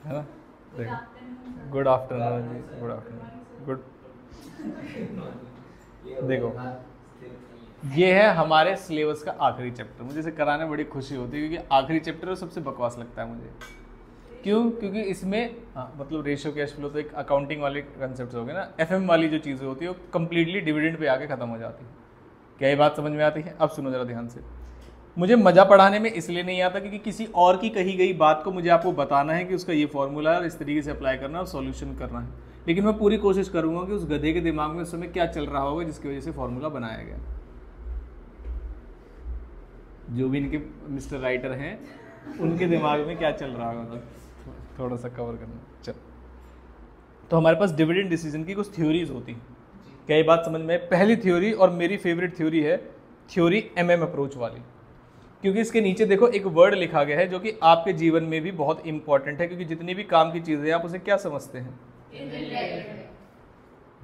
है ना। देखो गुड आफ्टरनून जी, गुड आफ्टरनून, गुड। देखो ये है हमारे सिलेबस का आखिरी चैप्टर। मुझे इसे कराने में बड़ी खुशी होती है क्योंकि आखिरी चैप्टर सबसे बकवास लगता है मुझे। क्यों? क्योंकि इसमें मतलब रेशियो कैश फ्लो तो एक अकाउंटिंग वाले कंसेप्ट हो गए ना, एफएम वाली जो चीज़ें होती है वो कंप्लीटली डिविडेंड पे आके खत्म हो जाती है। क्या ये बात समझ में आती है? अब सुनो जरा ध्यान से। मुझे मज़ा पढ़ाने में इसलिए नहीं आता क्योंकि किसी और की कही गई बात को मुझे आपको बताना है कि उसका ये फॉर्मूला है और इस तरीके से अप्लाई करना और सॉल्यूशन करना है। लेकिन मैं पूरी कोशिश करूंगा कि उस गधे के दिमाग में उस समय क्या चल रहा होगा जिसकी वजह से फॉर्मूला बनाया गया। जो भी इनके मिस्टर राइटर हैं उनके दिमाग में क्या चल रहा होगा, थोड़ा सा कवर करना। चल, तो हमारे पास डिविडेंड डिसीजन की कुछ थ्योरीज होती हैं। क्या ये बात समझ में? पहली थ्योरी और मेरी फेवरेट थ्योरी है थ्योरी एमएम अप्रोच वाली, क्योंकि इसके नीचे देखो एक वर्ड लिखा गया है जो कि आपके जीवन में भी बहुत इंपॉर्टेंट है। क्योंकि जितनी भी काम की चीज़ें आप उसे क्या समझते हैं?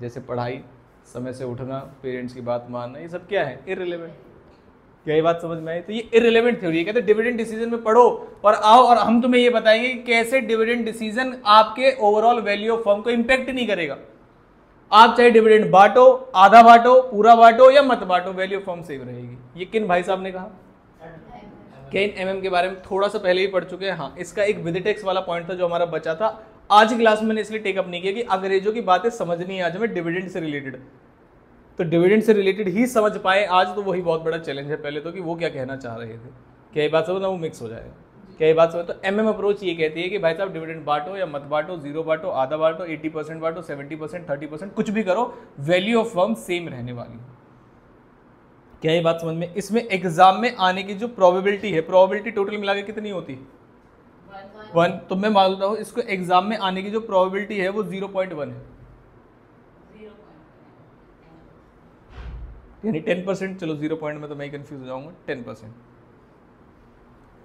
जैसे पढ़ाई, समय से उठना, पेरेंट्स की बात मानना, ये सब क्या है? इररिलेवेंट। क्या ये बात समझ में आई? तो ये इररिलेवेंट थ्योरी है। कहते हैं डिविडेंड डिसीजन में पढ़ो और आओ और हम तुम्हें ये बताएंगे कि कैसे डिविडेंड डिसीजन आपके ओवरऑल वैल्यू ऑफ फर्म को इंपैक्ट नहीं करेगा। आप चाहे डिविडेंड बांटो, आधा बांटो, पूरा बांटो या मत बांटो, वैल्यू ऑफ फर्म सेम रहेगी। ये किन भाई साहब ने कहा? केन एमएम के बारे में थोड़ा सा पहले ही पढ़ चुके हैं। हाँ, इसका एक विदिटेक्स वाला पॉइंट था जो हमारा बचा था। आज की क्लास में मैंने इसलिए टेकअप नहीं किया कि अंग्रेजों की बातें समझनी है आज हमें डिविडेंड से रिलेटेड, तो डिविडेंड से रिलेटेड ही समझ पाए आज, तो वही बहुत बड़ा चैलेंज है पहले तो, कि वो क्या कहना चाह रहे थे। क्या ये बात समझ ना, वो मिक्स हो जाएगा। क्या ये बात समझ? तो एमएम अप्रोच ये कहती है कि भाई साहब डिविडेंड बांटो या मत बांटो, जीरो बांटो, आधा बांटो, 80% बांटो, 70%, 30%, कुछ भी करो, वैल्यू ऑफ फर्म सेम रहने वाली है। क्या ये बात समझ में? इसमें एग्जाम में आने की जो प्रोबेबिलिटी है, प्रोबेबिलिटी टोटल मिला के कितनी होती है? 1। तो मैं मानता हूं इसको एग्जाम में आने की जो प्रोबेबिलिटी है वो 0.1 है, यानी 10%। चलो 0 पॉइंट में तो मैं ही कंफ्यूज हो जाऊंगा। 10%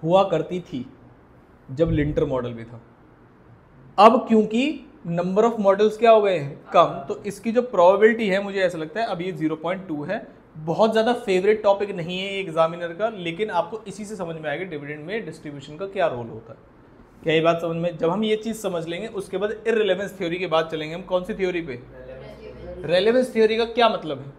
हुआ करती थी जब लिंटर मॉडल भी था। अब क्योंकि नंबर ऑफ मॉडल्स क्या हो गए हैं? कम, तो इसकी जो प्रोबेबिलिटी है मुझे ऐसा लगता है अब ये 0.2 है। बहुत ज़्यादा फेवरेट टॉपिक नहीं है एग्जामिनर का, लेकिन आपको इसी से समझ में आएगा डिविडेंड में डिस्ट्रीब्यूशन का क्या रोल होता है। क्या ये बात समझ में? जब हम ये चीज़ समझ लेंगे उसके बाद इररिलेवेंस थ्योरी के बाद चलेंगे हम कौन सी थ्योरी पे? रेलेवेंस थ्योरी का क्या मतलब है?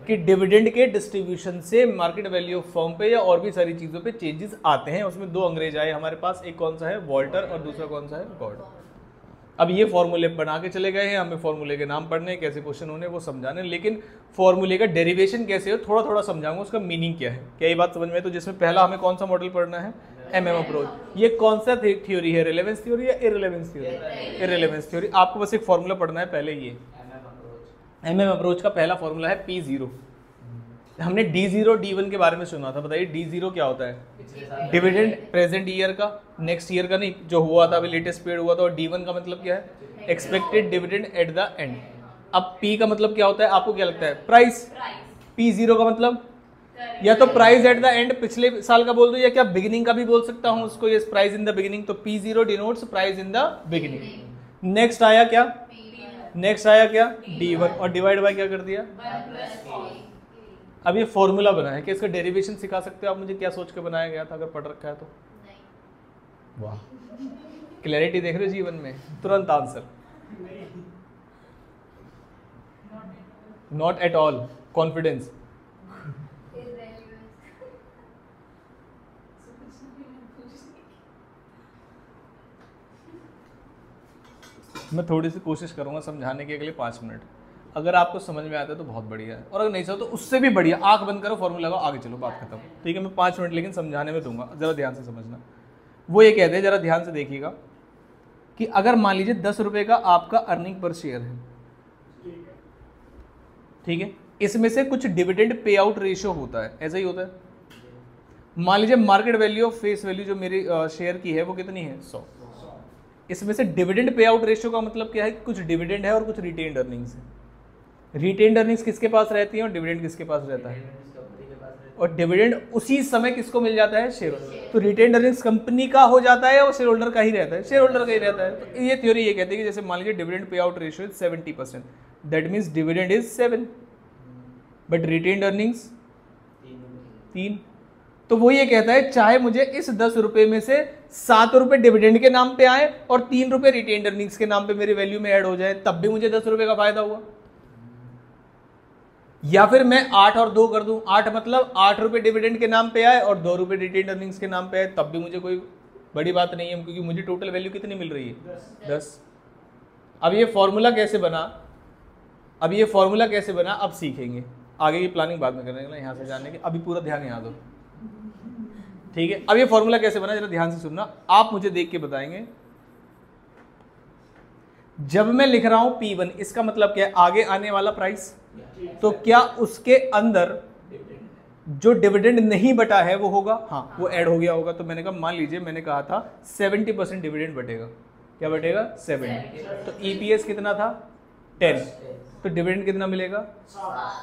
कि डिविडेंड के डिस्ट्रीब्यूशन से मार्केट वैल्यू ऑफ फर्म पे या और भी सारी चीज़ों पे चेंजेस आते हैं। उसमें 2 अंग्रेज आए हमारे पास, एक कौन सा है? वॉल्टर, और दूसरा कौन सा है? गॉड। अब ये फॉर्मूले बना के चले गए हैं, हमें फॉर्मूले के नाम पढ़ने, कैसे क्वेश्चन होने वो समझाने, लेकिन फॉर्मूले का डेरिवेशन कैसे हो थोड़ा थोड़ा समझाऊंगा, उसका मीनिंग क्या है। क्या ये बात समझ में? तो जिसमें पहला हमें कौन सा मॉडल पढ़ना है? MM approach. ये कौन सा थ्योरी है? रिलेवेंस थ्योरी या इररिलेवेंस थ्योरी? इररिलेवेंस थ्योरी। आपको बस एक फॉर्मूला पढ़ना है पहले। ये एमएम अप्रोच का पहला फॉर्मूला है P0। हमने D0 D1 के बारे में सुना था, बताइए D0 क्या होता है? डिविडेंड प्रेजेंट ईयर का, नेक्स्ट ईयर का नहीं, जो हुआ था अभी लेटेस्ट पीरियड हुआ था। और D1 का मतलब क्या है? Expected dividend eight the and. अब P का मतलब क्या होता है? आपको क्या लगता है? प्राइस। P0 का मतलब या तो प्राइस एट द एंड, पिछले साल का बोल दो, या क्या बिगिनिंग का भी बोल सकता हूं उसको, ये प्राइस इन द बिगिनिंग। तो P0 denotes price in the beginning. Next आया क्या? नेक्स्ट आया क्या? D1, और डिवाइड बाय क्या कर दिया? अब ये फॉर्मूला बना है कि इसका डेरिवेशन सिखा सकते हो आप मुझे? क्या सोच के बनाया गया था अगर पढ़ रखा है तो? वाह, क्लैरिटी देख रहे हो जीवन में? तुरंत answer. Not at all confidence. मैं थोड़ी सी कोशिश करूंगा समझाने के अगले 5 मिनट। अगर आपको समझ में आता है तो बहुत बढ़िया है, और अगर नहीं समझ तो उससे भी बढ़िया। आंख बंद करो, फॉर्मूला लगाओ, आगे चलो, बात खत्म। ठीक है, मैं 5 मिनट लेकिन समझाने में दूंगा, जरा ध्यान से समझना। वो ये कहते हैं, जरा ध्यान से देखिएगा, कि अगर मान लीजिए 10 रुपए का आपका अर्निंग पर शेयर है, ठीक है, इसमें से कुछ डिविडेंड पे आउट रेशियो होता है, ऐसा ही होता है। मान लीजिए market value of face value जो मेरी शेयर की है वो कितनी है? 100। इसमें से डिविडेंड पे आउट रेशियो का मतलब क्या है? कुछ डिविडेंड है और कुछ रिटेन्ड अर्निंग्स है। रिटेन्ड अर्निंग्स किसके पास रहती है और डिविडेंड किसके पास रहता है? और डिविडेंड उसी समय किसको मिल जाता है? Share holder. तो रिटेन्ड अर्निंग्स कंपनी का हो जाता है और शेयर होल्डर का ही रहता है? शेयर होल्डर का ही रहता है। तो ये थ्योरी ये कहती है कि जैसे मान लीजिए dividend pay out ratio is 70%, that means dividend is 7, but retained earnings 3। तो वो ये कहता है चाहे मुझे इस 10 रुपए में से 7 रुपए डिविडेंड के नाम पे आए और 3 रुपए रिटेन्ड अर्निंग्स के नाम पे मेरी वैल्यू में ऐड हो जाए, तब भी मुझे 10 रुपए का फायदा हुआ। या फिर मैं 8 और 2 कर दूं, 8 मतलब 8 रुपए डिविडेंड के नाम पे आए और 2 रुपए रिटेन्ड अर्निंग्स के नाम पे आए, तब भी मुझे कोई बड़ी बात नहीं है, क्योंकि मुझे टोटल वैल्यू कितनी मिल रही है, 10। अब ये फॉर्मूला कैसे बना, अब सीखेंगे, आगे की प्लानिंग बाद में करेंगे, यहाँ से जानने के, अभी पूरा ध्यान यहाँ दो, ठीक है। अब ये फॉर्मूला कैसे बना जरा ध्यान से सुनना, आप मुझे देख के बताएंगे। जब मैं लिख रहा हूं P1, इसका मतलब क्या है, आगे आने वाला प्राइस, तो क्या उसके अंदर जो डिविडेंड नहीं बटा है वो होगा, हाँ वो ऐड हो गया होगा। तो मैंने कहा, मान लीजिए मैंने कहा था 70% डिविडेंड बटेगा, क्या बटेगा 70, तो EPS कितना था 10, तो डिविडेंड कितना मिलेगा,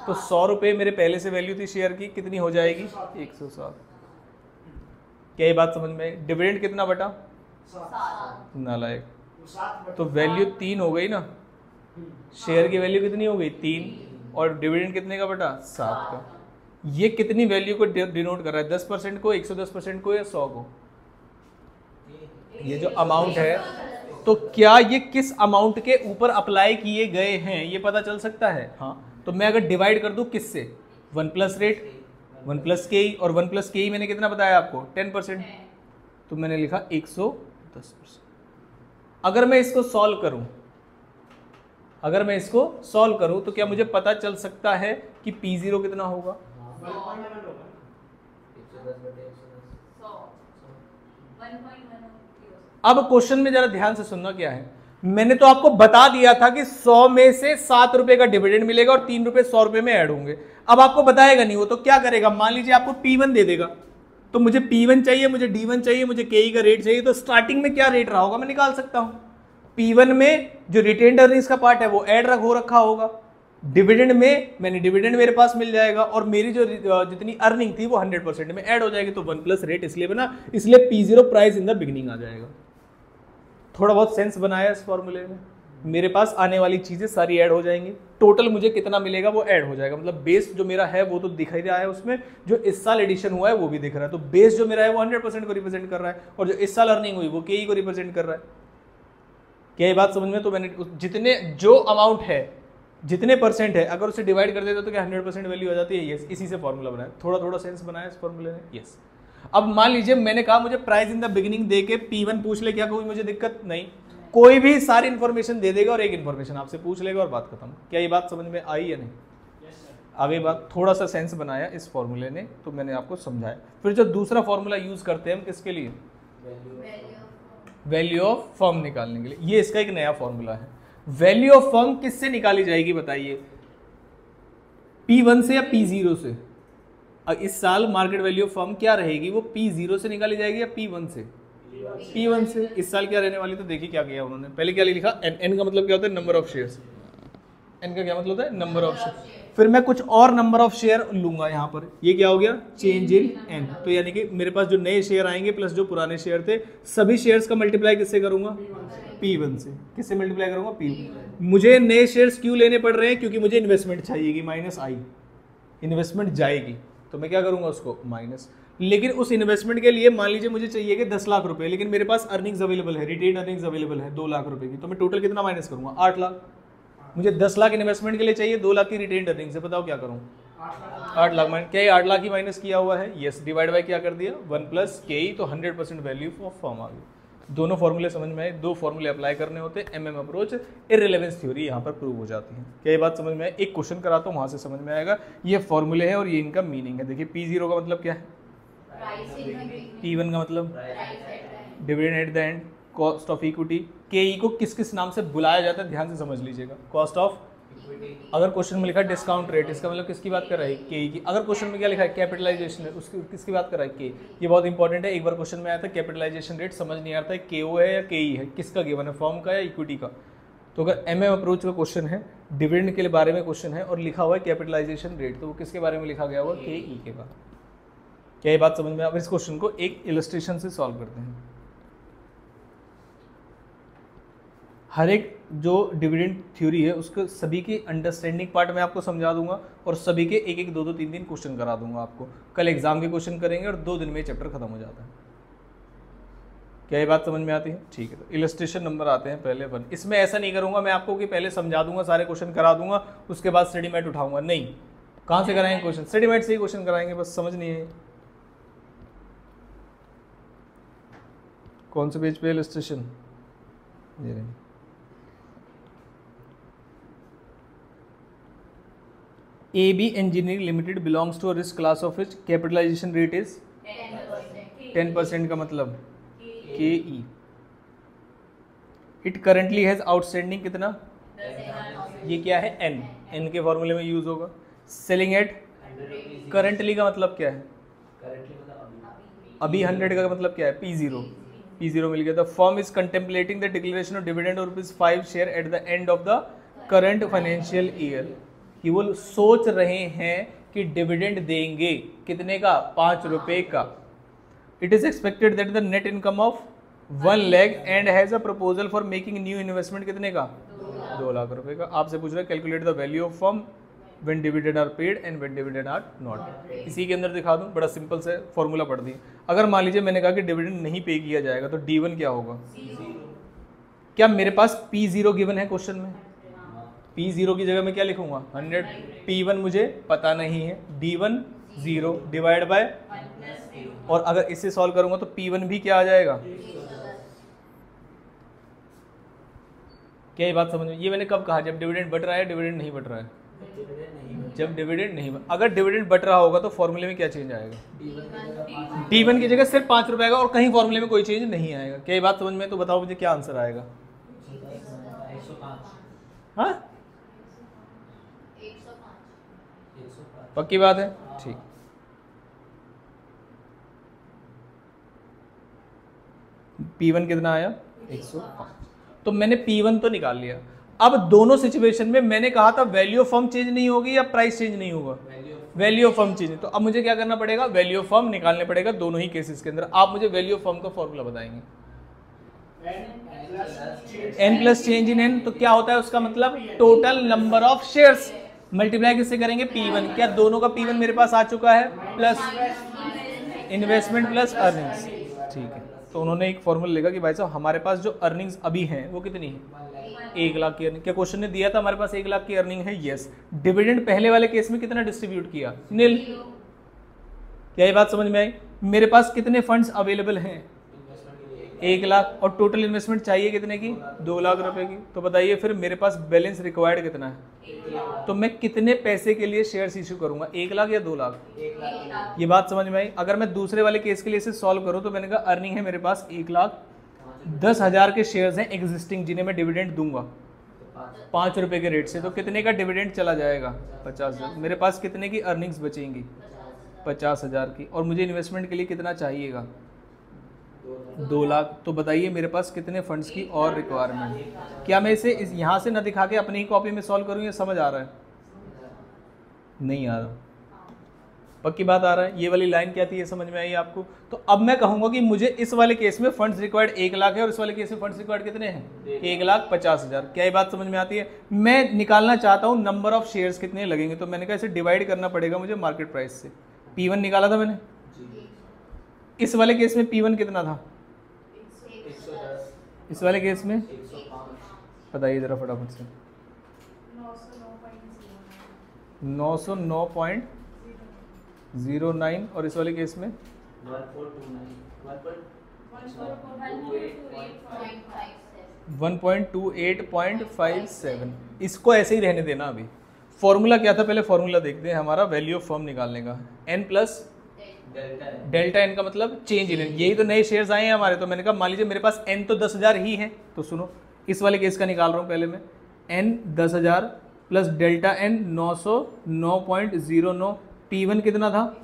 तो 100 रुपए मेरे पहले से वैल्यू थी शेयर की, कितनी हो जाएगी 107। क्या ये बात समझ में आई? डिविडेंड कितना बटा, नालायक, तो वैल्यू 3 हो गई ना, शेयर की वैल्यू कितनी हो गई 3, और डिविडेंड कितने का बटा 7 का। ये कितनी वैल्यू को डिनोट कर रहा है, 10% को, 110% को, या 100 को? ये जो अमाउंट है, तो क्या ये किस अमाउंट के ऊपर अप्लाई किए गए हैं ये पता चल सकता है, हाँ। तो मैं अगर डिवाइड कर दूं किससे, 1 प्लस रेट, 1 प्लस के, और 1 प्लस के मैंने कितना बताया आपको 10%, तो मैंने लिखा 110%। अगर मैं इसको सॉल्व करूं, तो क्या मुझे पता चल सकता है कि P0 कितना होगा, अब क्वेश्चन में जरा ध्यान से सुनना क्या है। मैंने तो आपको बता दिया था कि 100 में से 7 रुपए का डिविडेंड मिलेगा और 3 रुपए 100 रुपए में ऐड होंगे। अब आपको बताएगा नहीं वो, तो क्या करेगा, मान लीजिए आपको P1 दे देगा, तो मुझे P1 चाहिए, मुझे D1 चाहिए, मुझे KE का रेट चाहिए, तो स्टार्टिंग में क्या रेट रहा होगा मैं निकाल सकता हूं। P1 में जो रिटेन्ड अर्निंग्स का पार्ट है वो ऐड हो रखा होगा, डिविडेंड में मैंने डिविडेंड मेरे पास मिल जाएगा, और मेरी जो जितनी अर्निंग थी वो 100% में ऐड हो जाएगी, तो 1 प्लस रेट इसलिए बना, इसलिए P0 price in the beginning आ जाएगा। थोड़ा बहुत सेंस बनाया इस फॉर्मूले में, मेरे पास आने वाली चीजें सारी ऐड हो जाएंगी, टोटल मुझे कितना मिलेगा वो ऐड हो जाएगा। मतलब बेस जो मेरा है वो तो दिख ही रहा है उसमें, जो इस साल एडिशन हुआ है वो भी दिख रहा है, तो बेस जो मेरा है वो 100% को रिप्रेजेंट कर रहा है, और जो इस साल अर्निंग हुई वो KE को रिप्रेजेंट कर रहा है। क्या ये बात समझ में? तो मैंने जितने जो अमाउंट है, जितने परसेंट है, अगर उसे डिवाइड कर देता तो क्या 100% वैल्यू आ जाती है। यस, इसी से फॉर्मूला बनाया, थोड़ा थोड़ा सेंस बनाया इस फॉर्मूले ने। यस, अब मान लीजिए मैंने कहा मुझे price in the beginning they के P1 पूछ ले, क्या कोई मुझे दिक्कत नहीं, कोई भी सारी इंफॉर्मेशन दे देगा और एक इंफॉर्मेशन आपसे पूछ लेगा और बात खत्म। क्या ये बात समझ में आई या नहीं? आगे बात, थोड़ा सा सेंस बनाया इस फॉर्मूले ने, तो मैंने आपको समझाया। फिर जो दूसरा फॉर्मूला यूज करते हैं हम किसके लिए, वैल्यू ऑफ फर्म निकालने के लिए, ये इसका एक नया फॉर्मूला है। वैल्यू ऑफ फर्म किससे निकाली जाएगी बताइए, P1 से या P0 से? इस साल मार्केट वैल्यू ऑफ फर्म क्या रहेगी, वो P0 से निकाली जाएगी या P1 से? P1 से। इस साल क्या रहने वाली, तो देखिए क्या किया उन्होंने, पहले क्या लिखा, N का मतलब क्या होता है, नंबर ऑफ शेयर्स, N का क्या मतलब होता है, नंबर ऑफ शेयर। फिर मैं कुछ और नंबर ऑफ शेयर लूंगा यहाँ पर, ये क्या हो गया, चेंज इन N। तो यानी कि मेरे पास जो नए शेयर आएंगे प्लस जो पुराने शेयर थे, सभी शेयर्स का मल्टीप्लाई किससे करूंगा, P1 से। किससे मल्टीप्लाई करूंगा, P1। मुझे नए शेयर्स क्यों लेने पड़ रहे हैं, क्योंकि मुझे इन्वेस्टमेंट चाहिएगी, -I, इन्वेस्टमेंट जाएगी, तो मैं क्या करूंगा उसको माइनस। लेकिन उस इन्वेस्टमेंट के लिए मान लीजिए मुझे चाहिए कि 10 लाख रुपए, लेकिन मेरे पास अर्निंग्स अवेलेबल है, रिटेन अर्निंग्स अवेलेबल है 2 लाख रुपए की, तो मैं टोटल कितना माइनस करूंगा, 8 लाख। मुझे 10 लाख इन्वेस्टमेंट के लिए चाहिए, 2 लाख की रिटेन अर्निंग्स है, बताओ क्या करूं, 8 लाख माइनस, क्या ये 8 लाख ही माइनस किया हुआ है, यस, डिवाइड बाय क्या कर दिया, 1 प्लस KE, तो 100% वैल्यू ऑफ फर्म आ गई। दोनों फॉर्मूले समझ में आए, 2 फॉर्मूले अप्लाई करने होते हैं, MM अप्रोच, इररिलेवेंस थ्योरी यहाँ पर प्रूव हो जाती है। क्या ये बात समझ में आए? एक क्वेश्चन कराता हूँ, वहां से समझ में आएगा। ये फॉर्मूले है और ये इनका मीनिंग है। देखिए P0 का मतलब क्या है, P1 का मतलब dividend eight the and, cost of equity. KE को किस किस नाम से बुलाया जाता है, ध्यान से समझ लीजिएगा, कॉस्ट ऑफ, अगर क्वेश्चन में लिखा है डिस्काउंट रेट, इसका मतलब किसकी बात कर रहा है, KE की। अगर क्वेश्चन में क्या लिखा है, कैपिटलाइजेशन है, उसकी किसकी बात कर रहा है, KE। ये बहुत इंपॉर्टेंट है, एक बार क्वेश्चन में आया था कैपिटलाइजेशन रेट, समझ नहीं आता है KO है या KE है, किसका गिवन है, फर्म का या इक्विटी का। तो अगर MM अप्रोच का क्वेश्चन है, डिविडेंड के बारे में क्वेश्चन है और लिखा हुआ है कैपिटलाइजेशन रेट, तो वो किसके बारे में लिखा गया हुआ, KE के बारे में। क्या ये बात समझ में? अब इस क्वेश्चन को एक इलस्ट्रेशन से सॉल्व करते हैं। हर एक जो डिविडेंड थ्योरी है उसके सभी के अंडरस्टैंडिंग पार्ट मैं आपको समझा दूंगा और सभी के एक एक दो दो तीन तीन क्वेश्चन करा दूंगा आपको। कल एग्जाम के क्वेश्चन करेंगे और 2 दिन में चैप्टर खत्म हो जाता है। क्या ये बात समझ में आती है? ठीक है, तो इलस्ट्रेशन नंबर आते हैं पहले 1। इसमें ऐसा नहीं करूंगा मैं आपको कि पहले समझा दूंगा, सारे क्वेश्चन करा दूंगा, उसके बाद स्टडी मैट उठाऊंगा, नहीं। कहाँ से कराएंगे क्वेश्चन? स्टडी मैट से ही क्वेश्चन कराएंगे, बस समझ नहीं है। कौन से पेज पे इलस्ट्रेशन? ये रही। AB Engineering Limited belongs to a risk class of which capitalization rate is 10%। का मतलब KE। It currently has outstanding कितना? ये क्या है? N के फॉर्मूले में यूज होगा। Selling at currently का मतलब क्या है? अभी 100 का मतलब क्या है? P0 मिल गया। The firm is contemplating the declaration of dividend of ₹5 share at the end of the current financial year। कि वो सोच रहे हैं कि डिविडेंड देंगे कितने का? 5 रुपए का। It is expected that the net income of 1 lakh and has a proposal for making new investment कितने का? 2 लाख रुपए का। आपसे पूछ रहा है calculate the value of firm when dividend are paid and when dividend are not. इसी के अंदर दिखा दूं, बड़ा सिंपल से फॉर्मूला पढ़ दी। अगर मान लीजिए मैंने कहा कि डिविडेंड नहीं पे किया जाएगा तो D1 क्या होगा? क्या मेरे पास P0 गिवन है क्वेश्चन में? P0 की जगह मैं क्या लिखूंगा? 100। P1 मुझे पता नहीं है, D1 0 डिवाइड बाय, और अगर इससे सॉल्व करूंगा तो P1 भी क्या आ जाएगा? क्या ये बात समझ में? ये मैंने कब कहा? जब डिविडेंड बढ़ रहा है, डिविडेंड नहीं बढ़ रहा है। जब डिविडेंड नहीं, अगर डिविडेंड बढ़ रहा होगा तो फॉर्मूले में क्या चेंज आएगा? D1 की जगह सिर्फ 5 रुपए आएगा और कहीं फॉर्मूले में कोई चेंज नहीं आएगा। क्या ये बात समझ में? तो बताओ मुझे क्या आंसर आएगा? हाँ, पक्की बात है? ठीक। P1 कितना आया? 105। तो मैंने P1 तो निकाल लिया। अब दोनों सिचुएशन में मैंने कहा था वैल्यू ऑफ फर्म चेंज नहीं होगी या प्राइस चेंज नहीं होगा? Value of firm change. तो अब मुझे क्या करना पड़ेगा? वैल्यू ऑफ फर्म निकालने पड़ेगा दोनों ही केसेस के अंदर। आप मुझे वैल्यू ऑफ फर्म का फॉर्मूला बताएंगे। n plus change in n, तो क्या होता है उसका मतलब? Total number of shares multiply किससे करेंगे? P1। क्या दोनों का P1 मेरे पास आ चुका है? Plus investment plus earnings. ठीक है, तो उन्होंने एक फॉर्मूला लिखा कि भाई साहब हमारे पास जो अर्निंग्स अभी हैं वो कितनी है? 1 लाख की अर्निंग। क्या क्वेश्चन ने दिया था हमारे पास 1 लाख की अर्निंग है? यस। डिविडेंड पहले वाले केस में कितना डिस्ट्रीब्यूट किया? नील। क्या ये बात समझ में आई? मेरे पास कितने फंड्स अवेलेबल हैं? 1 लाख, और टोटल इन्वेस्टमेंट चाहिए कितने की? 2 लाख रुपए की। तो बताइए फिर मेरे पास बैलेंस रिक्वायर्ड कितना है? तो मैं कितने पैसे के लिए शेयर्स इशू करूंगा? 1 लाख या 2 लाख? 1 लाख। ये बात समझ में आई? अगर मैं दूसरे वाले केस के लिए इसे सॉल्व करूं तो मैंने कहा अर्निंग है मेरे पास 1,10,000 के शेयर्स हैं एग्जिस्टिंग जिन्हें मैं डिविडेंड दूंगा 5 रुपए के रेट से। तो कितने का डिविडेंड चला जाएगा? 50,000। मेरे पास कितने की अर्निंग्स बचेंगी? 50,000 की। और मुझे इन्वेस्टमेंट के लिए कितना चाहिएगा? 2 लाख। तो बताइए मेरे पास कितने फंड्स की और रिक्वायरमेंट? क्या मैं इसे यहाँ से ना दिखा के अपनी ही कॉपी में सॉल्व करूँ? ये समझ आ रहा है? नहीं आ रहा? पक्की बात आ रहा है? ये वाली लाइन क्या थी, ये समझ में आई आपको? तो अब मैं कहूंगा कि मुझे इस वाले केस में फंड्स रिक्वायर्ड 1 लाख है और इस वाले केस में फंड्स रिक्वायर्ड कितने हैं? 1,50,000। क्या ये बात समझ में आती है? मैं निकालना चाहता हूँ नंबर ऑफ शेयर्स कितने लगेंगे, तो मैंने कहा इसे डिवाइड करना पड़ेगा मुझे मार्केट प्राइस से। P1 निकाला था मैंने। इस वाले केस में P1 कितना था? 110। इस वाले केस में 105। बताइए जरा फटाफट से। 909.09 और इस वाले केस में 1.28.57। इसको ऐसे ही रहने देना। अभी फॉर्मूला क्या था? पहले फॉर्मूला देखते हैं हमारा वैल्यू ऑफ फर्म निकालने का। n प्लस डेल्टा n का मतलब चेंज इन। यही तो नए शेयर्स आए हैं हमारे। तो मैंने कहा मान लीजिए मेरे पास n तो 10,000 ही है। तो सुनो, इस वाले केस का निकाल रहा हूँ पहले मैं। n 10,000 plus delta n 909.09। P1 कितना था?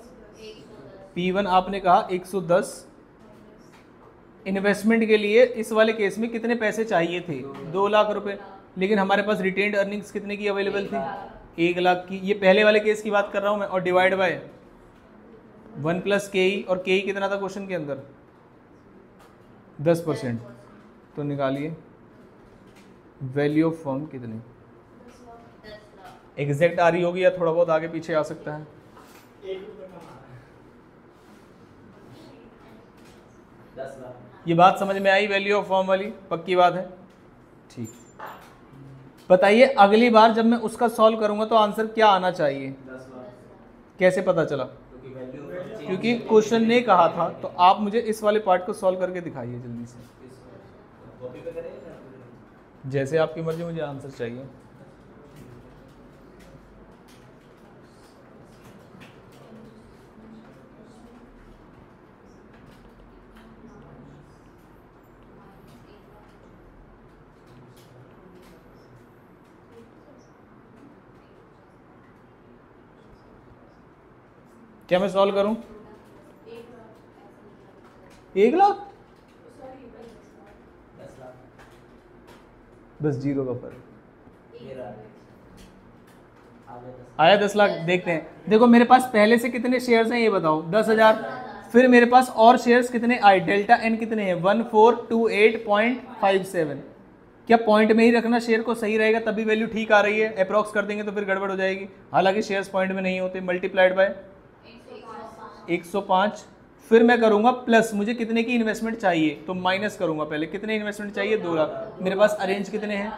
P1 आपने कहा 110। इन्वेस्टमेंट के लिए इस वाले केस में कितने पैसे चाहिए थे? 2 लाख रुपए। लेकिन हमारे पास रिटेन्ड अर्निंग्स कितने की अवेलेबल थी? 1 लाख की। ये पहले वाले केस की बात कर रहा हूँ मैं। और डिवाइड बाय 1 प्लस KE, और KE कितना था क्वेश्चन के अंदर? 10%। तो निकालिए वैल्यू ऑफ फर्म कितनी 10 लाख। एग्जैक्ट आ रही होगी या थोड़ा बहुत आगे पीछे आ सकता है? 10 लाख। ये बात समझ में आई वैल्यू ऑफ फर्म वाली? पक्की बात है, ठीक। बताइए अगली बार जब मैं उसका सॉल्व करूंगा तो आंसर क्या आना चाहिए? 10 लाख। कैसे पता चला? क्योंकि वैल्यू क्योंकि क्वेश्चन ने कहा था। तो आप मुझे इस वाले पार्ट को सॉल्व करके दिखाइए जल्दी से, कॉपी पे करें या जैसे आपकी मर्जी, मुझे आंसर चाहिए। क्या मैं सॉल्व करूं? 1 लाख 10 लाख बस जीरो का फर्क मेरा आगे 10 आया। 10 लाख देखते हैं। देखो मेरे पास पहले से कितने शेयर्स हैं ये बताओ? 10,000। फिर मेरे पास और शेयर्स कितने आए? डेल्टा एन कितने हैं? 1428.57। क्या पॉइंट में ही रखना शेयर को सही रहेगा तभी वैल्यू ठीक आ रही है? अप्रॉक्स कर देंगे तो फिर गड़बड़ हो जाएगी। हालांकि शेयर्स पॉइंट में नहीं होते। Multiplied by 105। फिर मैं करूंगा प्लस, मुझे कितने की इन्वेस्टमेंट चाहिए तो माइनस करूंगा। पहले कितने इन्वेस्टमेंट चाहिए? 2 लाख। मेरे पास अरेंज कितने हैं?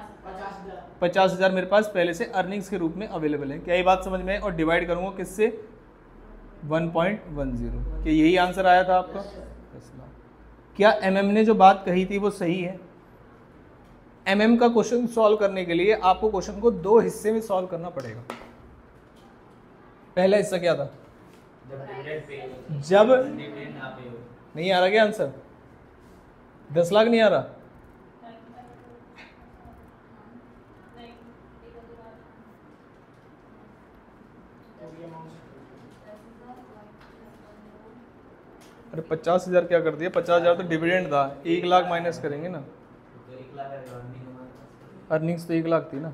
50,000 मेरे पास पहले से अर्निंग्स के रूप में अवेलेबल है। क्या ये बात समझ में है? और डिवाइड करूंगा किससे? 1.10। क्या यही आंसर आया था आपका? 10 लाख। क्या एमएम ने जो बात कही थी वो सही है? एमएम का क्वेश्चन सॉल्व करने के लिए आपको क्वेश्चन को 2 हिस्से में सॉल्व करना पड़ेगा। पहला हिस्सा क्या था? जब डिविडेंड पे जब डिविडेंड ना पे हो। नहीं आ रहा क्या आंसर? 10 लाख नहीं आ रहा? अरे 50,000 क्या कर दिया? 50,000 तो डिविडेंड था। 1 लाख माइनस करेंगे ना। तो 1 लाख है अर्निंग हमारे पास। अर्निंग्स तो 1 लाख थी ना।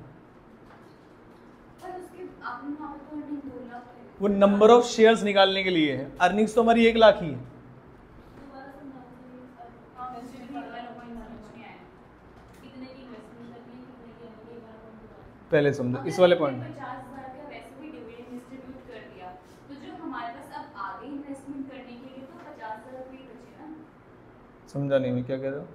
पर उसके आपने वहाँ पे तो earning 2 लाख है। वो नंबर ऑफ शेयर्स निकालने के लिए है। अर्निंग्स तो हमारी 1 लाख ही है। दोबारा समझाओ। हाँ, वैसे भी वाला पॉइंट समझ नहीं आया। कितने की इन्वेस्टमेंट करनी है, कितने की अर्निंग, एक बार पॉइंट बताओ। पहले समझो इस वाले पॉइंट। 50,000 का वैसे भी डिविडेंड डिस्ट्रीब्यूट कर दिया, तो जो हमारे पास अब आगे इन्वेस्टमेंट करने के लिए तो 50,000 रुपये ही बचे ना। समझा नहीं मैं क्या कह रहा हूँ।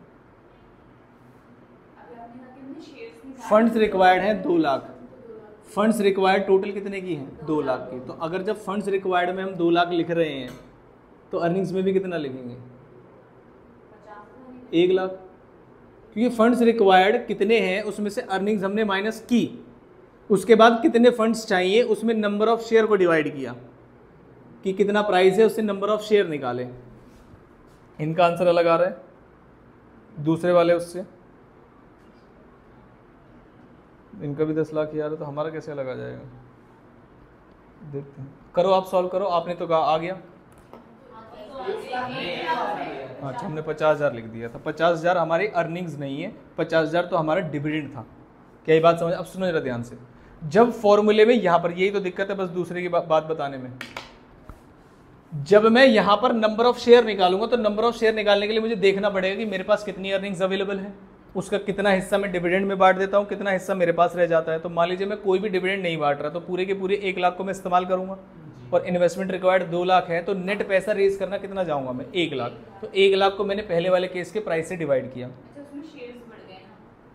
अभी आपने कहा कि हमने शेयर्स निकाले। फंड्स रिक्वायर्ड हैं 2 लाख। फंड्स रिक्वायर्ड टोटल कितने की हैं? 2 लाख की। तो अगर जब फंड्स रिक्वायर्ड में हम 2 लाख लिख रहे हैं तो अर्निंग्स में भी कितना लिखेंगे? 1 लाख। क्योंकि फंड्स रिक्वायर्ड कितने हैं उसमें से अर्निंग्स हमने माइनस की, उसके बाद कितने फंड्स चाहिए उसमें नंबर ऑफ शेयर को डिवाइड किया कि कितना प्राइस है, उससे नंबर ऑफ शेयर निकाले। इनका आंसर अलग आ रहा है दूसरे वाले उससे। इनका भी 10 लाख ही आ रहा है तो हमारा कैसे अलग आ जाएगा? देखते हैं। करो आप सॉल्व करो। आपने तो कहा आ गया। अच्छा हमने 50,000 लिख दिया था। 50,000 हमारी अर्निंग्स नहीं है, 50,000 तो हमारा डिविडेंड था। क्या ये बात समझ? अब सुनो जरा ध्यान से। जब फॉर्मूले में यहाँ पर, यही तो दिक्कत है बस दूसरे की बात बताने में। जब मैं यहाँ पर नंबर ऑफ शेयर निकालूंगा तो नंबर ऑफ शेयर निकालने के लिए मुझे देखना पड़ेगा कि मेरे पास कितनी अर्निंग्स अवेलेबल है, उसका कितना हिस्सा मैं डिविडेंड में बांट देता हूँ, कितना हिस्सा मेरे पास रह जाता है। तो मान लीजिए मैं कोई भी डिविडेंड नहीं बांट रहा तो पूरे के पूरे 1 लाख को मैं इस्तेमाल करूंगा और इन्वेस्टमेंट रिक्वायर्ड 2 लाख है तो नेट पैसा रेज करना कितना जाऊंगा मैं? 1 लाख। तो 1 लाख को मैंने पहले वाले केस के प्राइस से डिवाइड किया। अच्छा, उसमें शेयर्स बढ़ गए ना।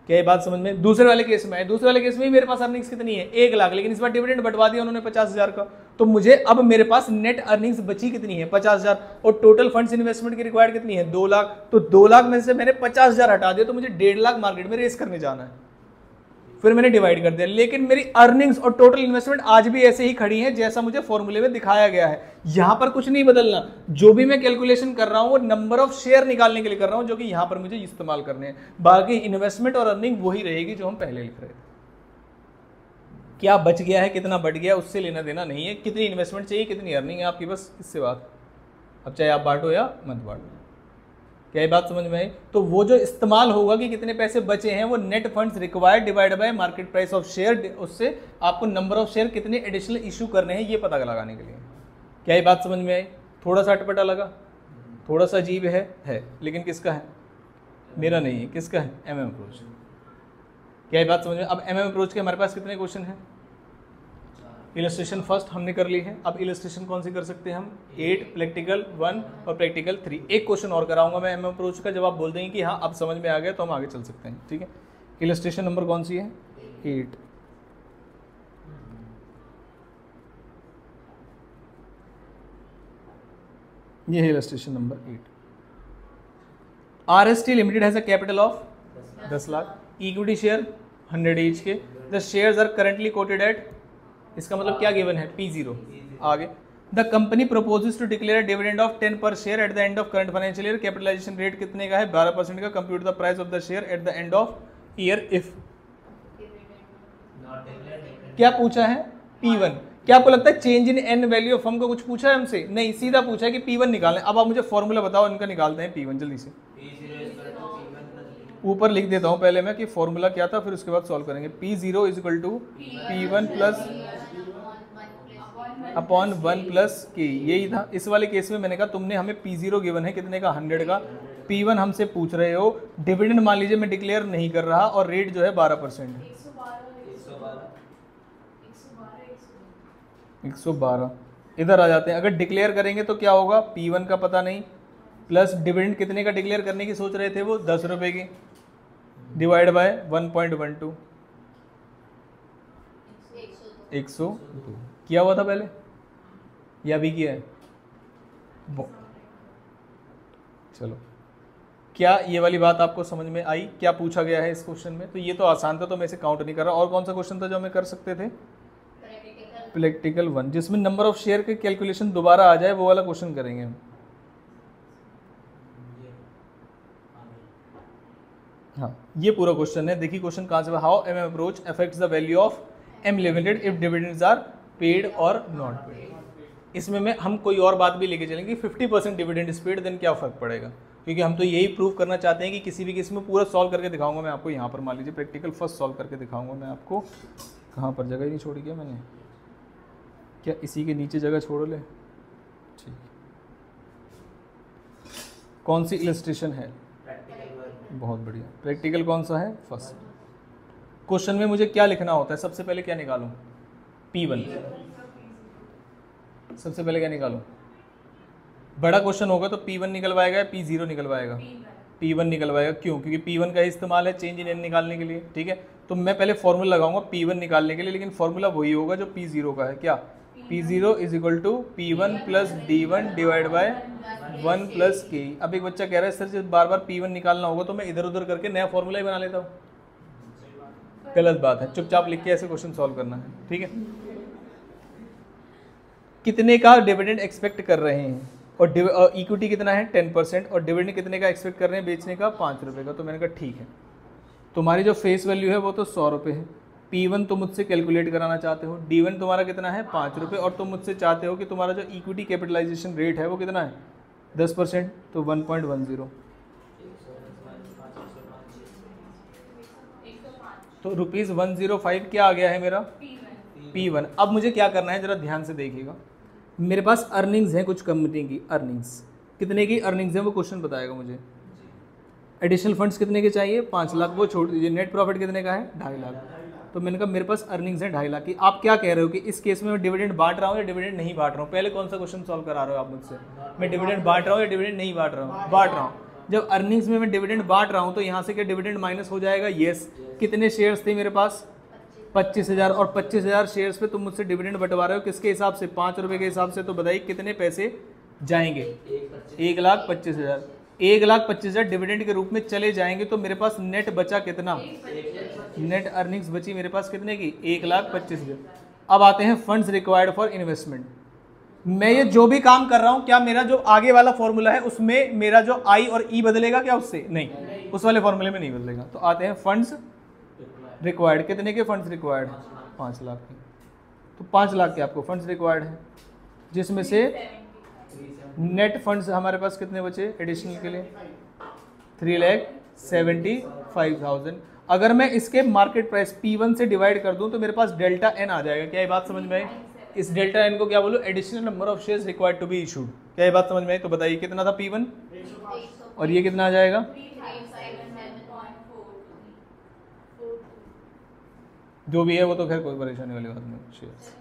क्या ये बात समझ में? दूसरे वाले केस में है, दूसरे वाले केस में ही मेरे पास अर्निंग्स कितनी है? 1 लाख, लेकिन इस बार डिविडेंड बंटवा दिया उन्होंने 50,000 का। तो मुझे अब मेरे पास नेट अर्निंग्स बची कितनी है? 50,000। और टोटल फंड्स इन्वेस्टमेंट की रिक्वायर्ड कितनी है? 2 लाख। तो 2 लाख में से मैंने 50,000 हटा दिया तो मुझे 1.5 लाख मार्केट में रेस करने जाना है। फिर मैंने डिवाइड कर दिया, लेकिन मेरी अर्निंग्स और टोटल इन्वेस्टमेंट आज भी ऐसे ही खड़ी हैं जैसा मुझे फॉर्मूले में दिखाया गया है। यहां पर कुछ नहीं बदलना। जो भी मैं कैलकुलेशन कर रहा हूं वो नंबर ऑफ शेयर निकालने के लिए कर रहा हूं जो कि यहां पर मुझे इस्तेमाल करने हैं। बाकी इन्वेस्टमेंट और अर्निंग वही रहेगी जो हम पहले लिख रहे थे। क्या बच गया है, कितना बढ़ गया, उससे लेना देना नहीं है। कितनी इन्वेस्टमेंट चाहिए, कितनी अर्निंग है आपकी, बस इससे बात। अब चाहे आप बांटो या मत बांटो। क्या ये बात समझ में आई? तो वो जो इस्तेमाल होगा कि कितने पैसे बचे हैं वो net funds required divide by market price of share, उससे आपको नंबर ऑफ शेयर कितने एडिशनल इशू करने हैं ये पता लगाने के लिए। क्या ये बात समझ में आई? थोड़ा सा अटपटा लगा, थोड़ा सा अजीब है, लेकिन किसका है? मेरा नहीं है। किसका है? MM approach. क्या ये बात समझ में? अब MM अप्रोच के हमारे पास कितने क्वेश्चन हैं? इलस्ट्रेशन फर्स्ट हमने कर ली है, अब इलस्ट्रेशन कौन सी कर सकते हैं हम? 8, प्रैक्टिकल 1 और प्रैक्टिकल 3। एक क्वेश्चन और कराऊंगा मैं MM अप्रोच का, जब आप बोल देंगे कि हाँ अब समझ में आ गया तो हम आगे चल सकते हैं, ठीक है। इलस्ट्रेशन नंबर कौन सी है? 8। ये है illustration number 8। RST limited has a capital of 10 lakh, equity share 100 each के, the shares are currently quoted at, इसका मतलब क्या गिवन है? P0। आगे, the company proposes to declare dividend of 10 per share at the end of current financial year, capitalisation rate कितने का है? 12% का, compute the price of the share at the end of year if. क्या पूछा है? P1। क्या आपको लगता है change in N value of firm को कुछ पूछा है हमसे? नहीं, सीधा पूछा है कि P1 निकालना है। अब आप मुझे फॉर्मूला बताओ इनका, निकालते हैं P1 जल्दी से। ऊपर लिख देता हूं पहले मैं कि फॉर्मूला क्या था, फिर उसके बाद सॉल्व करेंगे। P0 is equal to P1 plus upon 1 plus K, यही था। इस वाले केस में मैंने कहा तुमने हमें P0 गिवन है कितने का? 100 का, P1 हमसे पूछ रहे हो, डिविडेंड मान लीजिए मैं डिक्लेयर नहीं कर रहा और रेट जो है 12% है। 112 इधर आ जाते हैं। अगर डिक्लेयर करेंगे तो क्या होगा? P1 का पता नहीं, प्लस डिविडेंड कितने का डिक्लेयर करने की सोच रहे थे वो? 10 रुपए की, डिवाइड बाय 1.12, 102 किया हुआ था पहले या अभी किया है? चलो, क्या ये वाली बात आपको समझ में आई? क्या पूछा गया है इस क्वेश्चन में? तो ये तो आसान था, तो मैं इसे काउंट नहीं कर रहा। और कौन सा क्वेश्चन था जो हमें कर सकते थे? प्रैक्टिकल 1, जिसमें नंबर ऑफ शेयर के कैलकुलेशन दोबारा आ जाए, वो वाला क्वेश्चन करेंगे हम। हाँ, ये पूरा क्वेश्चन है। देखिए क्वेश्चन कहाँ से? How MM approach affects the value of M limited if dividends are paid और नॉट पेड। इसमें हम कोई और बात भी लेके चलेंगे, 50% डिविडेंड इज पेड, देन क्या फर्क पड़ेगा? क्योंकि हम तो यही प्रूव करना चाहते हैं कि किसी भी केस में पूरा सॉल्व करके दिखाऊंगा मैं आपको। यहाँ पर मान लीजिए प्रैक्टिकल फर्स्ट सॉल्व करके दिखाऊंगा मैं आपको। कहाँ पर? जगह ही नहीं छोड़ी क्या मैंने? क्या इसी के नीचे जगह छोड़ ले? ठीक, कौन सी इलस्ट्रेशन है? बहुत बढ़िया। प्रैक्टिकल कौन सा है? फर्स्ट। क्वेश्चन में मुझे क्या लिखना होता है? सबसे पहले क्या निकालूं? P1। सबसे पहले क्या निकालूं? बड़ा क्वेश्चन होगा तो P1 निकलवाएगा या P0 निकलवाएगा? P1 निकलवाएगा। क्यों? क्योंकि P1 का इस्तेमाल है चेंज इन एन निकालने के लिए, ठीक है। तो मैं पहले फॉर्मूला लगाऊंगा P1 निकालने के लिए, लेकिन फॉर्मूला वही होगा जो P0 का है। क्या? P0 is equal to P1 plus D1 divide by 1 plus K। अब एक बच्चा कह रहा है सर जब बार बार P1 निकालना होगा तो मैं इधर उधर करके नया फॉर्मूला ही बना लेता हूँ। गलत बात है, चुपचाप लिख के ऐसे क्वेश्चन सॉल्व करना है, ठीक है। कितने का डिविडेंड एक्सपेक्ट कर रहे हैं और इक्विटी कितना है? 10%, और डिविडेंड कितने का एक्सपेक्ट कर रहे हैं बेचने का? 5 रुपये का। तो मैंने कहा ठीक है, तुम्हारी जो फेस वैल्यू है वो तो 100 रुपये है। P1 तुम मुझसे कैलकुलेट कराना चाहते हो, D1 तुम्हारा कितना है? 5 रुपये, और तुम मुझसे चाहते हो कि तुम्हारा जो इक्विटी कैपिटलाइजेशन रेट है वो कितना है? 10%, तो 1.10। तो ₹105 क्या आ गया है मेरा? P1। अब मुझे क्या करना है, जरा ध्यान से देखिएगा। मेरे पास अर्निंग्स हैं कुछ कंपनी की, अर्निंग्स कितने की अर्निंग्स हैं वो क्वेश्चन बताएगा मुझे। एडिशनल फंड्स कितने के चाहिए? 5 लाख, वो छोड़ दीजिए। नेट प्रॉफिट कितने का है? 2.5 लाख। तो मैंने कहा मेरे पास अर्निंग्स है 2.5 लाख की। आप क्या कह रहे हो कि इस केस में मैं डिविडेंड बांट रहा हूँ या डिविडेंड नहीं बांट रहा हूँ? पहले कौन सा क्वेश्चन सॉल्व करा रहे हो आप मुझसे? मैं डिविडेंड बांट रहा हूँ या डिविडेंड नहीं बांट रहा हूँ? बांट रहा हूँ। जब अर्निंग्स में मैं डिविडेंड बांट रहा हूँ तो यहाँ से क्या डिविडेंड माइनस हो जाएगा? येस। कितने शेयर्स थे मेरे पास? 25,000, और 25,000 शेयर्स पे तुम मुझसे डिविडेंड बंटवा रहे हो किसके हिसाब से? 5 रुपये के हिसाब से। तो बताइए कितने पैसे जाएंगे? 1,25,000। 1,25,000 डिविडेंड के रूप में चले जाएंगे। तो मेरे पास नेट बचा कितना? नेट अर्निंग्स बची मेरे पास कितने की? 1,25,000। अब आते हैं फंड्स रिक्वायर्ड फॉर इन्वेस्टमेंट। मैं ये जो भी काम कर रहा हूं, क्या मेरा जो आगे वाला फॉर्मूला है उसमें मेरा जो आई और ई बदलेगा क्या? उससे नहीं, उस वाले फॉर्मूले में नहीं बदलेगा। तो आते हैं फंड्स रिक्वायर्ड। कितने के फंड्स रिक्वायर्ड? 5 लाख के। तो 5 लाख के आपको फंड्स रिक्वायर्ड है, जिसमें से नेट फंड्स हमारे पास कितने बचे एडिशनल के लिए? 3,75,000। अगर मैं इसके मार्केट प्राइस P1 से डिवाइड कर दूं तो मेरे पास डेल्टा N आ जाएगा। क्या ये बात समझ में आई? इस डेल्टा N को क्या बोलो? Additional number of shares required to be issued. क्या ये बात समझ में आई? तो बताइए कितना था P1 और ये कितना आ जाएगा? जो भी है वो तो खैर कोई परेशानी वाली बात नहीं। शेयर्स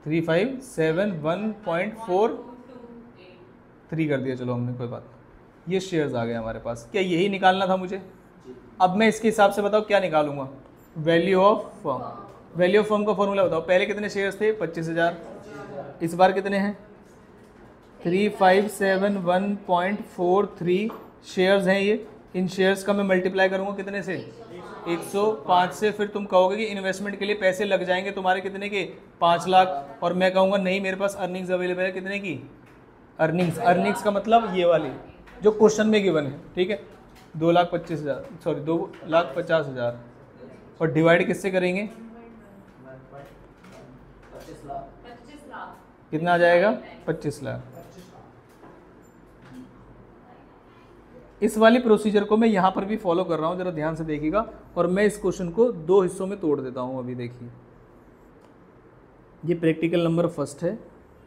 3571.43 कर दिया, चलो हमने, कोई बात नहीं। ये शेयर्स आ गए हमारे पास। क्या यही निकालना था मुझे? अब मैं इसके हिसाब से बताओ क्या निकालूंगा, value of firm. Value of firm का फॉर्मूला बताओ। पहले कितने शेयर्स थे? 25,000। इस बार कितने हैं? 3571.43 शेयर्स हैं ये। इन शेयर्स का मैं मल्टीप्लाई करूंगा कितने से? 105 से। फिर तुम कहोगे कि इन्वेस्टमेंट के लिए पैसे लग जाएंगे तुम्हारे कितने के? 5 लाख। और मैं कहूँगा नहीं, मेरे पास अर्निंग्स अवेलेबल है कितने की? अर्निंग्स। अर्निंग्स का मतलब ये वाली जो क्वेश्चन में गिवन है, ठीक है, 2,25,000, सॉरी 2,50,000। और डिवाइड किससे करेंगे? 25 लाख। 25 लाख कितना आ जाएगा? 25 लाख। इस वाली प्रोसीजर को मैं यहाँ पर भी फॉलो कर रहा हूँ, जरा ध्यान से देखिएगा। और मैं इस क्वेश्चन को 2 हिस्सों में तोड़ देता हूँ। अभी देखिए, ये प्रैक्टिकल नंबर फर्स्ट है,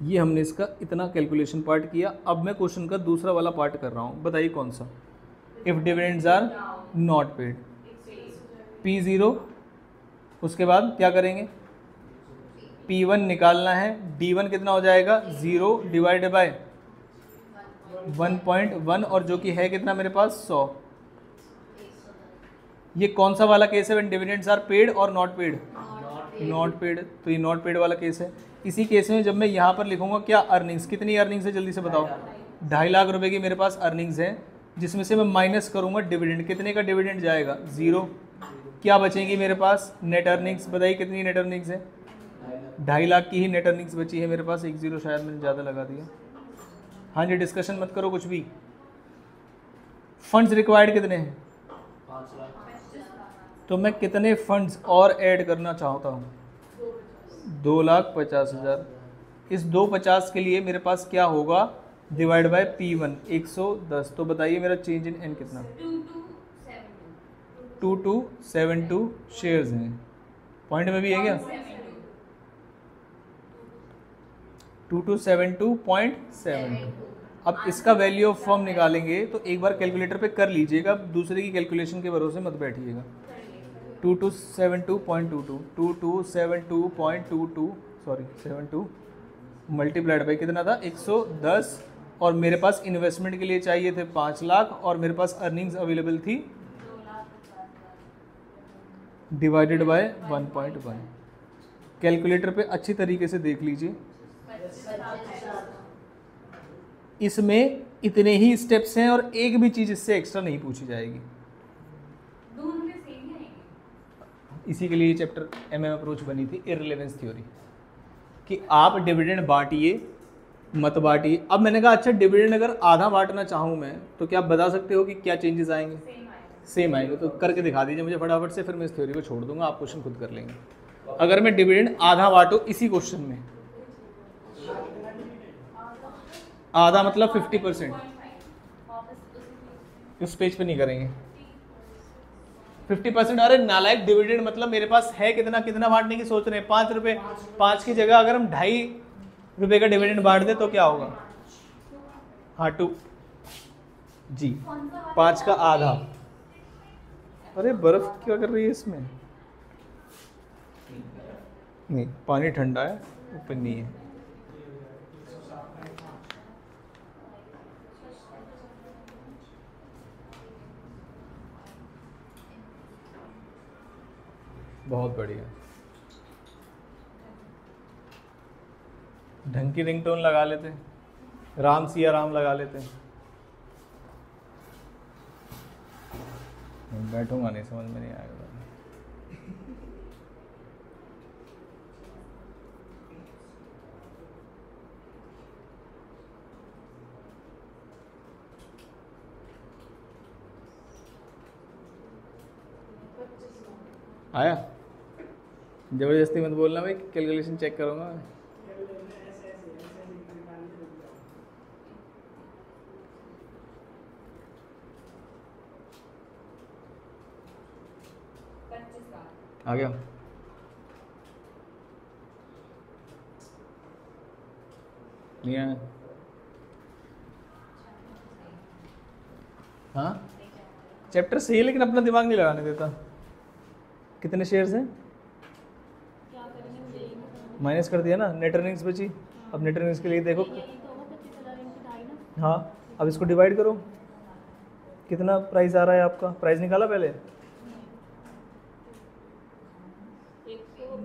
ये हमने इसका इतना कैलकुलेशन पार्ट किया। अब मैं क्वेश्चन का दूसरा वाला पार्ट कर रहा हूँ, बताइए कौन सा? If dividends are not paid, P0, उसके बाद क्या करेंगे? P1 निकालना है। D1 कितना हो जाएगा? 0 डिवाइडेड बाय 1.1, और जो कि है कितना मेरे पास? 100। ये कौन सा वाला केस है? व्हेन डिविडेंड्स आर पेड और नॉट पेड? Not paid. तो ये नॉट पेड वाला केस है। इसी केस में जब मैं यहाँ पर लिखूंगा क्या? अर्निंग्स। कितनी अर्निंग्स है जल्दी से बताओ? 2.5 लाख रुपए की मेरे पास अर्निंग्स है, जिसमें से मैं माइनस करूंगा डिविडेंड। कितने का डिविडेंड जाएगा? 0। क्या बचेंगी मेरे पास? Net earnings. बताइए कितनी नेट अर्निंग्स है? 2.5 लाख की ही नेट अर्निंग्स बची है मेरे पास। 1 0 शायद मैंने ज़्यादा लगा दिया। हाँ जी, डिस्कशन मत करो कुछ भी। फंड्स रिक्वायर्ड कितने हैं? 5 लाख। तो मैं कितने फंड्स और ऐड करना चाहता हूँ? 2,50,000। इस 250 के लिए मेरे पास क्या होगा? Divide by P1 110। तो बताइए मेरा चेंज इन एन कितना? 2272 शेयर्स हैं। पॉइंट में भी है क्या? 2272.72। अब इसका वैल्यू ऑफ फर्म निकालेंगे तो एक बार कैलकुलेटर पे कर लीजिएगा, दूसरे की कैलकुलेशन के भरोसे मत बैठिएगा। 2272.22 2272.22 सॉरी 72 मल्टीप्लाइड बाई कितना था? 110। और मेरे पास इन्वेस्टमेंट के लिए चाहिए थे 5 लाख, और मेरे पास अर्निंग्स अवेलेबल थी डिवाइडेड बाय 1.1। कैलकुलेटर पे अच्छी तरीके से देख लीजिए। इसमें इतने ही स्टेप्स हैं और एक भी चीज़ इससे एक्स्ट्रा नहीं पूछी जाएगी। इसी के लिए ये चैप्टर MM अप्रोच बनी थी, इररिलेवेंस थ्योरी, कि आप डिविडेंड बांटिए मत बांटिए। अब मैंने कहा अच्छा डिविडेंड अगर आधा बांटना चाहूँ मैं, तो क्या आप बता सकते हो कि क्या चेंजेस आएंगे? सेम आएंगे। तो करके दिखा दीजिए मुझे फटाफट से, फिर मैं इस थ्योरी को छोड़ दूंगा, आप क्वेश्चन खुद कर लेंगे। अगर मैं डिविडेंड आधा बांटूँ इसी क्वेश्चन में, आधा मतलब 50%, उस पेज पे नहीं करेंगे 50%। अरे नालायक, डिविडेंड मतलब मेरे पास है कितना? कितना बांटने की सोच रहे हैं? 5 रुपये। 5 की जगह अगर हम 2.5 रुपये का डिविडेंड बांट दे तो क्या होगा? हाँ 2 जी, 5 का आधा। अरे बर्फ क्या कर रही है इसमें? नहीं, पानी ठंडा है, ऊपर नहीं है। बहुत बढ़िया। ढंग की रिंगटोन लगा लेते, राम सिया राम लगा लेते। बैठूंगा नहीं, समझ में नहीं आएगा। आया? जबरदस्ती मत बोलना भाई, कैलकुलेशन चेक करूंगा मैं। आ गया? नहीं आया? हाँ चैप्टर सही है, लेकिन अपना दिमाग नहीं लगाने देता। कितने शेयर्स हैं? क्या करेंगे मुझे यही नहीं समझ माइनस कर दिया ना, नेट अर्निंग्स बची। अब नेट अर्निंग्स के लिए देखो, यही तो होगा 25,000 इनकी ढाई ना। हाँ अब इसको डिवाइड करो, कितना प्राइस आ रहा है आपका? प्राइस निकाला पहले? एक तो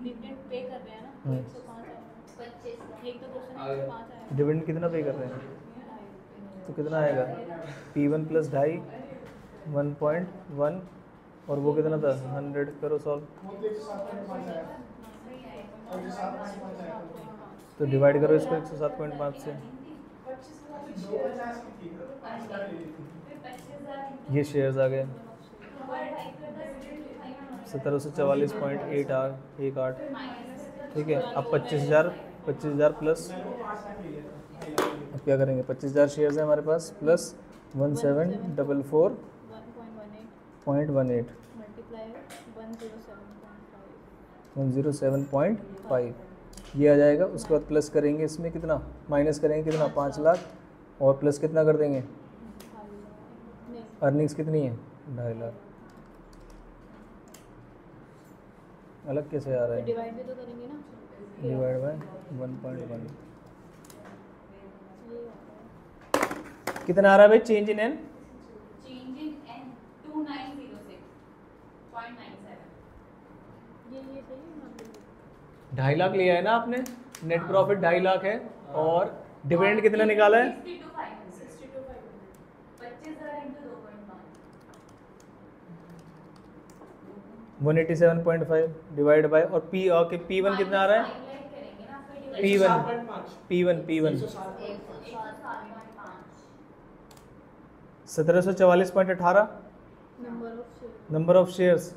डिविडेंड पे कर रहे हैं ना, तो 105 है। 25 एक तो क्वेश्चन है 105 है। डिविडेंड कितना पे कर रहे हैं? तो कितना आएगा? P1 प्लस 2.5 1.1 और वो कितना था? 100 करो सॉल्व। तो डिवाइड करो इसको 107.5 से। ये शेयर्स आ गए 1744.18। ठीक है, अब 25,000 प्लस, अब क्या करेंगे? 25,000 शेयर्स है हमारे पास, प्लस 1744.18 मल्टीप्लाई 107.5 ये आ जाएगा। उसके बाद प्लस करेंगे इसमें कितना, माइनस करेंगे कितना? 5 लाख, और प्लस कितना कर देंगे? अर्निंग्स कितनी है? 2.5 लाख। अलग कैसे आ रहा है? डिवाइड भी तो करेंगे ना। डिवाइड बाय 1.1 कितना आ रहा है भाई? Change in N change in N 2906.97 ये सही है ना? 2.5 लाख लिया है ना आपने, नेट प्रॉफिट 2.5 लाख है, और डिविडेंड कितना निकाला है? 187.5 डिवाइड बाय, और P1 कितना आ रहा है? P1 1744.18 number of shares.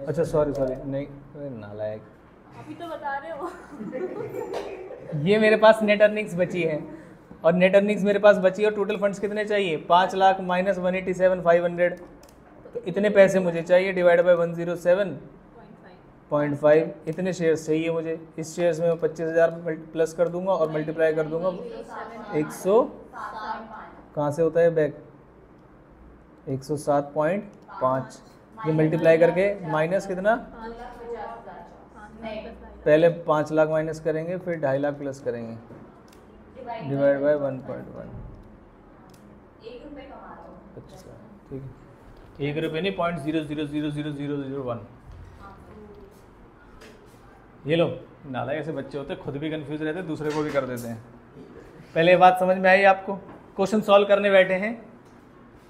अच्छा सॉरी नहीं, नालायक। अभी तो बता रहे हो। ये मेरे पास नेट अर्निंग्स बची है, और नेट अर्निंग्स मेरे पास बची है, और टोटल फंड्स कितने चाहिए? 5 लाख माइनस 187,500, तो इतने पैसे मुझे चाहिए। डिवाइड बाय 107.5 इतने शेयर्स चाहिए मुझे। इस शेयर्स में मैं 25,000 प्लस कर दूंगा और मल्टीप्लाई कर दूंगा 100, कहाँ से होता है बैक? 107.5 ये मल्टीप्लाई करके माइनस कितना? पहले 5 लाख माइनस करेंगे, फिर 2.5 लाख प्लस करेंगे, डिवाइड बाय 1.1। ठीक है, 1 रुपये नहीं, 0.000001। ये लो, नालायक ऐसे बच्चे होते, खुद भी कंफ्यूज रहते, दूसरे को भी कर देते हैं। पहले बात समझ में आई आपको? क्वेश्चन सॉल्व करने बैठे हैं,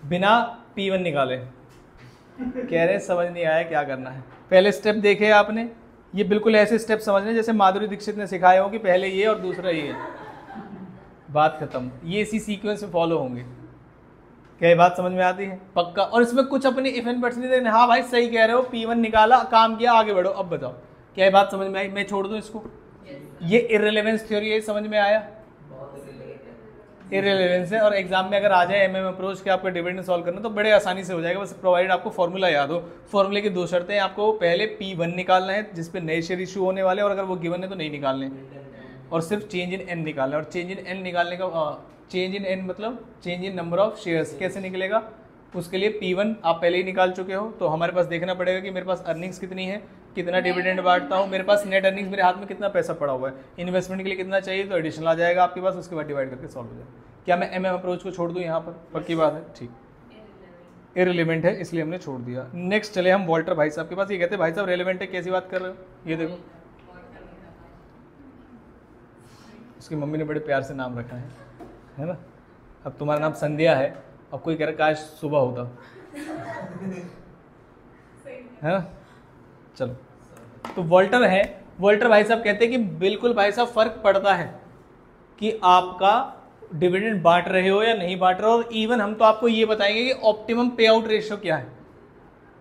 बिना P1 निकाले, कह रहे समझ नहीं आया क्या करना है। पहले स्टेप देखे आपने, ये बिल्कुल ऐसे स्टेप समझने जैसे माधुरी दीक्षित ने सिखाए हो कि पहले ये और दूसरा ये, बात खत्म। ये इसी सीक्वेंस में फॉलो होंगे। क्या ये बात समझ में आती है? पक्का। और इसमें कुछ अपनी इफ एंड बट्स नहीं देने। हाँ भाई सही कह रहे हो, P1 निकाला, काम किया, आगे बढ़ो। अब बताओ क्या ये बात समझ में आई? मैं छोड़ दूं इसको? ये इररिलेवेंस थ्योरी है, समझ में आया? इररिलेवेंस है, और एग्जाम में अगर आ जाए MM अप्रोच के आपको डिविडेंड सॉल्व करना तो बड़े आसानी से हो जाएगा, बस प्रोवाइडेड आपको फॉर्मूला याद हो। फॉर्मूले की 2 शर्तें हैं, आपको पहले P1 निकालना है जिस पे नए शेयर इशू होने वाले, और अगर वो गिवन है तो नहीं निकालने, और सिर्फ चेंज इन एन निकालना है। और चेंज इन एन निकालने का चेंज इन एन मतलब change in number of shares. कैसे निकलेगा? उसके लिए P1 आप पहले ही निकाल चुके हो, तो हमारे पास देखना पड़ेगा कि मेरे पास अर्निंग्स कितनी है, कितना डिविडेंड बांटता हूँ, मेरे पास नेट अर्निंग्स मेरे हाथ में कितना पैसा पड़ा हुआ है, इन्वेस्टमेंट के लिए कितना चाहिए, तो एडिशनल आ जाएगा आपके पास, उसके बाद डिवाइड करके सॉल्व हो जाएगा। क्या मैं MM अप्रोच को छोड़ दूँ यहाँ पर? पक्की बात है, ठीक। इररिलेवेंट है इसलिए हमने छोड़ दिया। नेक्स्ट चले हम वॉल्टर भाई साहब के पास। ये कहते हैं भाई साहब रेलेवेंट है, कैसी बात कर रहे हो? ये देखो, उसकी मम्मी ने बड़े प्यार से नाम रखा है ना? अब तुम्हारा नाम संध्या है, अब कोई कह रहा काश सुबह होता, है ना? चलो, तो वॉल्टर है। वॉल्टर भाई साहब कहते हैं कि बिल्कुल भाई साहब फर्क पड़ता है कि आपका डिविडेंड बांट रहे हो या नहीं बांट रहे हो, और इवन हम तो आपको ये बताएंगे कि ऑप्टिमम पे आउट रेशियो क्या है,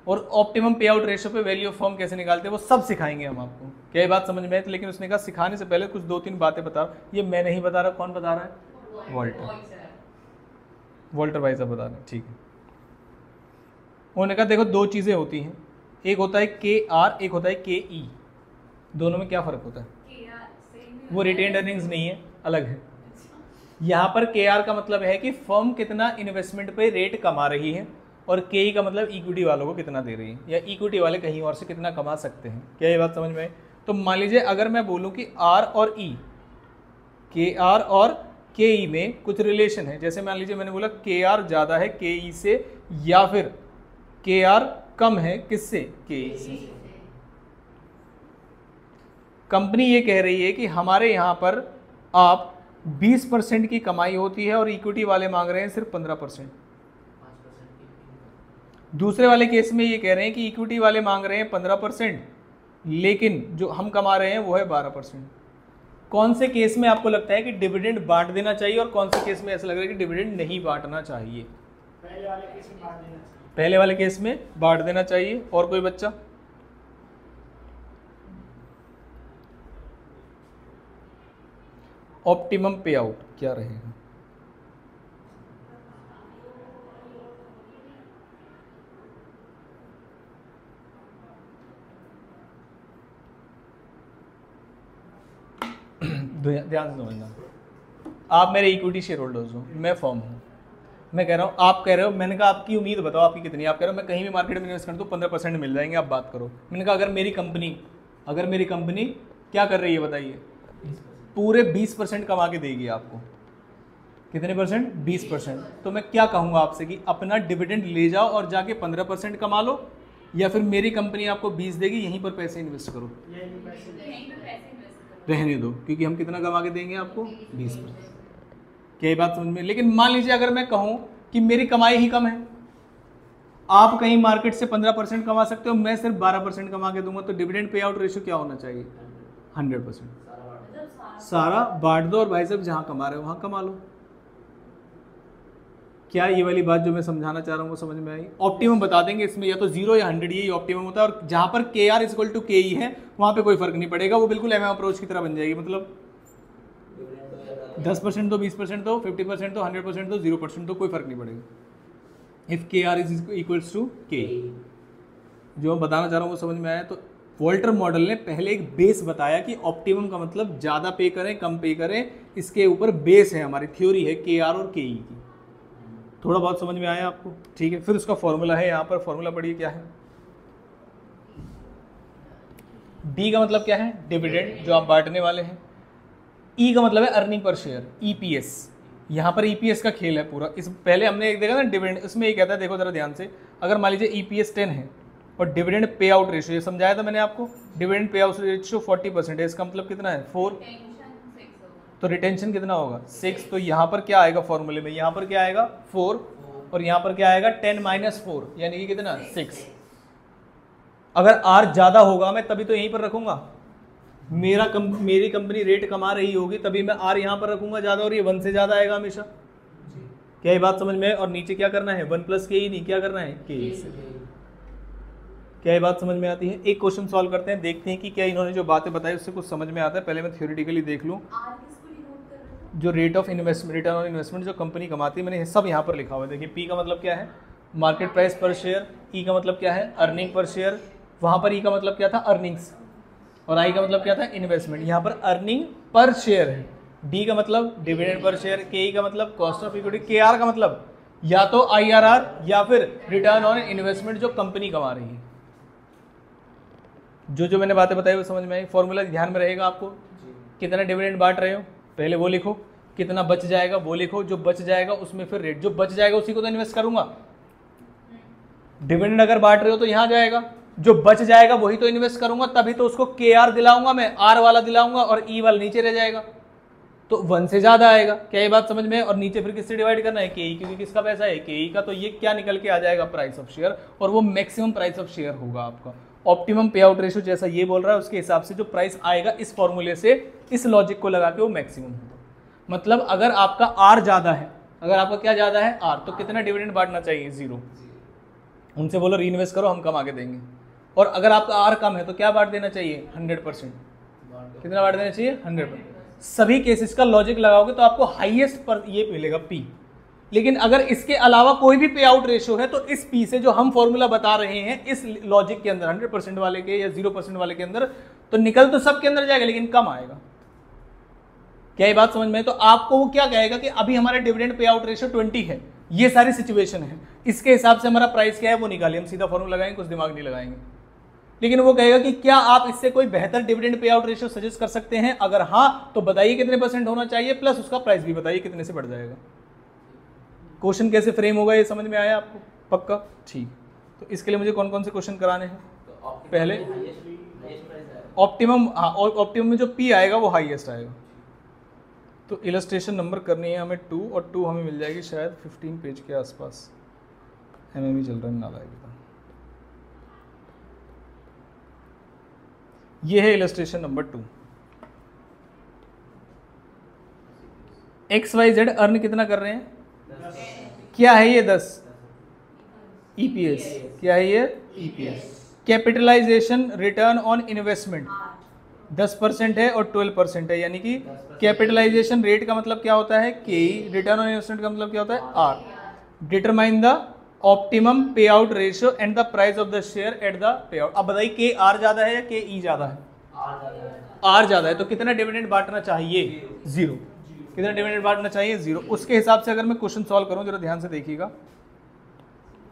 और ऑप्टिमम पे आउट रेशियो पे वैल्यू ऑफ फर्म कैसे निकालते हैं, वो सब सिखाएंगे हम आपको। क्या ये बात समझ में आई? लेकिन उसने कहा सिखाने से पहले कुछ 2-3 बातें बता। ये मैं नहीं बता रहा, कौन बता रहा है? वॉल्टर भाई साहब बता रहे हैं, ठीक है। उन्होंने कहा देखो 2 चीज़ें होती हैं, एक होता है KR, एक होता है KE। दोनों में क्या फ़र्क होता है? वो रिटेन्ड अर्निंग्स नहीं है, अलग है। यहाँ पर के आर का मतलब है कि फर्म कितना इन्वेस्टमेंट पे रेट कमा रही है, और के ई का मतलब इक्विटी वालों को कितना दे रही है, या इक्विटी वाले कहीं और से कितना कमा सकते हैं। क्या ये बात समझ में आई? तो मान लीजिए अगर मैं बोलूँ कि आर और ई, के आर और के ई में कुछ रिलेशन है, जैसे मान लीजिए मैंने बोला के आर ज़्यादा है के ई से, या फिर के आर कम है किससे, के ई से। कंपनी ये कह रही है कि हमारे यहाँ पर आप 20% की कमाई होती है और इक्विटी वाले मांग रहे हैं सिर्फ 15%। दूसरे वाले केस में ये कह रहे हैं कि इक्विटी वाले मांग रहे हैं 15%, लेकिन जो हम कमा रहे हैं वो है 12%। कौन से केस में आपको लगता है कि डिविडेंड बांट देना चाहिए, और कौन से केस में ऐसा लग रहा है कि डिविडेंड नहीं बांटना चाहिए? पहले वाले केस में बांट देना चाहिए। पहले वाले केस में बांट देना चाहिए। और कोई बच्चा? ऑप्टिमम पे आउट क्या रहेगा? ध्यान से समझना, आप मेरे इक्विटी शेयर होल्डर्स हो, मैं फर्म हूँ, मैं कह रहा हूँ, आप कह रहे हो, मैंने कहा आपकी उम्मीद बताओ आपकी कितनी है, आप कह रहे हो मैं कहीं भी मार्केट में इन्वेस्ट कर दूँ 15% मिल जाएंगे, आप बात करो। मैंने कहा अगर मेरी कंपनी क्या कर रही है बताइए, पूरे 20% कमा के देगी आपको। कितने परसेंट? 20%। तो मैं क्या कहूँगा आपसे कि अपना डिविडेंड ले जाओ और जाके 15% कमा लो, या फिर मेरी कंपनी आपको 20 देगी, यहीं पर पैसे इन्वेस्ट करो, रहने दो, क्योंकि हम कितना कमा के देंगे आपको? 20%। क्या ये बात समझ में? लेकिन मान लीजिए अगर मैं कहूँ कि मेरी कमाई ही कम है, आप कहीं मार्केट से 15% कमा सकते हो, मैं सिर्फ 12% कमा के दूंगा, तो डिविडेंड पे आउट रेशियो क्या होना चाहिए? 100%। सारा बांट दो और भाई साहब जहां कमा रहे हो वहां कमा लो। क्या ये वाली बात जो मैं समझाना चाह रहा हूँ वो समझ में आई? ऑप्टिमम बता देंगे इसमें, या तो 0 या 100 यही ऑप्टिमम होता है, और जहां पर के आर इक्वल टू के ई है वहां पे कोई फर्क नहीं पड़ेगा, वो बिल्कुल एमएम अप्रोच की तरह बन जाएगी। मतलब 10% दो, 20% दो, 50% दो, 100% दो, 0% दो, कोई फर्क नहीं पड़ेगा। इफ के आर इज इक्वल्स टू के, जो मैं बताना चाह रहा हूँ वो समझ में आया? तो वॉल्टर मॉडल ने पहले एक बेस बताया कि ऑप्टिमम का मतलब ज़्यादा पे करें कम पे करें, इसके ऊपर बेस है, हमारी थ्योरी है के आर और के ई की। थोड़ा बहुत समझ में आया आपको? ठीक है, फिर उसका फॉर्मूला है, यहाँ पर फॉर्मूला पढ़िए क्या है। डी का मतलब क्या है? डिविडेंड, जो आप बांटने वाले हैं। ई का मतलब है अर्निंग पर शेयर, ईपीएस। यहाँ पर ईपीएस का खेल है पूरा। इस पहले हमने एक देखा ना डिविडेंड, इसमें ये कहता है, देखो जरा ध्यान से, अगर मान लीजिए ईपीएस 10 है और डिविडेंड पे आउट रेशियो, ये समझाया था मैंने आपको, डिविडेंड पे आउट रेशियो 40% है, इसका मतलब कितना है? 4। तो रिटेंशन कितना होगा? 6। तो यहाँ पर क्या आएगा फॉर्मूले में? यहाँ पर क्या आएगा? 4, और यहाँ पर क्या आएगा? 10 - 4, यानी कि कितना? 6। अगर आर ज्यादा होगा मैं तभी तो यहीं पर रखूंगा, मेरी कंपनी रेट कमा रही होगी तभी मैं आर यहाँ पर रखूंगा ज्यादा, और ये 1 से ज्यादा आएगा हमेशा। क्या ये बात समझ में है? और नीचे क्या करना है? 1 + के ई, नहीं क्या करना है? के ई से। क्या ये बात समझ में आती है? एक क्वेश्चन सॉल्व करते हैं, देखते हैं कि क्या इन्होंने जो बातें बताई उससे कुछ समझ में आता है। पहले मैं थ्योरेटिकली देख लूँ। जो rate of investment, return on investment जो कंपनी कमाती है, मैंने सब यहाँ पर लिखा हुआ है। देखिए, पी का मतलब क्या है? Market price per share. ई का मतलब क्या है? Earning per share. वहाँ पर ई का मतलब क्या था? अर्निंग्स। और आई का मतलब क्या था? इन्वेस्टमेंट। यहाँ पर अर्निंग पर शेयर है। डी का मतलब डिविडेंड पर शेयर। के ई का मतलब कॉस्ट ऑफ इक्विटी। के आर का मतलब या तो IRR या फिर रिटर्न ऑन इन्वेस्टमेंट जो कंपनी कमा रही है। जो मैंने बातें बताई वो समझ में आई? फॉर्मूला ध्यान में रहेगा आपको। कितना डिविडेंड बांट रहे हो पहले वो लिखो, कितना बच जाएगा वो लिखो, जो बच जाएगा उसमें फिर रेट, जो बच जाएगा उसी को तो इन्वेस्ट करूंगा। डिविडेंड अगर बांट रहे हो तो यहाँ जाएगा, जो बच जाएगा वही तो इन्वेस्ट करूंगा, तभी तो उसको KR दिलाऊंगा मैं, R वाला दिलाऊंगा, और E वाला नीचे रह जाएगा, तो 1 से ज्यादा आएगा। क्या ये बात समझ में है? और नीचे फिर किससे डिवाइड करना है? KE, क्योंकि किसका पैसा है? KE का। तो ये क्या निकल के आ जाएगा? प्राइस ऑफ शेयर, और वो मैक्सिमम प्राइस ऑफ शेयर होगा आपका। ऑप्टिमम पे आउट रेशियो जैसा ये बोल रहा है उसके हिसाब से जो प्राइस आएगा इस फॉर्मूले से, इस लॉजिक को लगा के वो मैक्सिमम होगा। मतलब अगर आपका R ज्यादा है, अगर आपका क्या ज्यादा है? R, तो कितना डिविडेंड बांटना चाहिए? 0। उनसे बोलो री इन्वेस्ट करो, हम कमा के देंगे। और अगर आपका R कम है तो क्या बांट देना चाहिए? 100%। कितना बांट देना चाहिए? 100%। सभी केसेस का लॉजिक लगाओगे तो आपको हाईएस्ट पर ये मिलेगा P। लेकिन अगर इसके अलावा कोई भी पे आउट रेशियो है तो इस P से जो हम फॉर्मूला बता रहे हैं इस लॉजिक के अंदर 100% वाले के या 0% वाले के अंदर, तो निकल तो सब के अंदर जाएगा लेकिन कम आएगा। क्या ये बात समझ में है? तो आपको वो क्या कहेगा कि अभी हमारा डिविडेंड पे आउट रेशियो 20 है, ये सारी सिचुएशन है, इसके हिसाब से हमारा प्राइस क्या है वो निकालिए। हम सीधा फॉर्मूला लगाएंगे, कुछ दिमाग नहीं लगाएंगे। लेकिन वो कहेगा कि क्या आप इससे कोई बेहतर dividend pay out ratio suggest कर सकते हैं, अगर हाँ तो बताइए कितने % होना चाहिए, प्लस उसका प्राइस भी बताइए कितने से बढ़ जाएगा। क्वेश्चन कैसे फ्रेम होगा ये समझ में आया आपको? पक्का? ठीक। तो इसके लिए मुझे कौन कौन से क्वेश्चन कराने हैं? पहले ऑप्टिमम, हाँ, और ऑप्टिमम में जो पी आएगा वो हाईएस्ट आएगा। तो इलस्ट्रेशन नंबर करनी है हमें 2, और 2 हमें मिल जाएगी शायद 15 पेज के आसपास। एमएमई चल रहा है, ना लाएगी। ये है इलस्ट्रेशन नंबर 2। XYZ अर्न कितना कर रहे हैं? क्या है ये? 10 EPS। क्या है ये? EPS। Capitalisation return on investment 10% है और 12% है, यानी कि कैपिटलाइजेशन रेट का मतलब क्या होता है? KE। रिटर्न ऑन इन्वेस्टमेंट का मतलब क्या होता है? R। Determine the optimum pay out ratio and the price of the share at the pay out. अब बताइए KR ज्यादा है या KE ज्यादा है? R ज्यादा है। तो कितना डिविडेंड बांटना चाहिए? 0। कितना डिविडेंड बांटना चाहिए? 0। उसके हिसाब से अगर मैं क्वेश्चन सॉल्व करूं, जरा ध्यान से देखिएगा।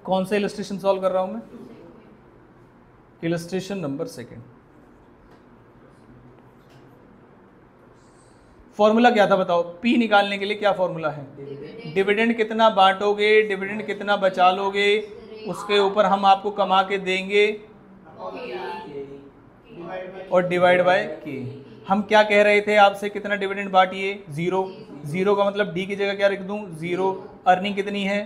कौन सा इलस्ट्रेशन सॉल्व कर रहा हूं मैं? Illustration number 2। फॉर्मूला क्या था बताओ? P निकालने के लिए क्या फॉर्मूला है? डिविडेंड कितना बांटोगे, डिविडेंड कितना बचा लोगे, उसके ऊपर हम आपको कमा के देंगे और डिवाइड बाय K। हम क्या कह रहे थे आपसे? कितना डिविडेंड बांटिए? 0। 0 का मतलब D की जगह क्या रख दूं? 0। अर्निंग कितनी है?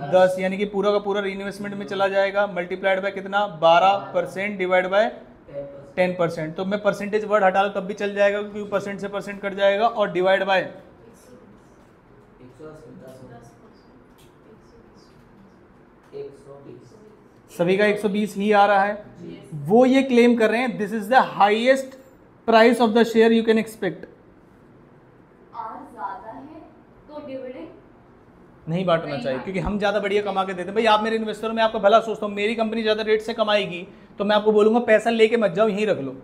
10, यानी कि पूरा का पूरा रीइन्वेस्टमेंट में चला जाएगा। मल्टीप्लाइड बाय कितना? 12% डिवाइड बाय 10%। तो मैं परसेंटेज वर्ड हटा लूं तब भी चल जाएगा, क्योंकि परसेंट से परसेंट कट जाएगा। और डिवाइड बाय सभी का 120 ही आ रहा है। वो ये क्लेम कर रहे हैं this is the highest price of the share you can expect. नहीं बांटना चाहिए, क्योंकि हम ज्यादा बढ़िया कमा के देते हैं। भाई आप मेरे इन्वेस्टर हो, मैं आपका भला सोचता हूँ। मेरी कंपनी ज्यादा रेट से कमाएगी तो मैं आपको बोलूंगा पैसा लेके मत जाओ, यहीं रख लो।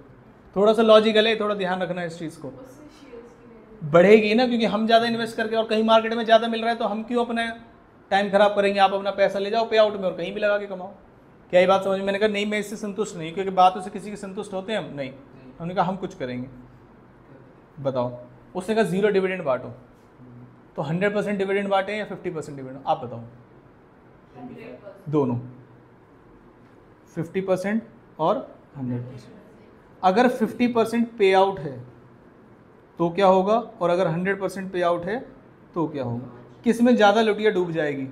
थोड़ा सा लॉजिकल है, थोड़ा ध्यान रखना है इस चीज को। बढ़ेगी ना, क्योंकि हम ज्यादा इन्वेस्ट करके और कहीं मार्केट में ज्यादा मिल रहा है, तो हम क्यों अपना टाइम खराब करेंगे। आप अपना पैसा ले जाओ पे आउट में और कहीं भी लगा के कमाओ। क्या ये बात समझ में? मैंने कहा नहीं, मैं इससे संतुष्ट नहीं, क्योंकि बातों से किसी के संतुष्ट होते हैं हम नहीं। हमने कहा हम कुछ करेंगे। बताओ। उसने कहा 0 डिविडेंड बांटो। तो 100% डिविडेंड बांटे या 50% डिविडेंड? आप बताओ। दोनों, 50% और 100%। अगर 50% पे आउट है तो क्या होगा, और अगर 100% पे आउट है तो क्या होगा? किस में ज़्यादा लुटिया डूब जाएगी?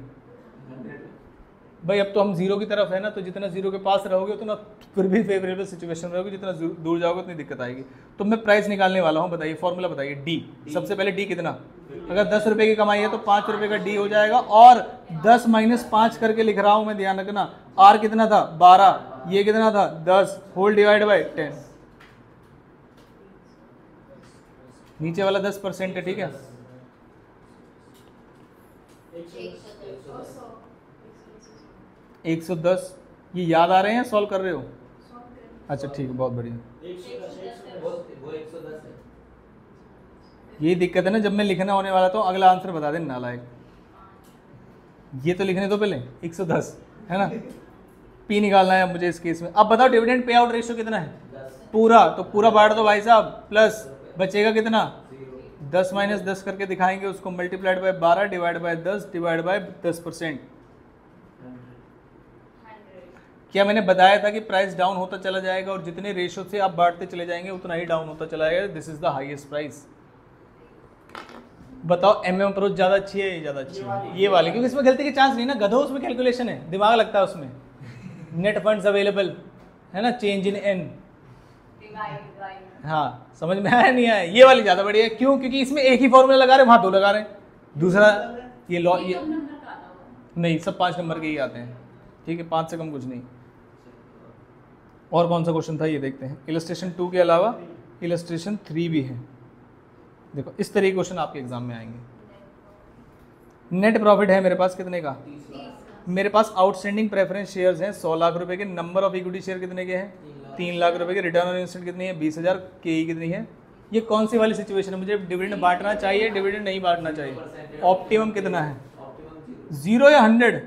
भाई अब तो हम 0 की तरफ है ना, तो जितना 0 के पास रहोगे उतना फिर भी फेवरेबल सिचुएशन रहोगे, जितना दूर जाओगे उतनी दिक्कत आएगी। तो मैं प्राइस निकालने वाला हूँ। बताइए फॉर्मूला बताइए। D। सबसे पहले D कितना? अगर 10 रुपए की कमाई है तो 5 रुपए का D हो जाएगा, और 10 - 5 करके लिख रहा हूँ मैं, ध्यान रखना। R कितना था? 12। ये कितना था? 10 होल डिवाइड बाय 10। नीचे वाला 10% है, ठीक है। 110। ये याद आ रहे हैं, सॉल्व कर रहे हो? अच्छा ठीक है, बहुत बढ़िया। ये दिक्कत है ना, जब मैं लिखना होने वाला तो अगला आंसर बता देना नालायक। ये तो लिखने दो पहले। 110 है ना। P निकालना है मुझे इस केस में। अब बताओ डिविडेंड पे आउट रेशियो कितना है? पूरा। तो पूरा बांट दो भाई साहब, प्लस बचेगा कितना? 10 - 10 करके दिखाएंगे उसको। Multiplied by 12 divide by 10 divide by 10%। क्या मैंने बताया था कि प्राइस डाउन होता चला जाएगा, और जितने रेशो से आप बांटते चले जाएंगे उतना ही डाउन होता चला जाएगा। This is the highest price. बताओ MM अप्रोच ज़्यादा अच्छी है या ज़्यादा अच्छी है? ये वाली, क्योंकि इसमें गलती के चांस नहीं ना। गधो उसमें कैलकुलेशन है, दिमाग लगता है उसमें। नेट फंड्स अवेलेबल है ना, चेंज इन N। हाँ समझ में आया नहीं आया? ये वाली ज़्यादा बढ़िया है। क्यों? क्योंकि इसमें एक ही फॉर्मूला लगा रहे हैं, वहाँ 2 लगा रहे हैं। दूसरा ये लॉ, ये नहीं, सब 5 नंबर के ही आते हैं, ठीक है। 5 से कम कुछ नहीं। और कौन सा क्वेश्चन था ये देखते हैं। इलस्ट्रेशन 2 के अलावा इलस्ट्रेशन 3 भी है। देखो इस तरह के क्वेश्चन आपके एग्जाम में आएंगे। नेट प्रॉफिट है मेरे पास कितने का? मेरे पास आउटस्टैंडिंग प्रेफरेंस शेयर्स हैं 100 लाख रुपए के। नंबर ऑफ इक्विटी शेयर कितने के हैं? 3 लाख रुपए के। रिटर्न ऑन इन्वेस्टमेंट कितनी है? 20,000। KE कितनी है? ये कौन सी वाली सिचुएशन है, मुझे डिविडेंड बांटना चाहिए, डिविडेंड नहीं बांटना चाहिए? ऑप्टिमम कितना है, 0 या 100?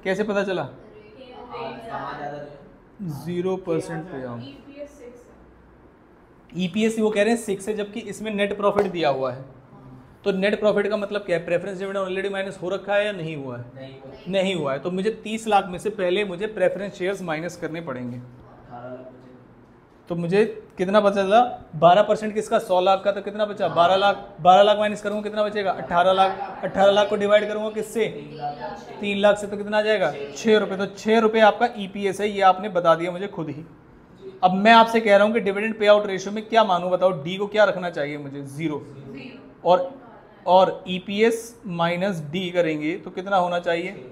कैसे पता चला? 0% पे आउट। ईपीएस वो कह रहे हैं 6 है, जबकि इसमें नेट प्रॉफिट दिया हुआ है। तो नेट प्रॉफिट का मतलब क्या है? प्रेफरेंस डिविडेंड ऑलरेडी माइनस हो रखा है या नहीं हुआ है? नहीं हुआ है। तो मुझे 30 लाख में से पहले मुझे प्रेफरेंस शेयर्स माइनस करने पड़ेंगे। तो मुझे कितना बचा चला? 12% किसका? 100 लाख का। तो कितना बचा? 12 लाख। 12 लाख माइनस करूँगा कितना बचेगा? 18 लाख। 18 लाख को डिवाइड करूँगा किससे? 3 लाख से। तो कितना आ जाएगा? 6 रुपये। तो 6 रुपये आपका ईपीएस है, ये आपने बता दिया मुझे खुद ही। अब मैं आपसे कह रहा हूँ कि डिविडेंड पे आउट रेशियो में क्या मानूं, बताओ। डी को क्या रखना चाहिए मुझे? 0। और ईपीएस माइनस डी करेंगे तो कितना होना चाहिए?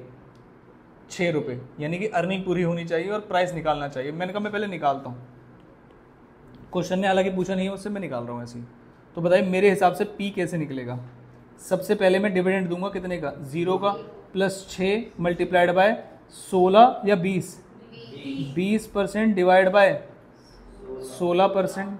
6 रुपये। यानी कि अर्निंग पूरी होनी चाहिए और प्राइस निकालना चाहिए। मैंने कहा मैं पहले निकालता हूँ। क्वेश्चन ने हालांकि पूछा नहीं है उससे, मैं निकाल रहा हूँ ऐसे ही। तो बताइए मेरे हिसाब से पी कैसे निकलेगा? सबसे पहले मैं डिविडेंड दूंगा कितने का? 0 का, प्लस 6 मल्टीप्लाइड बाय 16 या 20? 20% डिवाइड बाय 16%।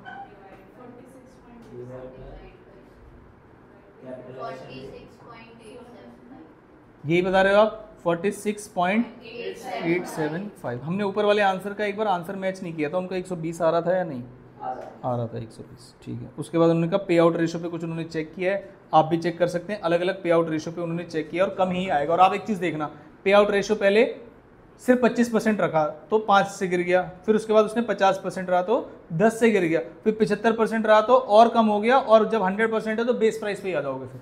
यही बता रहे हो आप? 46.875। हमने ऊपर वाले आंसर का एक बार आंसर मैच नहीं किया था, उनका 120 आ रहा था या नहीं आ रहा था? 120। ठीक है। उसके बाद उन्होंने कहा पे आउट रेशियो पे कुछ उन्होंने चेक किया है, आप भी चेक कर सकते हैं। अलग अलग पे आउट रेशियो पे उन्होंने चेक किया और कम ही आएगा। और आप एक चीज़ देखना, पे आउट रेशियो पहले सिर्फ 25% रखा तो 5 से गिर गया, फिर उसके बाद उसने 50% रहा तो 10 से गिर गया, फिर 75% रहा तो और कम हो गया, और जब 100% है तो बेस प्राइस पे ही आ जाओगे फिर।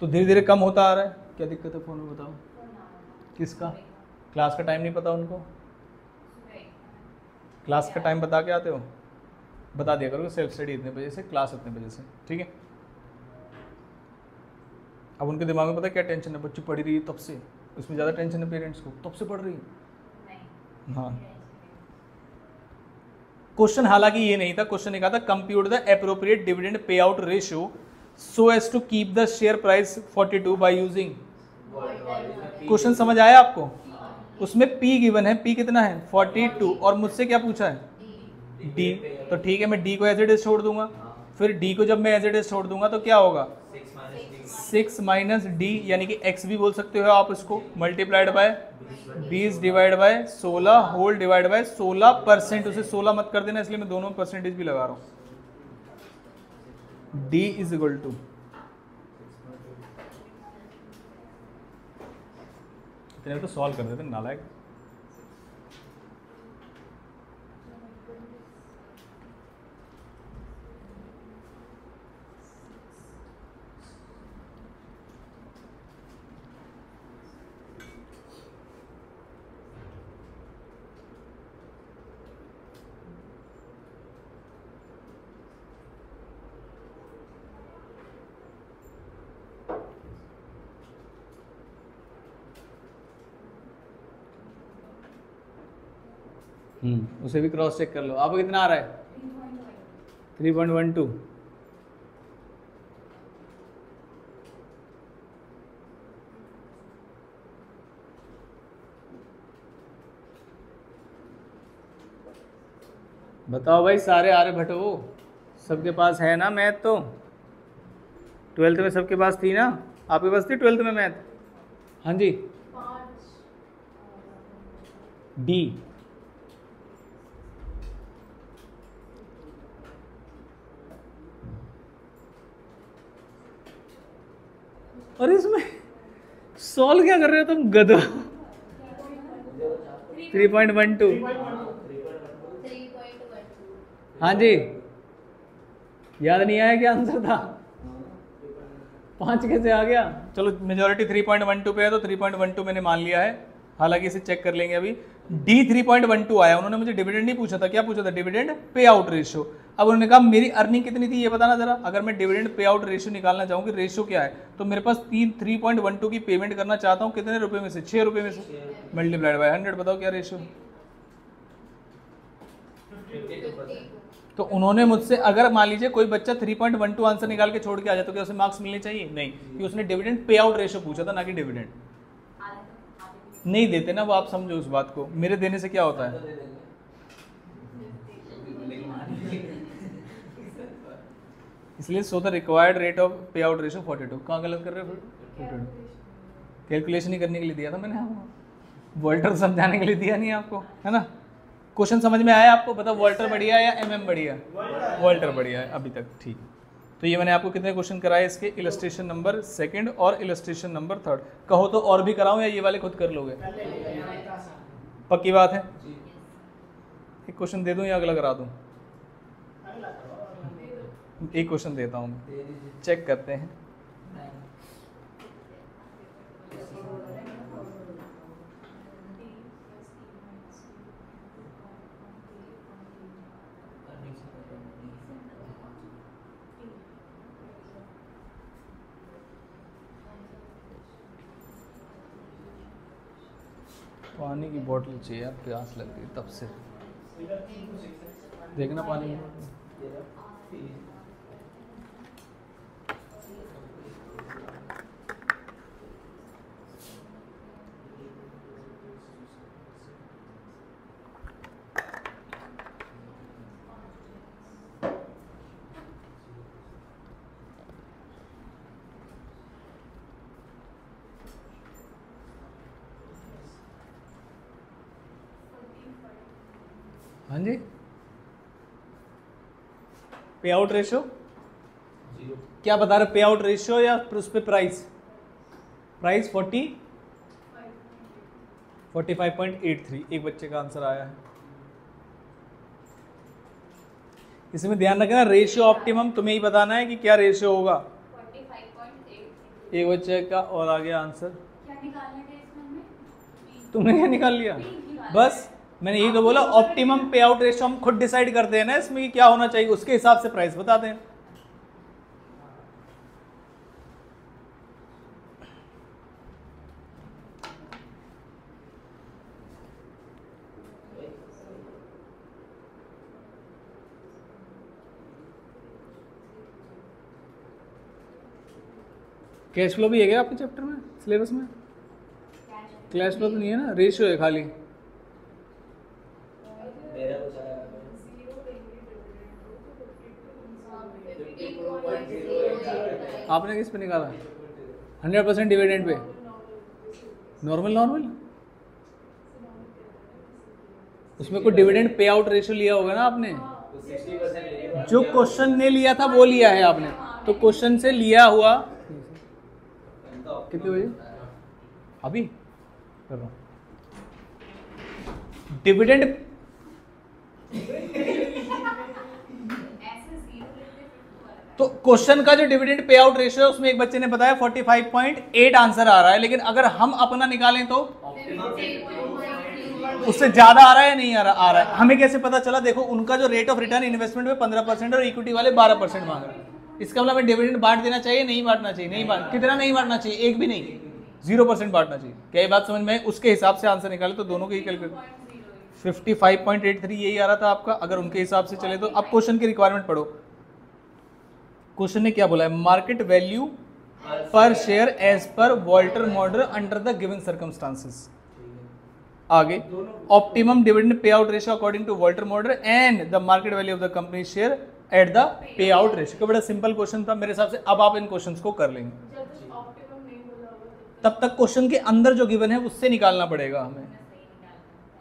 तो धीरे धीरे कम होता आ रहा है। क्या दिक्कत है फ़ोन में बताओ? किसका? क्लास का टाइम नहीं पता उनको? क्लास का टाइम बता के आते हो? बता दिया करो सेल्फ स्टडी इतने बजे से, क्लास इतने बजे से, ठीक है। अब उनके दिमाग में पता है क्या टेंशन है? बच्ची पढ़ रही है तब से, उसमें ज़्यादा टेंशन है पेरेंट्स को, तब से पढ़ रही है। हाँ, क्वेश्चन हालांकि ये नहीं था। क्वेश्चन ये कहा था compute the appropriate dividend pay out ratio so as to keep the share price 42 by using. Question समझ आया आपको? उसमें P गिवन है, P कितना है? 42, और मुझसे क्या पूछा है? D। तो ठीक है, मैं D को एज इट इज छोड़ दूंगा। फिर D को जब मैं एज इट इज छोड़ दूंगा तो क्या होगा? 6 माइनस D, यानी कि X भी बोल सकते हो आप इसको, multiplied by 20 divide by 16 whole divide by 16%। उसे 16 मत कर देना, इसलिए मैं दोनों परसेंटेज भी लगा रहा हूँ। D इज इक्वल टू, इतने तो सॉल्व कर देते नालायक। उसे भी क्रॉस चेक कर लो। आपको कितना आ रहा है? 3.12। बताओ भाई, सारे आर्यभट्ट हो, सबके पास है ना मैथ? तो 12th में सबके पास थी ना? आपके पास थी 12th में मैथ? हाँ जी। डी, और इसमें सॉल्व क्या कर रहे हो तुम गधो? 3.12। हाँ जी, याद नहीं आया क्या आंसर था? 5 कैसे आ गया? चलो मेजोरिटी 3.12 पे है तो 3.12 मैंने मान लिया है। हालांकि इसे चेक कर लेंगे अभी। D 3.12 आया। उन्होंने मुझे डिविडेंड नहीं पूछा था, क्या पूछा था? Dividend pay out ratio. अब उन्होंने कहा मेरी अर्निंग कितनी थी ये बताना जरा। अगर मैं डिविडेंड पे आउट रेशियो निकालना चाहूँ कि रेशियो क्या है, तो मेरे पास 3.12 की पेमेंट करना चाहता हूँ। कितने रुपए में से? 6 रुपए में से, मल्टीप्लाइड बाय 100। बताओ क्या रेशियो? तो उन्होंने मुझसे, अगर मान लीजिए कोई बच्चा 3.12 आंसर निकाल के छोड़ के आ जाए तो क्या उसे मार्क्स मिलने चाहिए? नहीं, कि उसने डिविडेंड पे आउट रेशियो पूछा था, ना कि डिविडेंड। नहीं देते ना वो, आप समझो उस बात को। मेरे देने से क्या होता है? इसलिए so the required rate of पे आउट रेशियो 42। कहाँ गलत कर रहे हो फिर? कैलकुलेशन ही करने के लिए दिया था मैंने आपको, वोल्टर समझाने के लिए दिया नहीं आपको, है ना। क्वेश्चन समझ में आया आपको? बताओ वोल्टर बढ़िया है या एमएम बढ़िया है? वोल्टर बढ़िया है अभी तक, ठीक। तो ये मैंने आपको कितने क्वेश्चन कराए इसके, इलस्ट्रेशन नंबर 2 और इलस्ट्रेशन नंबर 3। कहो तो और भी कराऊं या ये वाले खुद कर लोगे? पक्की बात है? एक क्वेश्चन दे दूं या अगला करा दूं? एक क्वेश्चन देता हूं, चेक करते हैं। पानी की बोतल चाहिए यार, प्यास लग रही है तब से। देखना पानी की बोतल। हाँ जी, पे आउट रेशियो क्या बता रहे? पे आउट रेशियो या उस पे प्राइस? प्राइस 45.83। एक बच्चे का आंसर आया है। इसमें ध्यान रखना, रेशियो ऑप्टिमम तुम्हें ही बताना है कि क्या रेशियो होगा। 45.8। एक बच्चे का और आ गया आंसर। क्या निकालने का इसमें हमें? तुमने क्या निकाल लिया? बस मैंने यही तो बोला, ऑप्टिमम पे आउट रेशियो हम खुद डिसाइड करते हैं ना इसमें कि क्या होना चाहिए, उसके हिसाब से प्राइस बताते हैं। कैश फ्लो भी है क्या आपके चैप्टर में, सिलेबस में? कैश फ्लो तो नहीं है ना, रेशियो है खाली। आपने किस पे निकाला? 100% डिविडेंड पे? नॉर्मल उसमें कोई डिविडेंड पे आउट रेशियो लिया होगा ना आपने? जो क्वेश्चन ने लिया था वो लिया है आपने, तो क्वेश्चन से लिया हुआ कितने बजे अभी कर रहा हूँ डिविडेंड। तो क्वेश्चन का जो डिविडेंड पे आउट रेशियो है उसमें एक बच्चे ने बताया 45.8 आंसर आ रहा है, लेकिन अगर हम अपना निकालें तो उससे ज्यादा आ रहा है या नहीं आ रहा है? हमें कैसे पता चला? देखो उनका जो रेट ऑफ रिटर्न इन्वेस्टमेंट में 15% और इक्विटी वाले 12% मांग रहे हैं। इसका मतलब हमें डिविडेंड बांट देना चाहिए, नहीं बांटना चाहिए? नहीं बांट, कितना नहीं बांटना चाहिए? एक भी नहीं, 0% बांटना चाहिए। क्या ये बात समझ में? उसके हिसाब से आंसर निकाले तो दोनों के ही कैलकुलेट 55.83 यही आ रहा था आपका, अगर उनके हिसाब से चले तो। अब क्वेश्चन की रिक्वायरमेंट पढ़ो। क्वेश्चन ने क्या बोला है? Market value per share as per Walter model under the given circumstances. आगे optimum dividend pay out ratio according to Walter model and the market value of the company share at the pay out ratio. बड़ा simple question था मेरे हिसाब से। अब आप इन questions को कर लेंगे, तब तक क्वेश्चन के अंदर जो गिवन है उससे निकालना पड़ेगा हमें।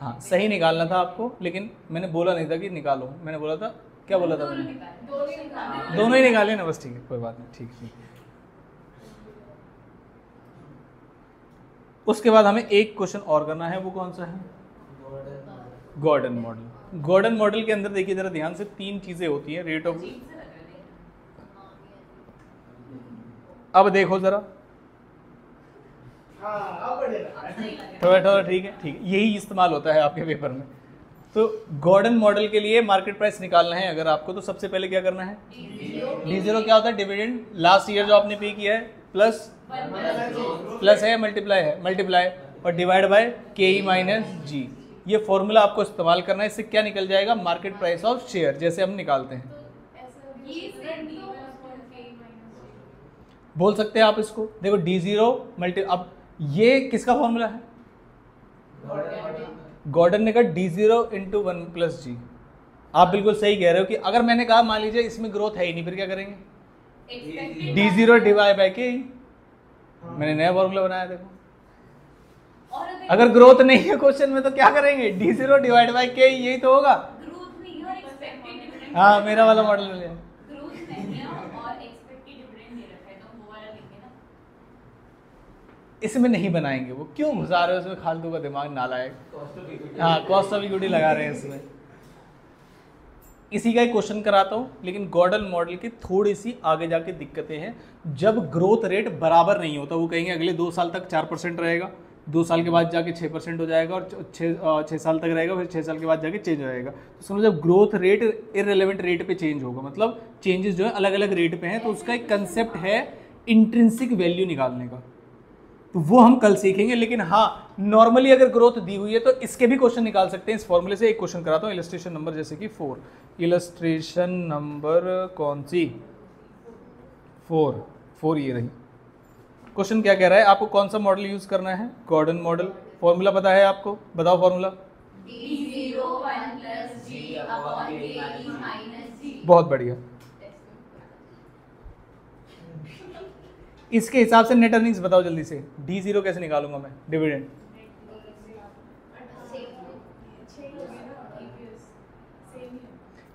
हाँ सही निकालना था आपको, लेकिन मैंने बोला नहीं था कि निकालो, मैंने बोला था, क्या बोला था मैंने? दोनों ही निकाले ना, बस ठीक है, कोई बात नहीं, ठीक ठीक। उसके बाद हमें एक क्वेश्चन और करना है, वो कौन सा है? Gordon model. गॉर्डन मॉडल के अंदर देखिए जरा ध्यान से, 3 चीजें होती हैं। रेट ऑफ, अब देखो जरा, थोड़ा ठीक है, यही इस्तेमाल होता है आपके पेपर में। तो गॉर्डन मॉडल के लिए मार्केट प्राइस निकालना है अगर आपको, तो सबसे पहले क्या करना है? D0 क्या होता है? डिविडेंड लास्ट ईयर जो आपने पे किया है प्लस है, मल्टीप्लाई और divide by KE minus G। ये फॉर्मूला आपको इस्तेमाल करना है। इससे क्या निकल जाएगा? मार्केट प्राइस ऑफ शेयर, जैसे हम निकालते हैं। बोल सकते हैं आप इसको। देखो D0 मल्टी, अब ये किसका फॉर्मूला है? गॉर्डन ने कहा D0 इंटू 1 प्लस G। आप बिल्कुल सही कह रहे हो कि अगर मैंने कहा मान लीजिए इसमें ग्रोथ है ही नहीं, फिर क्या करेंगे? एक्सपेक्टेड D0 डिवाइड बाय के। मैंने नया फॉर्मूला बनाया देखो। और अगर ग्रोथ नहीं है क्वेश्चन में तो क्या करेंगे? D0 डिवाइड बाय के, यही तो होगा। ग्रोथ नहीं है और एक्सपेक्टेड डिविडेंड, हाँ मेरा वाला मॉडल ले लिया। ग्रोथ नहीं है और एक्सपेक्टेड डिविडेंड दे रखा है, तो हम वो वाला लेंगे ना। इसमें नहीं बनाएंगे, वो क्यों घुसा रहे हो उसमें फालतू का दिमाग नालायक। हाँ कॉस्ट ऑफ इक्विटी लगा रहे हैं इसमें। इसी का एक क्वेश्चन कराता हूँ, लेकिन गॉर्डन मॉडल की थोड़ी सी आगे जाके दिक्कतें हैं। जब ग्रोथ रेट बराबर नहीं होता, वो कहेंगे अगले 2 साल तक 4% रहेगा, 2 साल के बाद जाके 6% हो जाएगा, और 6 साल तक रहेगा, फिर 6 साल के बाद जाके चेंज हो जाएगा। तो सुनो, जब ग्रोथ रेट इररिलेवेंट रेट पे चेंज होगा, मतलब चेंजेस जो है अलग अलग रेट पे हैं, तो उसका एक कंसेप्ट है इंट्रिंसिक वैल्यू निकालने का, तो वो हम कल सीखेंगे। लेकिन हाँ, नॉर्मली अगर ग्रोथ दी हुई है तो इसके भी क्वेश्चन निकाल सकते हैं। इस फॉर्मूले से एक क्वेश्चन कराता हूँ, इलस्ट्रेशन नंबर जैसे कि 4। इलस्ट्रेशन नंबर कौन सी? 4 ये रही। क्वेश्चन क्या कह रहा है? आपको कौन सा मॉडल यूज करना है? Gordon model. फॉर्मूला पता है आपको? बताओ formula. D0 1 + G upon KE minus G। बहुत बढ़िया। इसके हिसाब से नेट अर्निंग्स बताओ जल्दी से। D0 कैसे निकालूंगा मैं? डिविडेंड।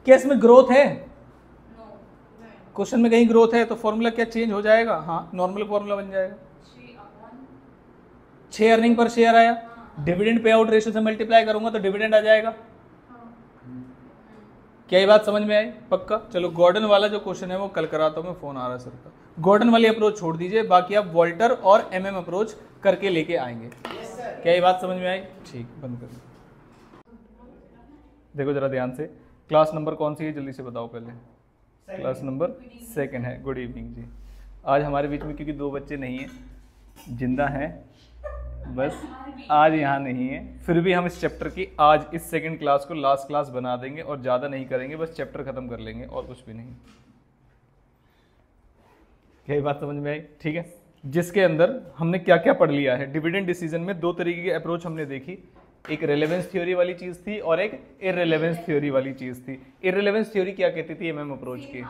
क्या इसमें ग्रोथ है? क्वेश्चन में कहीं ग्रोथ है तो फॉर्मूला क्या चेंज हो जाएगा? हाँ, नॉर्मल फॉर्मूला बन जाएगा। 6 अर्निंग पर शेयर आया, डिविडेंड पे आउट रेशियो से मल्टीप्लाई करूंगा तो डिविडेंड आ जाएगा। क्या ये बात समझ में आई? पक्का। चलो गॉर्डन वाला जो क्वेश्चन है वो कल कराता हूँ मैं, फोन आ रहा है सर का। गॉर्डन वाली अप्रोच छोड़ दीजिए, बाकी आप वॉल्टर और MM अप्रोच करके लेके आएंगे। क्या ये बात समझ में आई? ठीक, बंद कर दो। देखो जरा ध्यान से, क्लास नंबर कौन सी है जल्दी से बताओ पहले। क्लास नंबर 2 है। गुड इवनिंग जी। आज हमारे बीच में क्योंकि 2 बच्चे नहीं हैं, जिंदा हैं, बस आज यहाँ नहीं है, फिर भी हम इस चैप्टर की आज इस 2nd क्लास को लास्ट क्लास बना देंगे और ज़्यादा नहीं करेंगे, बस चैप्टर खत्म कर लेंगे और कुछ भी नहीं। क्या बात समझ में आई? ठीक है। जिसके अंदर हमने क्या क्या पढ़ लिया है। डिविडेंड डिसीजन में 2 तरीके की अप्रोच हमने देखी, एक रेलेवेंस थ्योरी वाली चीज़ थी और एक इररिलेवेंस थ्योरी वाली चीज़ थी। इररिलेवेंस थ्योरी क्या कहती थी? MM अप्रोच की।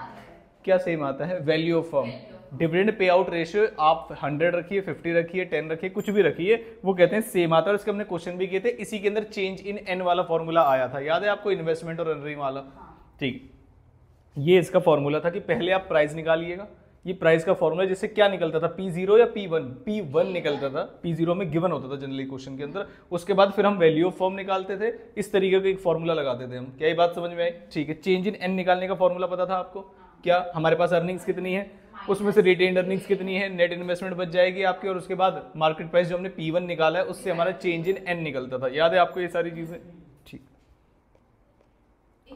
क्या सेम आता है? Value of firm. Dividend pay out ratio आप 100 रखिए, 50 रखिए, 10 रखिए, कुछ भी रखिए, वो कहते हैं सेम आता है। और इसके हमने क्वेश्चन भी किए थे। इसी के अंदर चेंज इन N वाला फॉर्मूला आया था, याद है आपको? इन्वेस्टमेंट और अर्निंग वाला। ठीक, ये इसका फॉर्मूला था कि पहले आप प्राइस निकालिएगा। ये प्राइस का फॉर्मूला जिससे क्या निकलता था? P0 या P1? P1 निकलता था। P0 में गिवन होता था जनरली क्वेश्चन के अंदर। उसके बाद फिर हम वैल्यू ऑफ फर्म निकालते थे, इस तरीके का एक फॉर्मूला लगाते थे हम। क्या ये बात समझ में आई? ठीक है। चेंज इन N निकालने का फॉर्मूला पता था आपको? क्या हमारे पास अर्निंग्स कितनी है, उसमें से रिटेन्ड अर्निंग्स कितनी है, नेट इन्वेस्टमेंट बच जाएगी आपकी, और उसके बाद मार्केट प्राइस जो हमने P1 निकाला है उससे हमारा चेंज इन N निकलता था। याद है आपको ये सारी चीजें? ठीक।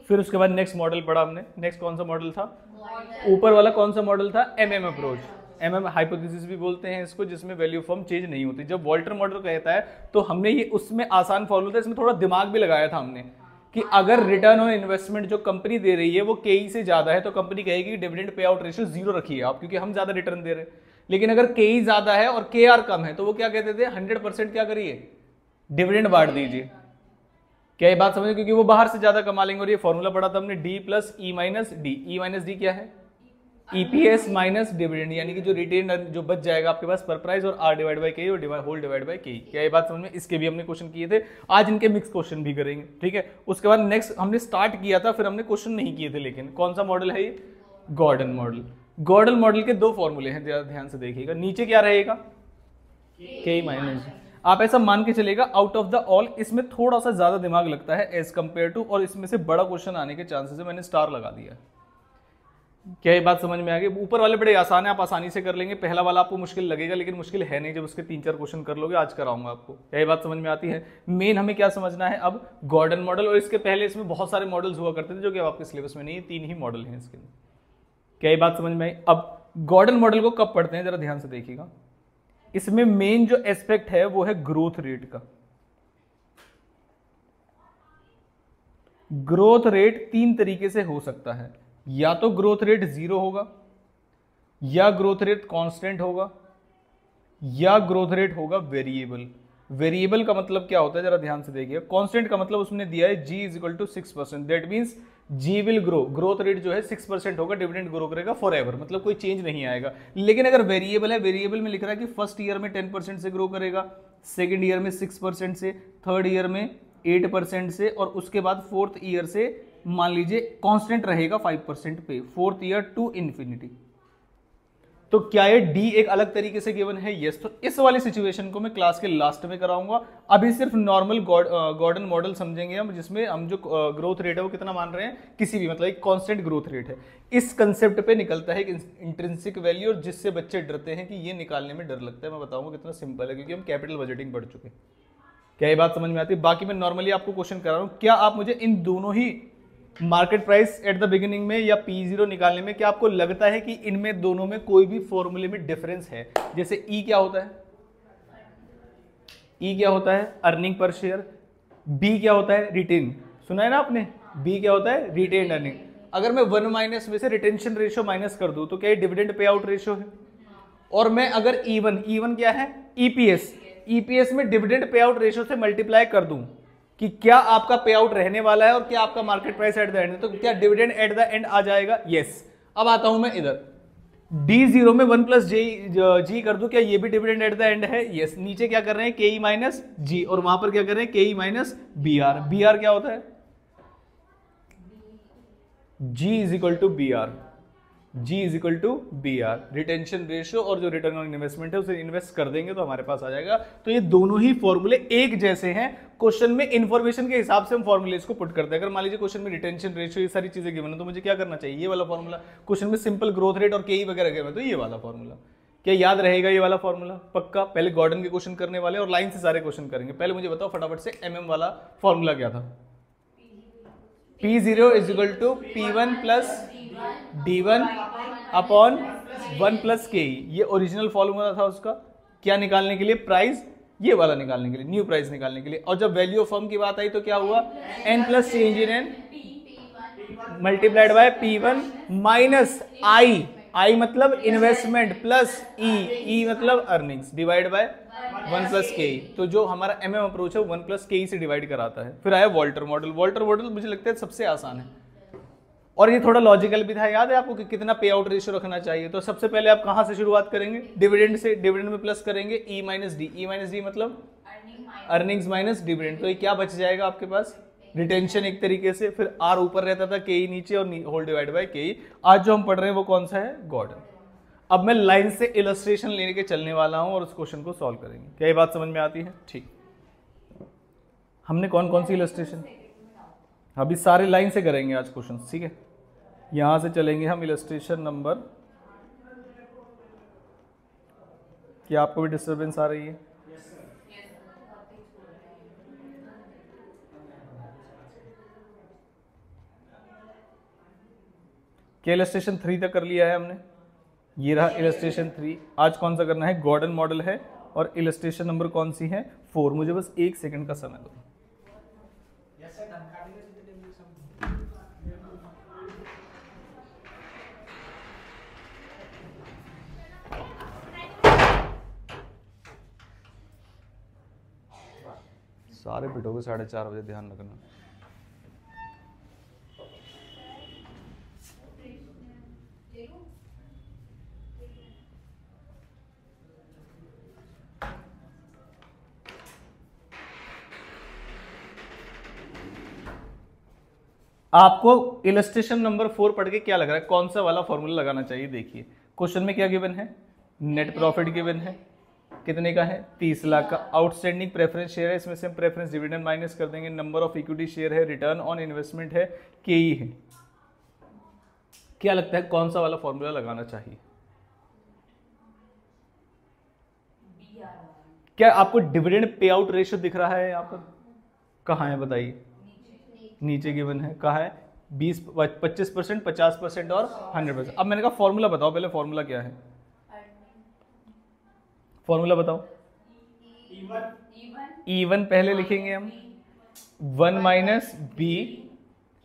फिर उसके बाद नेक्स्ट मॉडल पढ़ा हमने। नेक्स्ट कौन सा मॉडल था? ऊपर वाला कौन सा मॉडल था? MM approach. MM हाइपोथेसिस भी बोलते हैं इसको, जिसमें वैल्यू फॉर्म चेंज नहीं होती। जब वॉल्टर मॉडल कहता है तो हमने ये उसमें आसान फॉर्मूला था, इसमें थोड़ा दिमाग भी लगाया था हमने कि अगर रिटर्न ऑन इन्वेस्टमेंट जो कंपनी दे रही है वो KE से ज्यादा है तो कंपनी कहेगी डिविडेंड पे आउट रेशियो 0 रखिए आप, क्योंकि हम ज्यादा रिटर्न दे रहे हैं। लेकिन अगर KE ज्यादा है और KR कम है तो वो क्या कहते थे? 100% क्या करिए? डिविडेंड बांट दीजिए। क्या ये बात समझे? क्योंकि वो बाहर से ज्यादा कमा लेंगे। और ये फॉर्मूला पढ़ा था हमने, D + E - D। E - D क्या है? EPS माइनस डिविडेंड, यानी कि जो रिटेन जो बच जाएगा आपके पास पर प्राइस, और R/K और होल डिवाइड बाय K। क्या ये बात समझ में? इसके भी हमने क्वेश्चन किए थे, आज इनके मिक्स क्वेश्चन भी करेंगे। ठीक है। उसके बाद नेक्स्ट हमने स्टार्ट किया था, फिर हमने क्वेश्चन नहीं किए थे। लेकिन कौन सा मॉडल है ये? Gordon model. गॉर्डन मॉडल के 2 फॉर्मूले हैं, ध्यान से देखिएगा। नीचे क्या रहेगा? K - आप ऐसा मान के चलेगा आउट ऑफ द ऑल। इसमें थोड़ा सा ज्यादा दिमाग लगता है एज कंपेयर टू, और इसमें से बड़ा क्वेश्चन आने के चांसेस है। मैंने स्टार लगा दिया। क्या ये बात समझ में आ गई? ऊपर वाले बड़े आसान है, आप आसानी से कर लेंगे। पहला वाला आपको मुश्किल लगेगा, लेकिन मुश्किल है नहीं, जब उसके 3-4 क्वेश्चन कर लोगे। आज कराऊंगा आपको। क्या ये बात समझ में आती है? मेन हमें क्या समझना है अब? Gordon model. और इसके पहले इसमें बहुत सारे मॉडल्स हुआ करते थे जो कि आपके सिलेबस में नहीं है। 3 ही मॉडल हैं इसके। क्या ये बात समझ में आई? अब गॉर्डन मॉडल को कब पढ़ते हैं जरा ध्यान से देखिएगा। इसमें मेन जो एस्पेक्ट है वो है ग्रोथ रेट का। ग्रोथ रेट 3 तरीके से हो सकता है, या तो ग्रोथ रेट 0 होगा, या ग्रोथ रेट कांस्टेंट होगा, या ग्रोथ रेट होगा वेरिएबल। वेरिएबल का मतलब क्या होता है जरा ध्यान से देखिए। कांस्टेंट का मतलब उसने दिया है G = 6%। That means G will grow, growth rate जो है 6% होगा, डिविडेंड ग्रो करेगा फॉर एवर, मतलब कोई चेंज नहीं आएगा। लेकिन अगर वेरिएबल है, वेरिएबल में लिख रहा है कि फर्स्ट ईयर में 10% से ग्रो करेगा, सेकेंड ईयर में 6% से, थर्ड ईयर में 8% से, और उसके बाद फोर्थ ईयर से मान लीजिए कांस्टेंट रहेगा 5% पे, फोर्थ ईयर टू इन्फिनिटी। तो क्या ये डी एक अलग तरीके से गिवन है? यस। तो इस वाली सिचुएशन को मैं क्लास के लास्ट में कराऊंगा। अभी सिर्फ नॉर्मल गॉर्डन मॉडल समझेंगे हम, जिसमें हम जो ग्रोथ रेट है वो कितना मान रहे हैं, किसी भी, मतलब एक कांस्टेंट ग्रोथ रेट है। इस कंसेप्ट पे निकलता है इंट्रिंसिक वैल्यू, और जिससे बच्चे डरते हैं कि ये निकालने में डर लगता है। मैं बताऊंगा कितना सिंपल है, क्योंकि हम कैपिटल बजटिंग पढ़ चुके हैं। क्या ये बात समझ में आती है? बाकी मैं नॉर्मली आपको क्वेश्चन करा रहा हूँ, क्या आप मुझे इन दोनों ही market price at the beginning में या P0 निकालने में, क्या आपको लगता है कि इनमें दोनों में कोई भी फॉर्मूले में डिफरेंस है? जैसे E क्या होता है? E क्या होता है? Earning per share. B क्या होता है? रिटेन। सुना है ना आपने? B क्या होता है? Retain earning. अगर मैं 1 माइनस में से रिटेंशन रेशियो माइनस कर दूं तो क्या ये डिविडेंड पे आउट रेशियो है? और मैं अगर E1 क्या है? EPS में डिविडेंड पे आउट रेशियो से मल्टीप्लाई कर दूं कि क्या आपका पे आउट रहने वाला है और क्या आपका market price at the and है, तो क्या डिविडेंड एट द एंड आ जाएगा? यस। अब आता हूं मैं इधर, D0 में 1 प्लस जी कर दूं, क्या ये भी डिविडेंड एट द एंड है? यस। नीचे क्या कर रहे हैं? KE माइनस जी, और वहां पर क्या कर रहे हैं? KE minus BR। BR क्या होता है? G is equal to BR। G is equal to BR, retention ratio, और जो रिटर्न ऑन इन्वेस्टमेंट है उसे इन्वेस्ट कर देंगे तो हमारे पास आ जाएगा। तो ये दोनों ही फॉर्मूले एक जैसे हैं। क्वेश्चन में इंफॉर्मेशन के हिसाब से हम फॉर्मूले को पुट करते हैं। अगर मान लीजिए क्वेश्चन में रिटेंशन रेशियो ये सारी चीजें गिवन है, तो मुझे क्या करना चाहिए? ये वाला फॉर्मूला। क्वेश्चन में सिंपल ग्रोथ रेट और KE वगैरह गिवन है, तो ये वाला फॉर्मूला। क्या याद रहेगा ये वाला फॉर्मूला? पक्का। पहले गॉर्डन के क्वेश्चन करने वाले और लाइन से सारे क्वेश्चन करेंगे। पहले मुझे बताओ फटाफट से, MM वाला फॉर्मूला क्या था? P0 is equal to P1 plus D1 upon 1 plus KE। ये ओरिजिनल फॉर्मूला था उसका। क्या निकालने के लिए? प्राइस, ये वाला निकालने के लिए, न्यू प्राइस निकालने के लिए। और जब वैल्यू ऑफ फर्म की बात आई तो क्या हुआ? N plus change in N multiplied by P1 minus I मतलब इन्वेस्टमेंट, प्लस E मतलब earnings, divide by 1 plus KE। तो जो हमारा MM अप्रोच है वो 1 प्लस KE से डिवाइड कराता है। फिर आया वॉल्टर मॉडल। वॉल्टर मॉडल मुझे लगता है सबसे आसान है, और ये थोड़ा लॉजिकल भी था। याद है आपको कि कितना पे आउट रेशियो रखना चाहिए? तो सबसे पहले आप कहां से शुरुआत करेंगे? डिविडेंड से। डिविडेंड में प्लस करेंगे E माइनस डी मतलब अर्निंग्स माइनस डिविडेंड। तो ये क्या बच जाएगा आपके पास? रिटेंशन एक तरीके से। फिर R ऊपर रहता था, KE नीचे, और होल डिवाइड बाय KE। आज जो हम पढ़ रहे हैं वो कौन सा है? गॉर्डन। अब मैं लाइन से इलस्ट्रेशन लेने के चलने वाला हूं और उस क्वेश्चन को सॉल्व करेंगे। क्या ये बात समझ में आती है? ठीक। हमने कौन कौन सी इलस्ट्रेशन, अभी सारे लाइन से करेंगे आज क्वेश्चन, ठीक है? यहां से चलेंगे हम इलस्ट्रेशन नंबर, क्या आपको भी डिस्टर्बेंस आ रही है? क्या इलस्ट्रेशन 3 तक कर लिया है हमने? ये रहा इलस्ट्रेशन 3। आज कौन सा करना है? गॉर्डन मॉडल है, और इलस्ट्रेशन नंबर कौन सी है? 4। मुझे बस 1 सेकंड का समय दो। सारे पिटोगे 4:30 बजे, ध्यान रखना। आपको इलस्ट्रेशन नंबर 4 पढ़ के क्या लग रहा है? कौन सा वाला फॉर्मूला लगाना चाहिए? देखिए क्वेश्चन में क्या गिवन है? नेट प्रॉफिट गिवन है, कितने का है? 30 लाख का। आउटस्टैंडिंग प्रेफरेंस शेयर है, इसमें से हम प्रेफरेंस डिविडेंड माइनस कर देंगे। नंबर ऑफ इक्विटी शेयर है, रिटर्न ऑन इन्वेस्टमेंट है, KE है। क्या लगता है कौन सा वाला फॉर्मूला लगाना चाहिए? क्या आपको डिविडेंड पे आउट रेशियो दिख रहा है यहाँ पर? कहाँ है बताइए? नीचे गिवन है। कहाँ है? 20, 25%, 50% और 100%। अब मैंने कहा फॉर्मूला बताओ, पहले फॉर्मूला क्या है? फॉर्मूला बताओ। E1 पहले लिखेंगे हम, 1 माइनस B,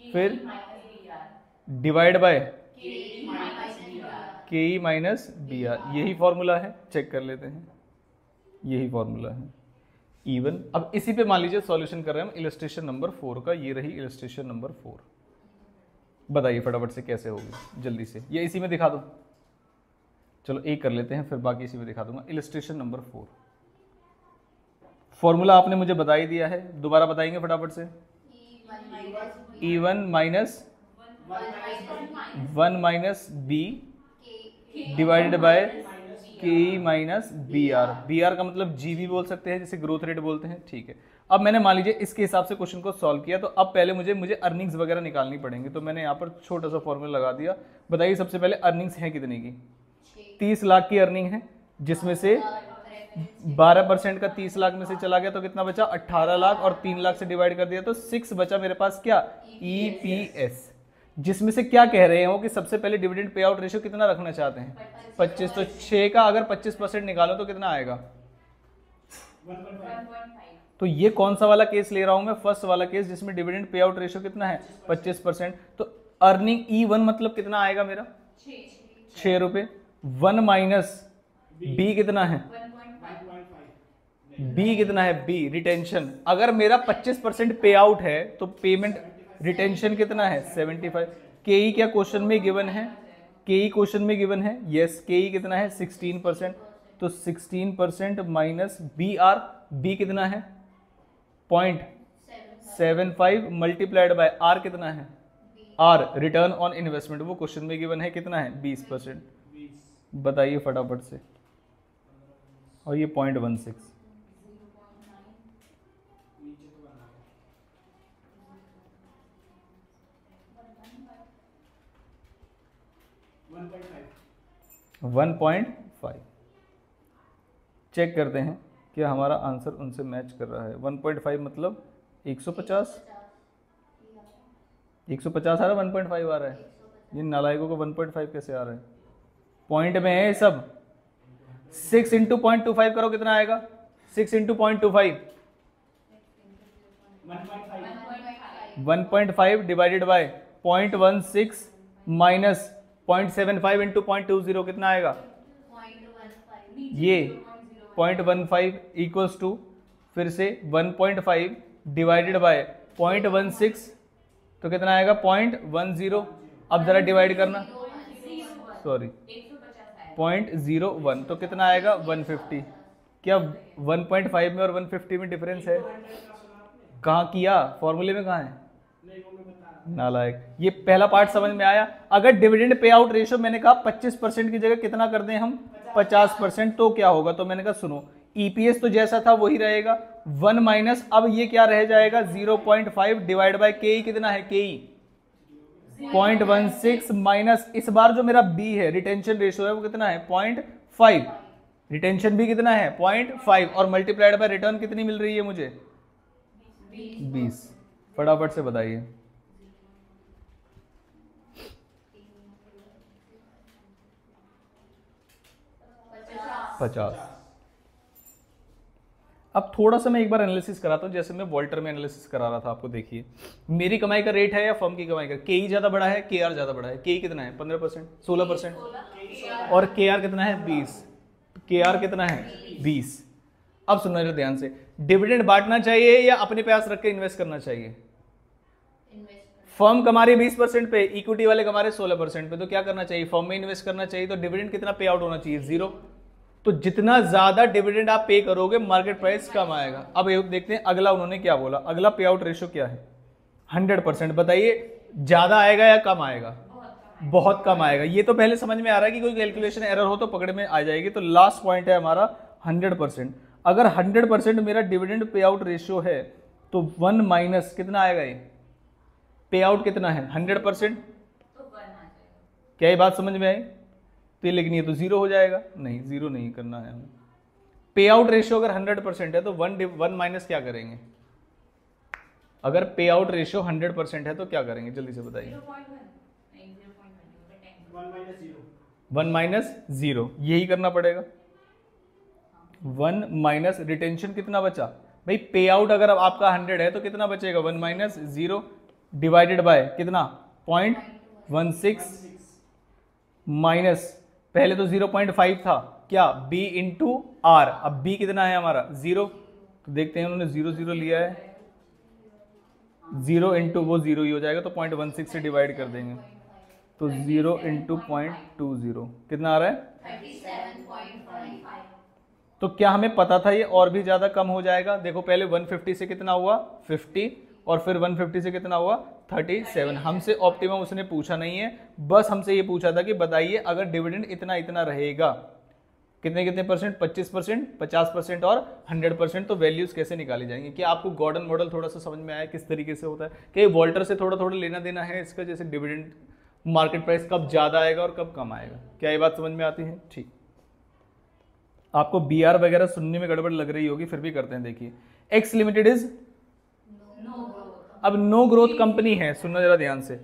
फिर divide by KE minus BR। यही फॉर्मूला है, चेक कर लेते हैं। यही फॉर्मूला है E1। अब इसी पे मान लीजिए सॉल्यूशन कर रहे हैं हम इलस्ट्रेशन नंबर 4 का। ये रही इलस्ट्रेशन नंबर 4। बताइए फटाफट से कैसे होगी, जल्दी से, ये इसी में दिखा दो। चलो एक कर लेते हैं, फिर बाकी इसी में दिखा दूंगा। इलस्ट्रेशन नंबर 4, फॉर्मूला आपने मुझे बता ही दिया है, दोबारा बताएंगे फटाफट से। E1 minus 1 minus B divided by K minus B R. B R का मतलब जी भी बोल सकते हैं, जिसे ग्रोथ रेट बोलते हैं, ठीक है। अब मैंने मान लीजिए इसके हिसाब से क्वेश्चन को सॉल्व किया, तो अब पहले मुझे अर्निंग्स वगैरह निकालनी पड़ेंगी, तो मैंने यहाँ पर छोटा सा फॉर्मूला लगा दिया। बताइए सबसे पहले अर्निंग्स है कितने की? 30 लाख की अर्निंग है, जिसमें से 12% का 30 लाख में से चला गया तो कितना बचा? 18 लाख, और 3 लाख से डिवाइड कर दिया तो 6 बचा मेरे पास। क्या? EPS, जिसमें से क्या कह रहे हो कि सबसे पहले डिविडेंड पे आउट रेशियो कितना रखना चाहते हैं? 25। तो 6 का अगर 25% निकालो तो कितना आएगा? 1.5। तो ये कौन सा वाला केस ले रहा हूं मैं? फर्स्ट वाला केस, जिसमें डिविडेंड पे आउट रेशियो कितना है? 25%। तो अर्निंग E1 मतलब कितना आएगा मेरा? 6 रुपए। 1 माइनस बी कितना है? 1.5। बी कितना है? B retention. अगर मेरा 25% पे आउट है तो पेमेंट रिटेंशन कितना है? 75। केई क्या क्वेश्चन में गिवन है? केई क्वेश्चन में गिवन है, यस। केई कितना है? 16%। तो 16% माइनस बी आर, बी कितना है? 0.75 मल्टीप्लाइड बाय आर कितना है? आर रिटर्न ऑन इन्वेस्टमेंट, वो क्वेश्चन में गिवन है कितना है? 20%। बताइए फटाफट से। और ये 0.16, नीचे तो बना है 1.5। चेक करते हैं क्या हमारा आंसर उनसे मैच कर रहा है। 1.5 मतलब 150। 150 आ रहा है, 1.5 आ रहा है। ये नालायकों को 1.5 कैसे आ रहा है? पॉइंट में है सब। 6 इंटू 0.25 करो, कितना आएगा? 6 into 0.25 1.5 divided by 0.16 minus 0.75 into 0.20 कितना आएगा? ये 0.15 इक्वल्स टू फिर से 1.5 डिवाइडेड बाय 0.16 तो कितना आएगा? 0.10। अब जरा डिवाइड करना, सॉरी 0.01 तो कितना आएगा? 150। क्या 1.5 में और 150 में डिफरेंस है? कहाँ किया? फॉर्मूले में कहाँ है? नालायक। ये पहला पार्ट समझ में आया। अगर डिविडेंड पे आउट रेशियो मैंने कहा 25% की जगह कितना कर दें हम? 50%, तो क्या होगा? तो मैंने कहा सुनो, ईपीएस तो जैसा था वही रहेगा। 1 माइनस, अब ये क्या रह जाएगा? 0.5 डिवाइड बाय के कितना है? के 0.16 माइनस इस बार जो मेरा बी है रिटेंशन रेशियो है वो कितना है? 0.5। रिटेंशन भी कितना है? 0.5, और मल्टीप्लाइड बाय रिटर्न कितनी मिल रही है मुझे? 20। फटाफट से बताइए। $50। अब थोड़ा सा मैं एक बार एनालिसिस कराता हूं, जैसे मैं वॉल्टर में एनालिसिस करा रहा था आपको। देखिए मेरी कमाई का रेट है या फर्म की कमाई का? के ज्यादा बड़ा है, के आर ज्यादा बड़ा है? के कितना है? 15%, 16%, और के आर कितना है? 20। के आर कितना है? 20। अब सुनना जरा ध्यान से, डिविडेंड बांटना चाहिए या अपने पास रख के इन्वेस्ट करना चाहिए? फर्म कमा रही 20% पे, इक्विटी वाले कमा रहे 16% पे, तो क्या करना चाहिए? फर्म में इन्वेस्ट करना चाहिए। तो डिविडेंड कितना पे आउट होना चाहिए? 0। तो जितना ज्यादा डिविडेंड आप पे करोगे मार्केट प्राइस कम आएगा। अब देखते हैं अगला उन्होंने क्या बोला। अगला पे आउट रेशियो क्या है? 100%। बताइए ज्यादा आएगा या कम आएगा? बहुत कम आएगा। ये तो पहले समझ में आ रहा है कि कोई कैलकुलेशन एरर हो तो पकड़ में आ जाएगी। तो लास्ट पॉइंट है हमारा 100%। अगर 100% मेरा डिविडेंड पे आउट रेशियो है तो 1 माइनस कितना आएगा? ये पे आउट कितना है? 100%। क्या ये बात समझ में आई? तो ये लिखनी है तो 0 हो जाएगा। नहीं, 0 नहीं करना है हमें। पे आउट रेशियो अगर 100% है तो 1 माइनस क्या करेंगे? अगर पे आउट रेशियो 100% है तो क्या करेंगे? जल्दी से बताइए। 1 माइनस 0, यही करना पड़ेगा। 1 माइनस रिटेंशन कितना बचा भाई? पे आउट अगर आपका 100 है तो कितना बचेगा? 1 माइनस 0 डिवाइडेड बाय कितना? 0.16 माइनस पहले तो 0.5 था, क्या? b into R. अब b कितना है हमारा? 0। तो देखते हैं उन्होंने 0 0 लिया है, 0 इंटू वो 0 ही हो जाएगा, तो 0.16 से डिवाइड कर देंगे, तो 0 इंटू 0.20 कितना आ रहा है? 37.55। तो क्या हमें पता था ये और भी ज़्यादा कम हो जाएगा? देखो पहले 150 से कितना हुआ 50, और फिर 150 से कितना हुआ 37। हमसे ऑप्टिमम उसने पूछा नहीं है, बस हमसे ये पूछा था कि बताइए अगर डिविडेंड इतना इतना रहेगा, कितने कितने परसेंट, 25%, 50% और 100%, तो वैल्यूज कैसे निकाली जाएंगी? क्या आपको गॉर्डन मॉडल थोड़ा सा समझ में आया किस तरीके से होता है? क्या वॉल्टर से थोड़ा थोड़ा लेना देना है इसका, जैसे डिविडेंड मार्केट प्राइस कब ज़्यादा आएगा और कब कम आएगा? क्या ये बात समझ में आती है? ठीक, आपको BR वगैरह सुनने में गड़बड़ लग रही होगी, फिर भी करते हैं। देखिए एक्स लिमिटेड इज, अब नो ग्रोथ कंपनी है, सुनना जरा ध्यान से,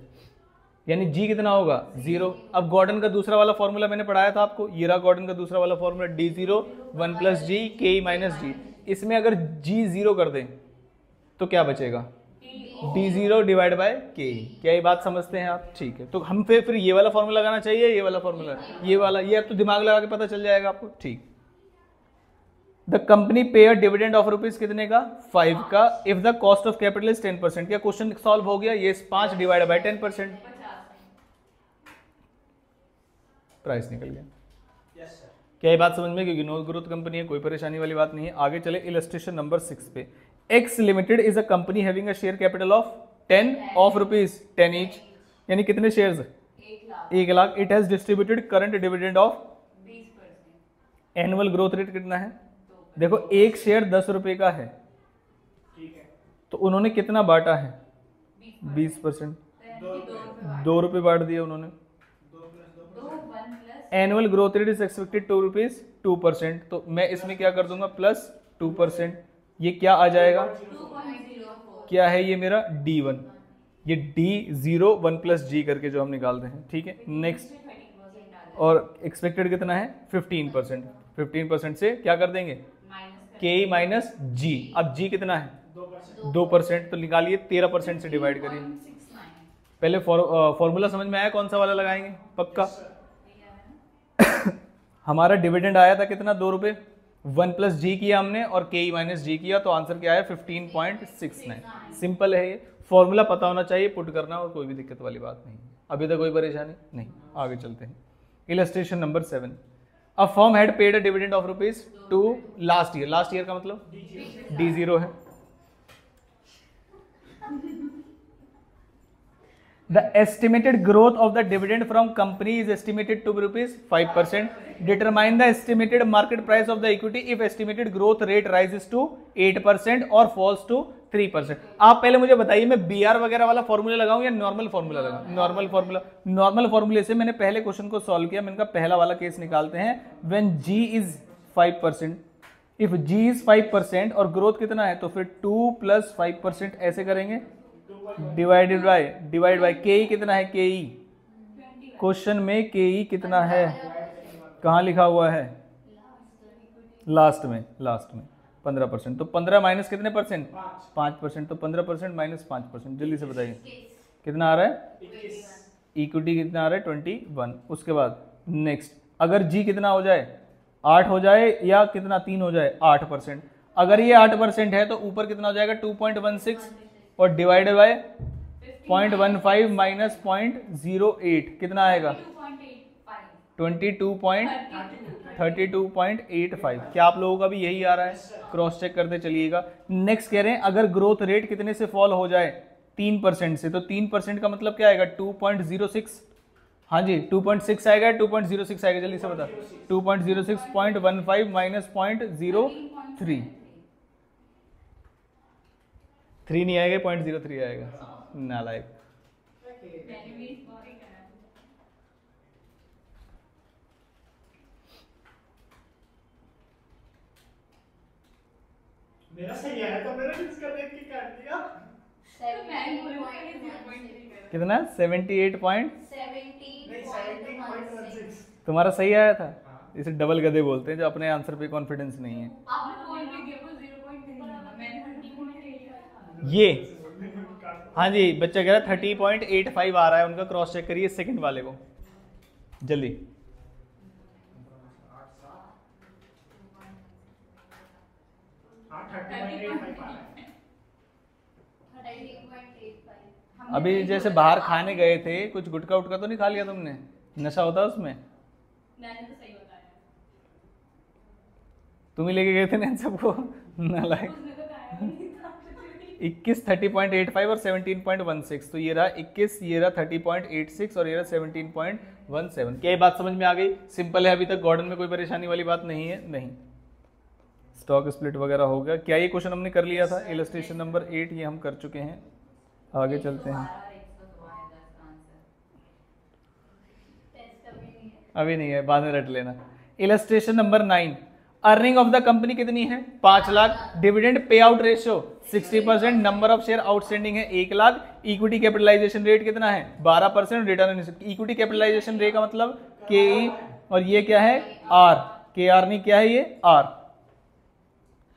यानी जी कितना होगा 0। अब गॉर्डन का दूसरा वाला फॉर्मूला मैंने पढ़ाया था आपको, ये रहा गॉर्डन का दूसरा वाला फॉर्मूला, D0 1 प्लस जी के माइनस जी। इसमें अगर जी 0 कर दें तो क्या बचेगा? D0 डिवाइड बाय के। क्या ये बात समझते हैं आप? ठीक है, तो हम फिर ये वाला फॉर्मूला लगाना चाहिए, ये वाला फॉर्मूला, ये वाला, ये अब तो दिमाग लगा के पता चल जाएगा आपको। ठीक, द कंपनी पे अ डिविडेंड ऑफ रुपीज कितने का? 5 का, if the cost of capital is 10%। क्या क्वेश्चन सॉल्व हो गया? ये 5 डिवाइड बाय 10%, प्राइस निकल गया। Yes sir. क्या ये बात समझ में? क्योंकि नो ग्रोथ कंपनी है, कोई परेशानी वाली बात नहीं है। आगे चले इलस्ट्रेशन नंबर 6 पे। X limited is a company having a share capital of 10 of rupees 10 each, यानी कितने shares? 1 lakh. It has distributed current dividend of, 20%। Annual growth rate कितना है? देखो एक शेयर 10 रुपए का है, ठीक है। तो उन्होंने कितना बांटा है? 20%, 2 रुपए बांट दिए उन्होंने। 2 plus 2 2 1 plus annual growth rate is expected 2 rupees 2%, तो मैं इसमें क्या कर दूंगा प्लस 2%, ये क्या आ जाएगा? 2.04। क्या है ये मेरा? D1, ये D0 1 प्लस जी करके जो हम निकालते हैं। ठीक है, नेक्स्ट, 30% आ और एक्सपेक्टेड कितना है? 15%। 15% से क्या कर देंगे? माइनस के माइनस जी। अब जी कितना है? 2%। 2%, तो निकालिए 13% से डिवाइड करिए। 0.69। पहले फॉर्मूला समझ में आया कौन सा वाला लगाएंगे? पक्का। हमारा डिविडेंड आया था कितना? 2 रुपए। 1 प्लस जी किया हमने और के माइनस जी किया, तो आंसर क्या है? 15.69। सिंपल है ये, फॉर्मूला पता होना चाहिए, पुट करना, और कोई भी दिक्कत वाली बात नहीं। अभी तक कोई परेशानी नहीं, आगे चलते हैं। Illustration number 7। A firm had paid a dividend of rupees 2 last year. Last year का मतलब D0 है। The estimated growth of the dividend from company is estimated to be rupees 5%. Determine the estimated market price of the equity if estimated growth rate rises to 8% or falls to 3%. आप पहले मुझे बताइए, मैं BR वगैरह वाला formula लगाऊं या normal formula लगाऊं? Normal formula. नॉर्मल फॉर्मूले से मैंने पहले क्वेश्चन को सॉल्व किया। मैंने कहा पहला वाला केस निकालते हैं, when G is 5%, if G is 5% और ग्रोथ कितना है, तो फिर 2 प्लस 5% ऐसे करेंगे, डिवाइड बाय के कितना है? के क्वेश्चन में के कितना है? कहाँ लिखा हुआ है? लास्ट में 15%, तो 15 माइनस कितने परसेंट? 5%, तो 15% माइनस 5%, जल्दी से बताइए कितना आ रहा है? 21। इक्विटी कितना आ रहा है? 21। उसके बाद नेक्स्ट, अगर जी कितना हो जाए? 8 हो जाए, या कितना 3 हो जाए? 8%। अगर ये 8% है तो ऊपर कितना हो जाएगा? 2.16, और डिवाइड बाय 0.15 माइनस 0.08 कितना आएगा? 32.85। क्या आप लोगों का भी यही आ रहा है? क्रॉस चेक करते चलिएगा। नेक्स्ट कह रहे हैं अगर ग्रोथ रेट कितने से फॉल हो जाए? 3% से, तो 3% का मतलब क्या आएगा? 2.06। हाँ जी, 2.6 आएगा, 2.06 आएगा, जल्दी से बता। 2.06, 0.15 माइनस 0.03, 3 नहीं आएगा, 0.03 आएगा। नालायक। मेरा सही आया था, मैंने इसका देख के काट दिया। कितना? 78 नहीं 17.16। तुम्हारा सही आया था। इसे डबल गधे बोलते हैं, जो अपने आंसर पे कॉन्फिडेंस नहीं है। ये हाँ जी, बच्चा कह रहा है 30.85 आ रहा है उनका, क्रॉस चेक करिए सेकंड वाले को जल्दी। हाँ 30.85 आ रहा है। अभी जैसे बाहर खाने गए थे, कुछ गुटखा उटका तो नहीं खा लिया तुमने? नशा होता है उसमें? मैंने तो सही बताया। तुम ही लेके गए थे ना सबको नालायक। उसने तो खाया भी नहीं था। 21 30.85 और 17.16, तो ये रहा 21, ये रहा 30.86 और ये रहा 17.17। क्या ये बात समझ में आ गई? सिंपल है, अभी तक गॉर्डन में कोई परेशानी वाली बात नहीं है। नहीं, स्टॉक स्प्लिट वगैरह हो गया। क्या ये क्वेश्चन हमने कर लिया था? इलस्ट्रेशन नंबर 8 ये हम कर चुके हैं। आगे चलते हैं। टेस्ट अभी नहीं है। अभी नहीं है, बाद में रट लेना। Illustration number 9, earning of the company कितनी है? 5 lakh. Dividend pay out ratio 60%। Number of share outstanding है 1 लाख। इक्विटी कैपिटलाइजेशन रेट कितना है? 12%। रिटर्न इक्विटी कैपिटलाइजेशन रेट का मतलब के, और ये क्या है? आर। के आर नहीं, क्या है ये? R.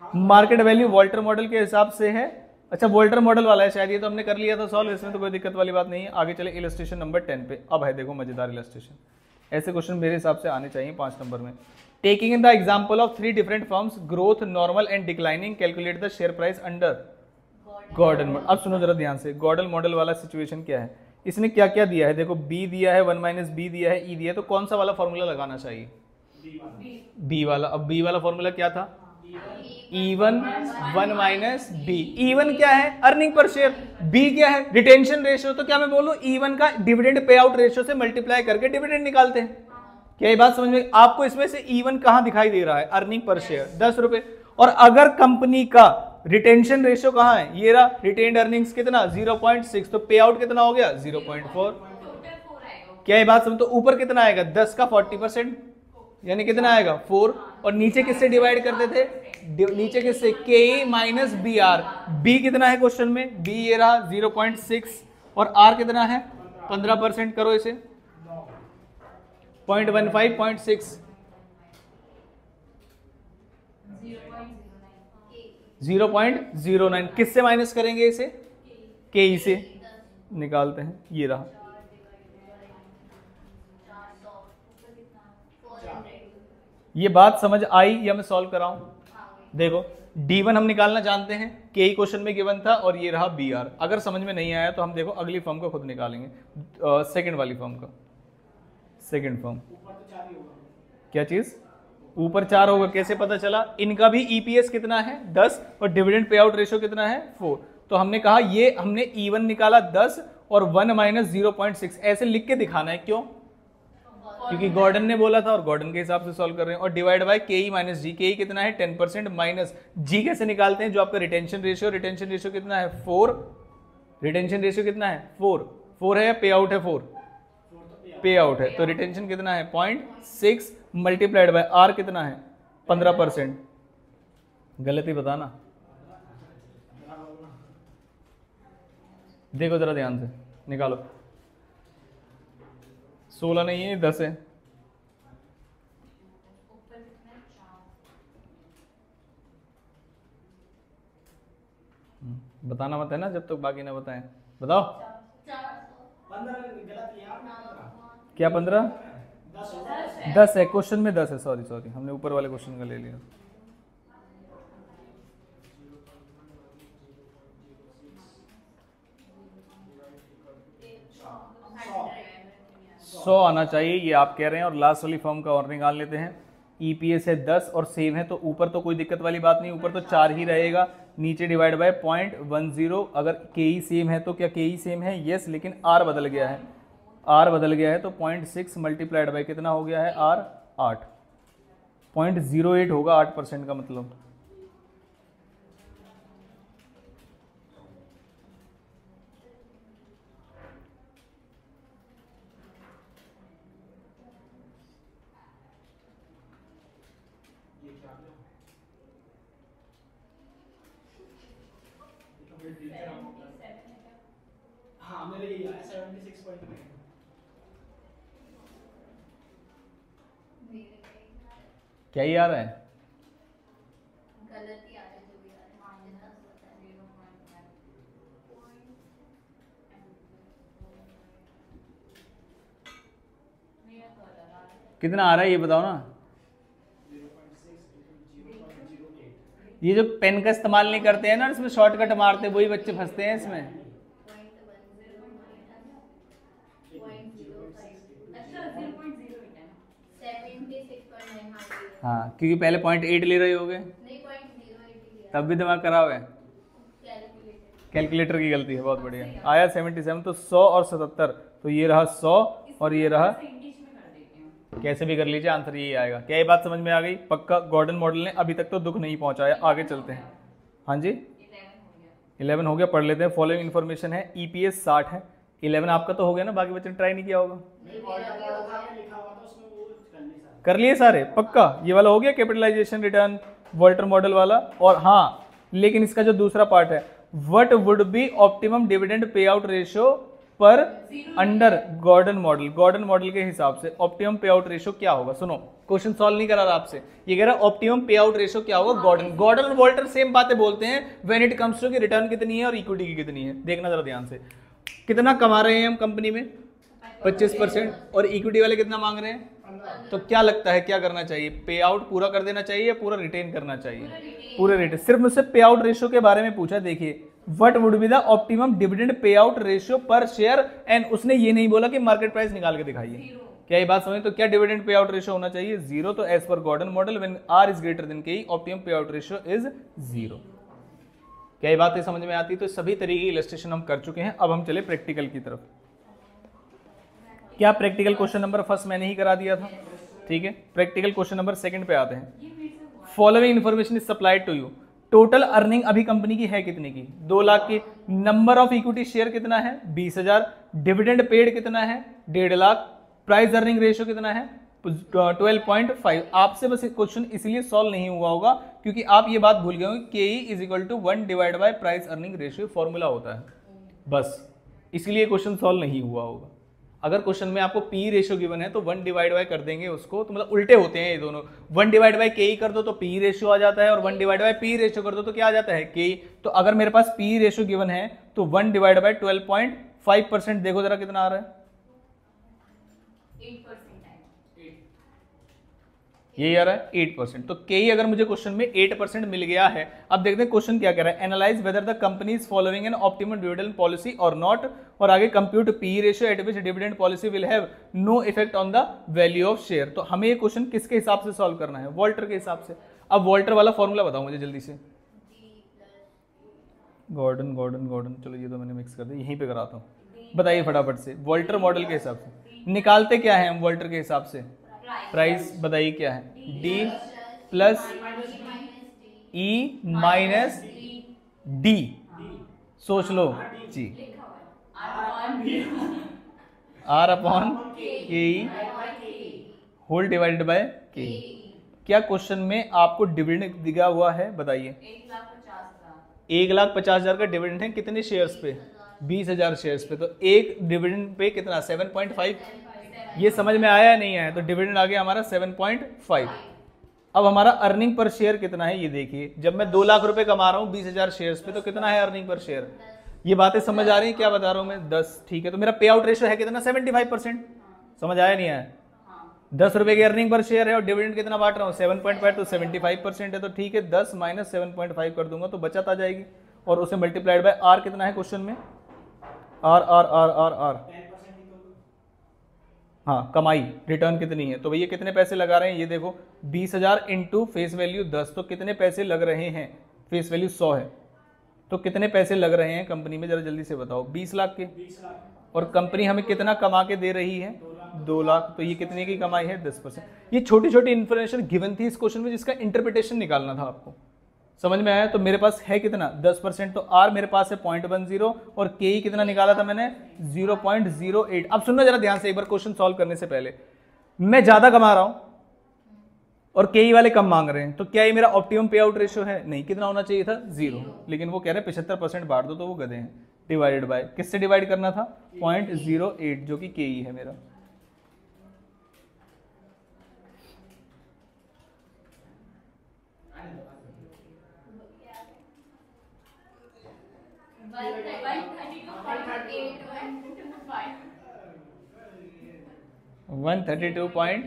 Market value Walter model के हिसाब से है। अच्छा, वॉल्टर मॉडल वाला है शायद, ये तो हमने कर लिया था सॉल्व, इसमें तो कोई दिक्कत वाली बात नहीं है। आगे चले इलस्ट्रेशन नंबर 10 पे। अब है देखो मजेदार इलस्ट्रेशन। ऐसे क्वेश्चन मेरे हिसाब से आने चाहिए 5 नंबर में। Taking in the example of 3 different firms, growth, normal and declining, calculate the share price under Gordon model. अब सुनो जरा ध्यान से, गॉर्डन मॉडल वाला सिचुएशन क्या है? इसने क्या क्या दिया है? देखो बी दिया है, 1 माइनस बी दिया है, ई दिया है, तो कौन सा वाला फॉर्मूला लगाना चाहिए? बी वाला। अब बी वाला फॉर्मूला क्या था? E1 1 minus B. E1 क्या है? Earning per share. B क्या है? Retention ratio. तो क्या मैं बोलूं E1 का डिविडेंड पे आउट रेशियो से मल्टीप्लाई करके डिविडेंड निकालते हैं। क्या ये बात समझ में? आपको इसमें से E1 कहां दिखाई दे रहा है? अर्निंग पर शेयर 10 रुपए। और अगर कंपनी का रिटेंशन रेशियो कहां है? ये रहा, रिटेन्ड अर्निंग्स कितना? 0.6, तो पे आउट कितना हो गया? 0.4। क्या ये बात समझ? तो ऊपर कितना आएगा? 10 का 40%, यानी कितना आएगा? 4। और नीचे किससे डिवाइड करते थे? नीचे किससे? के माइनस बी आर। बी कितना है क्वेश्चन में? बी ये रहा 0.6 और आर कितना है? 15%। करो इसे 0.15 0.6 0.09। किससे माइनस करेंगे इसे? के ई से निकालते हैं। ये रहा। ये बात समझ आई या मैं सॉल्व कराऊं? देखो D1 हम निकालना जानते हैं, के ही क्वेश्चन में गिवन था, और ये रहा BR। अगर समझ में नहीं आया तो हम देखो अगली फॉर्म को खुद निकालेंगे, सेकंड वाली फॉर्म का। सेकंड फॉर्म क्या चीज? ऊपर 4 होगा, कैसे पता चला? इनका भी EPS कितना है? 10 और डिविडेंड पे आउट रेशियो कितना है? 4। तो हमने कहा ये हमने E1 निकाला 10 और 1 माइनस 0.6 ऐसे लिख के दिखाना है। क्यों? क्योंकि गॉर्डन ने बोला था और गॉर्डन के हिसाब से सॉल्व कर रहे हैं। और डिवाइड बाय के ई माइनस जी। के ई कितना है? 10% माइनस जी कैसे निकालते हैं? जो आपका रिटेंशन रेशियो कितना है? 4। रिटेंशन रेशियो कितना है? 4 है या पे आउट है? 4 पे आउट है, तो रिटेंशन कितना है? 0.6 मल्टीप्लाइड बाय आर कितना है? 15%। गलती बताना, देखो जरा ध्यान से निकालो। 16 नहीं है, 10 है। बताना मत है ना जब तक बाकी ना बताएं। बताओ 15 क्या? 15 10 है क्वेश्चन में, 10 है। सॉरी हमने ऊपर वाले क्वेश्चन का ले लिया। सौ आना चाहिए, ये आप कह रहे हैं। और लास्ट वाली फॉर्म का और निकाल लेते हैं। EPS है 10 और सेम है, तो ऊपर तो कोई दिक्कत वाली बात नहीं, ऊपर तो 4 ही रहेगा। नीचे डिवाइड बाय 0.10। अगर KE सेम है तो क्या KE सेम है? यस, लेकिन R बदल गया है। R बदल गया है तो 0.6 मल्टीप्लाइड बाय कितना हो गया है? R 8। 0.08 होगा 8% का मतलब। हाँ मेरे ये आया 76.9। क्या ही आ रहा है? गलती आ रही है, जो भी आ रहा है। माइनस होता है 0.5। मेरा तो अलग आ रहा है। कितना आ रहा है ये बताओ ना। ये जो पेन का इस्तेमाल नहीं करते हैं ना, इसमें शॉर्टकट मारते, वही बच्चे फंसते हैं इसमें। हाँ, क्योंकि पहले 0.8 ले रहे होगे, नहीं 0.08 लिया तब भी दिमाग खराब है। कैलकुलेटर कैलकुलेटर की गलती है, बहुत बढ़िया। आया 77, तो 100 और 77, तो ये रहा 100 और ये रहा, कैसे भी कर लीजिए आंसर यही आएगा। क्या ये बात समझ में आ गई? पक्का गॉर्डन मॉडल ने अभी तक तो दुख नहीं पहुंचाया। आगे चलते हैं। हाँ जी, 11 हो गया, पढ़ लेते हैं। फॉलोइंग इन्फॉर्मेशन है, EPS 60 है। 11 आपका तो हो गया ना, बाकी बच्चे ने ट्राई नहीं किया होगा। नहीं वॉल्टर मॉडल था में लिखा हुआ था उसमें, वो कर नहीं सकता। कर लिए सारे पक्का? ये वाला हो गया कैपिटलाइजेशन रिटर्न, वॉल्टर मॉडल वाला। और हाँ, लेकिन इसका जो दूसरा पार्ट है, what would be optimum dividend pay out ratio पर under Gordon model. Gordon model के हिसाब से ऑप्टिमम पे आउट रेशियो क्या होगा? सुनो, क्वेश्चन सॉल्व नहीं करा रहा आपसे, ये कह रहा है ऑप्टिमम पे आउट रेशियो क्या होगा गॉर्डन। गॉर्डन और वॉल्टर सेम बातें बोलते हैं व्हेन इट कम्स टू कि रिटर्न कितनी है और इक्विटी की कितनी है। देखना जरा ध्यान से, कितना कमा रहे हैं हम कंपनी में? 25%, और इक्विटी वाले कितना मांग रहे हैं? तो क्या लगता है क्या करना चाहिए? पे आउट पूरा कर देना चाहिए या पूरा रिटेन करना चाहिए? पूरे रिटेन। सिर्फ मुझसे पे आउट रेशियो के बारे में पूछा। देखिए, what would be the optimum dividend pay out ratio पर शेयर, एंड उसने ये नहीं बोला कि मार्केट प्राइस निकाल के दिखाइए। क्या ये बात समझ? तो क्या डिविडेंड पे आउट रेशियो होना चाहिए? 0। तो as per Gordon model when R is greater than K, optimum pay out ratio is 0। क्या ये बातें समझ में आती? तो सभी तरीके की इलस्ट्रेशन हम कर चुके हैं। अब हम चले प्रैक्टिकल की तरफ। क्या प्रैक्टिकल क्वेश्चन नंबर फर्स्ट मैंने ही करा दिया था, ठीक है। प्रैक्टिकल क्वेश्चन नंबर सेकंड पे आते हैं। Following information is supplied to you. Total earning अभी कंपनी की है कितने की? 2 लाख की। नंबर ऑफ इक्विटी शेयर कितना है? 20,000। डिविडेंड पेड कितना है? 1.5 लाख। प्राइस अर्निंग रेशियो कितना है? 12.5। आपसे बस क्वेश्चन इसलिए सॉल्व नहीं हुआ होगा क्योंकि आप ये बात भूल गए हो कि KE is equal to 1 divide by price earning ratio formula होता है, बस इसलिए क्वेश्चन सॉल्व नहीं हुआ होगा। अगर क्वेश्चन में आपको पी रेशियो गिवन है तो 1 डिवाइड बाय कर देंगे उसको, तो मतलब उल्टे होते हैं ये दोनों। 1 डिवाइड बाय KE कर दो तो पी रेशियो आ जाता है, और 1 डिवाइड बाय पी रेशियो कर दो तो क्या आ जाता है? KE। तो अगर मेरे पास पी रेशियो गिवन है तो 1 डिवाइड बाय 12.5%, देखो जरा कितना आ रहा है? 8%। यही आ रहा है 8%। तो KE अगर मुझे क्वेश्चन में 8% मिल गया है। अब देखते हैं क्वेश्चन क्या कह रहा है। Analyse whether the company is following an optimum dividend policy or not, और आगे compute P ratio at which dividend policy will have no effect on the value of share. तो हमें ये क्वेश्चन किसके हिसाब से सॉल्व करना है? वॉल्टर के हिसाब से। अब वॉल्टर वाला फॉर्मूला बताओ मुझे जल्दी से। गॉर्डन गॉर्डन गॉर्डन, चलो ये तो मैंने मिक्स कर दिया, यहीं पे कराता हूँ। बताइए फटाफट से, वॉल्टर मॉडल के हिसाब से निकालते क्या है हम वॉल्टर के हिसाब से? प्राइस बताइए क्या है? D plus E minus D। सोच लो जी, R upon KE whole divided by KE। क्या क्वेश्चन में आपको डिविडेंड दिया हुआ है? बताइए। 1,50,000 का डिविडेंड है कितने शेयर्स पे? 20,000 शेयर्स पे। तो एक डिविडेंड पे कितना? 7.5। ये समझ में आया या नहीं आया? तो डिविडेंड आ गया हमारा 7.5। अब हमारा अर्निंग पर शेयर कितना है ये देखिए। जब मैं 2 लाख रुपए कमा रहा हूँ 20,000 शेयर्स पे, तो कितना है अर्निंग पर शेयर? ये बातें समझ आ रही है क्या बता रहा हूँ मैं? 10, ठीक है। तो मेरा पे आउट रेशियो है कितना? 75%। समझ आया नहीं आया? 10 रुपए की अर्निंग पर शेयर है और डिविडेंड कितना बांट रहा हूँ? 7.5, तो 75% है। तो ठीक है, 10 माइनस 7.5 कर दूंगा तो बचत आ जाएगी, और उसे मल्टीप्लाइड बाय आर कितना है क्वेश्चन में? आर। हाँ, कमाई रिटर्न कितनी है? तो भैया कितने पैसे लगा रहे हैं ये देखो, 20,000 इंटू फेस वैल्यू 10, तो कितने पैसे लग रहे हैं? फेस वैल्यू 100 है, तो कितने पैसे लग रहे हैं कंपनी में? जरा जल्दी से बताओ। 20 लाख के। 20 लाख। और कंपनी हमें कितना कमा के दे रही है? 2 लाख। तो ये कितने की कमाई है? 10%। ये छोटी छोटी इन्फॉर्मेशन गिवन थी इस क्वेश्चन में, जिसका इंटरप्रिटेशन निकालना था आपको। समझ में आया? तो मेरे पास है कितना? 10%। तो आर मेरे पास है 0.10, और KE कितना निकाला था मैंने? 0.08। अब सुनना जरा ध्यान से एक बार क्वेश्चन सॉल्व करने से पहले। मैं ज्यादा कमा रहा हूं और KE वाले कम मांग रहे हैं, तो क्या ये मेरा ऑप्टिमम पे आउट रेशियो है? नहीं। कितना होना चाहिए था? 0। लेकिन वो कह रहे हैं 75% बांट दो, तो वो गधे हैं। डिवाइडेड बाय किससे डिवाइड करना था? 0.08, जो कि KE है मेरा। वन 32.8125।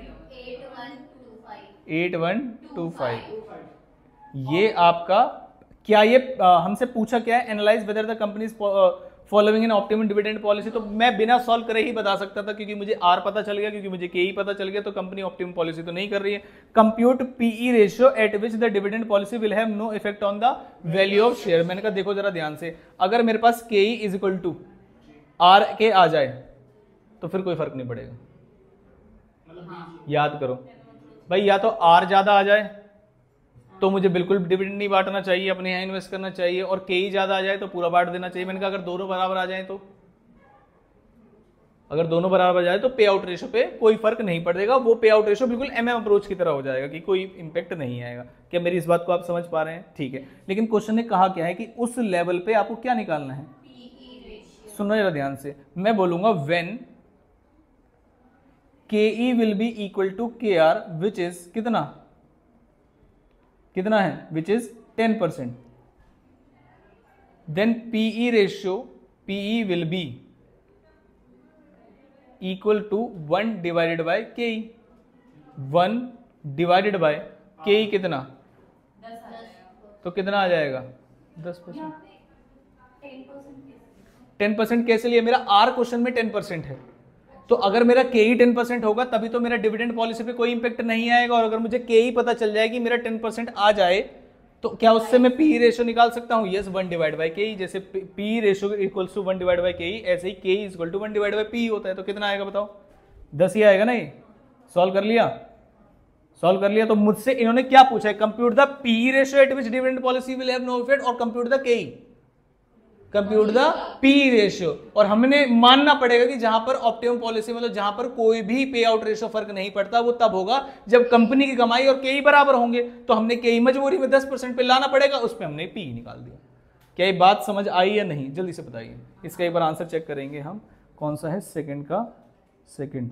ये आपका क्या? ये हमसे पूछा क्या है? Analyse whether the company following in optimum dividend policy, तो मैं बिना सॉल्व करे ही बता सकता था क्योंकि मुझे आर पता चल गया, क्योंकि मुझे के पता चल गया, तो कंपनी ऑप्टिमम पॉलिसी तो नहीं कर रही है। Compute PE ratio at which the dividend policy will have no effect on the value of share. मैंने कहा देखो जरा ध्यान से, अगर मेरे पास के इज इक्वल टू आर के आ जाए तो फिर कोई फर्क नहीं पड़ेगा। याद करो भाई, या तो आर ज्यादा आ जाए तो मुझे बिल्कुल डिविडेंड नहीं बांटना चाहिए, अपने यहाँ इन्वेस्ट करना चाहिए, और के ही ज्यादा आ जाए तो पूरा बांट देना चाहिए। मैंने कहा अगर दोनों बराबर आ जाए तो, अगर दोनों बराबर आ जाए तो पे आउट रेशो पे कोई फर्क नहीं पड़ेगा, वो पे आउट रेशो बिल्कुल एमएम अप्रोच की तरह हो जाएगा कि कोई इंपैक्ट नहीं आएगा। क्या मेरी इस बात को आप समझ पा रहे हैं? ठीक है, लेकिन क्वेश्चन ने कहा क्या है कि उस लेवल पे आपको क्या निकालना है। सुनो जरा ध्यान से, मैं बोलूंगा when K will be equal to K R which is कितना है, which is 10%, then PE ratio PE will be equal to 1 divided by K, 1 divided by के कितना, 10 तो कितना आ जाएगा 10%। 10% कैसे लिया, मेरा आर क्वेश्चन में 10% है, तो अगर मेरा के ही 10% होगा तभी तो मेरा डिविडेंड पॉलिसी पे कोई इंपैक्ट नहीं आएगा। और अगर मुझे के ही पता चल जाए कि मेरा 10% आ जाए तो क्या उससे मैं पी रेशियो निकाल सकता हूं? यस, 1 डिवाइड बाय के, जैसे P ratio equals to 1 divide by K, ऐसे ही K equal to 1 divide by P होता है। तो कितना आएगा बताओ, 10 ही आएगा ना। ये सॉल्व कर लिया, सॉल्व कर लिया। तो मुझसे इन्होंने क्या पूछा है, compute the P ratio at which dividend policy will have no effect, और compute the K, compute the P ratio. और हमने मानना पड़ेगा कि जहां पर ऑप्टिमम पॉलिसी मतलब जहां पर कोई भी पे आउट रेशियो फर्क नहीं पड़ता, वो तब होगा जब कंपनी की कमाई और के बराबर होंगे। तो हमने के मजबूरी में 10% पे लाना पड़ेगा, उस पे हमने पी निकाल दिया। क्या ये बात समझ आई या नहीं, जल्दी से बताइए। इसका एक बार आंसर चेक करेंगे हम, कौन सा है, सेकंड का सेकंड,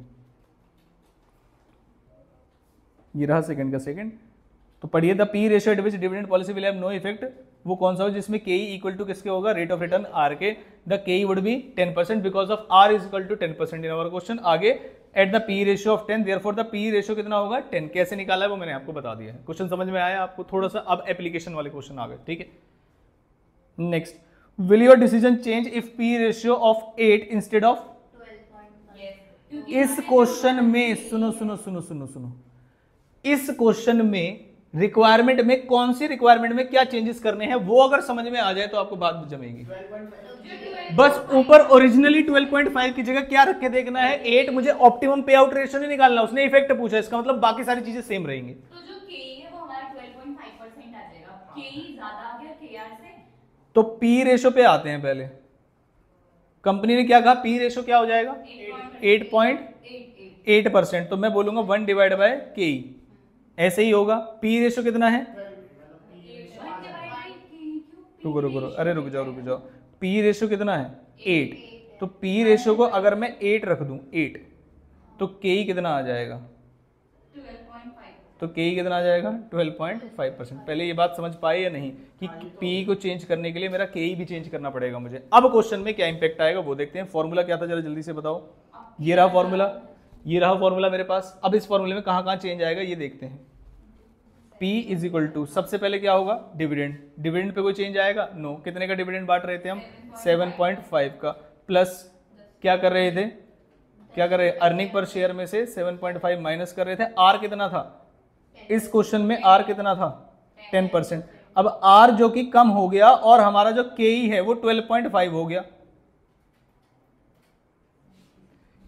ये रहा सेकंड का सेकंड। तो पढ़िए, the P ratio at which dividend policy will have no effect, वो कौन सा हो जिसमें के इक्वल टू किसके होगा, रेट ऑफ रिटर्न आर के। The K would be 10% because of R is equal to 10% in our question. आगे at the P ratio of 10, therefore the P ratio कितना होगा 10। कैसे निकाला है वो मैंने आपको बता दिया है। क्वेश्चन समझ में आया आपको थोड़ा सा? अब एप्लीकेशन वाले क्वेश्चन आ गए, ठीक है। Next, will your decision change if P ratio of 8 instead of 12.5। इस क्वेश्चन में सुनो सुनो सुनो सुनो सुनो, इस क्वेश्चन में रिक्वायरमेंट में कौन सी रिक्वायरमेंट में क्या चेंजेस करने हैं वो अगर समझ में आ जाए तो आपको बात जमेगी। बस ऊपर ओरिजिनली 12.5 की जगह क्या रख के देखना है, 8। मुझे ऑप्टिमम पे आउट रेशियो नहीं निकालना, उसने इफेक्ट पूछा, इसका मतलब बाकी सारी चीजें सेम रहेंगी। तो जो के है वो हमारा 12.5% आ जाएगा, के ज्यादा आ गया केआर से। तो पी रेशियो पे आते हैं पहले। कंपनी ने क्या कहा, पी रेशियो क्या हो जाएगा 8.8%। तो मैं बोलूंगा 1 डिवाइड बाय के, ऐसे ही होगा। पी रेशियो कितना है, रुको रुको रुको, अरे रुक जाओ। पी रेशियो कितना है 8, तो पी रेशियो को अगर मैं 8 रख दूं, 8, तो के कितना आ जाएगा 12.5। तो के कितना आ जाएगा 12.5%। पहले ये बात समझ पाए या नहीं कि पी को चेंज करने के लिए मेरा के भी चेंज करना पड़ेगा मुझे। अब क्वेश्चन में क्या इंपैक्ट आएगा वो देखते हैं। फॉर्मूला क्या था जरा जल्दी से बताओ। ये रहा फॉर्मूला, ये रहा फॉर्मूला मेरे पास। अब इस फॉर्मूले में कहां चेंज आएगा ये देखते हैं। P इज इक्वल टू, सबसे पहले क्या होगा, डिविडेंड। डिविडेंड पे कोई चेंज आएगा? नो। कितने का डिविडेंड बांट रहे थे हम, 7.5 का, प्लस क्या कर रहे थे, अर्निंग पर शेयर में से 7.5 माइनस कर रहे थे। आर कितना था इस क्वेश्चन में, आर कितना था 10%। अब आर जो कि कम हो गया और हमारा जो के है वो 12.5 हो गया।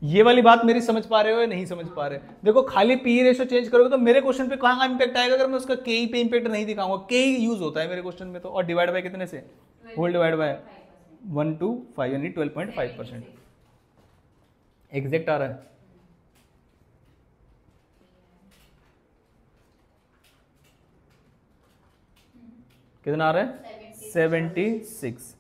ये वाली बात मेरी समझ पा रहे हो या नहीं समझ पा रहे? देखो, खाली पी रेशियो चेंज करोगे तो मेरे क्वेश्चन पे कहां इंपैक्ट आएगा अगर मैं उसका के पे इंपैक्ट नहीं दिखाऊंगा। के यूज होता है मेरे क्वेश्चन में तो, और डिवाइड बाय कितने से, होल डिवाइड बाय 1 to 5 यानी 12.5%। एग्जैक्ट आ रहा है? कितना आ रहा है 76।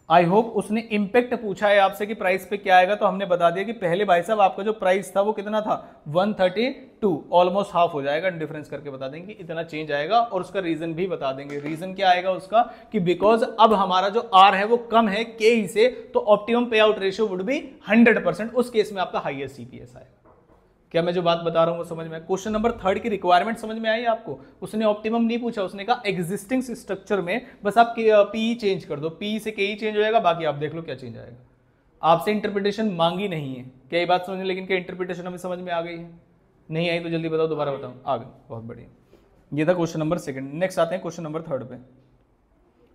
आई होप उसने इंपैक्ट पूछा है आपसे कि प्राइस पे क्या आएगा, तो हमने बता दिया कि पहले भाई साहब आपका जो प्राइस था वो कितना था 132, ऑलमोस्ट हाफ हो जाएगा। डिफरेंस करके बता देंगे इतना चेंज आएगा, और उसका रीजन भी बता देंगे। रीजन क्या आएगा उसका कि बिकॉज अब हमारा जो आर है वो कम है के ही से, तो optimum pay out ratio would be 100%। उस केस में आपका हाईएस्ट सीपीएस आएगा। क्या मैं जो बात बता रहा हूँ वो समझ में आया? क्वेश्चन नंबर 3 की रिक्वायरमेंट समझ में आई आपको? उसने ऑप्टिमम नहीं पूछा, उसने कहा एग्जिस्टिंग स्ट्रक्चर में बस आप पी चेंज कर दो, पी से के चेंज हो जाएगा, बाकी आप देख लो क्या चेंज आएगा। आपसे इंटरप्रिटेशन मांगी नहीं है, क्या ये बात समझ में? लेकिन क्या इंटरप्रिटेशन हमें समझ में आ गई है? नहीं आई तो जल्दी बताओ, दोबारा बताओ। आ गई, बहुत बढ़िया। ये था क्वेश्चन नंबर 2। नेक्स्ट आते हैं क्वेश्चन नंबर 3 पे।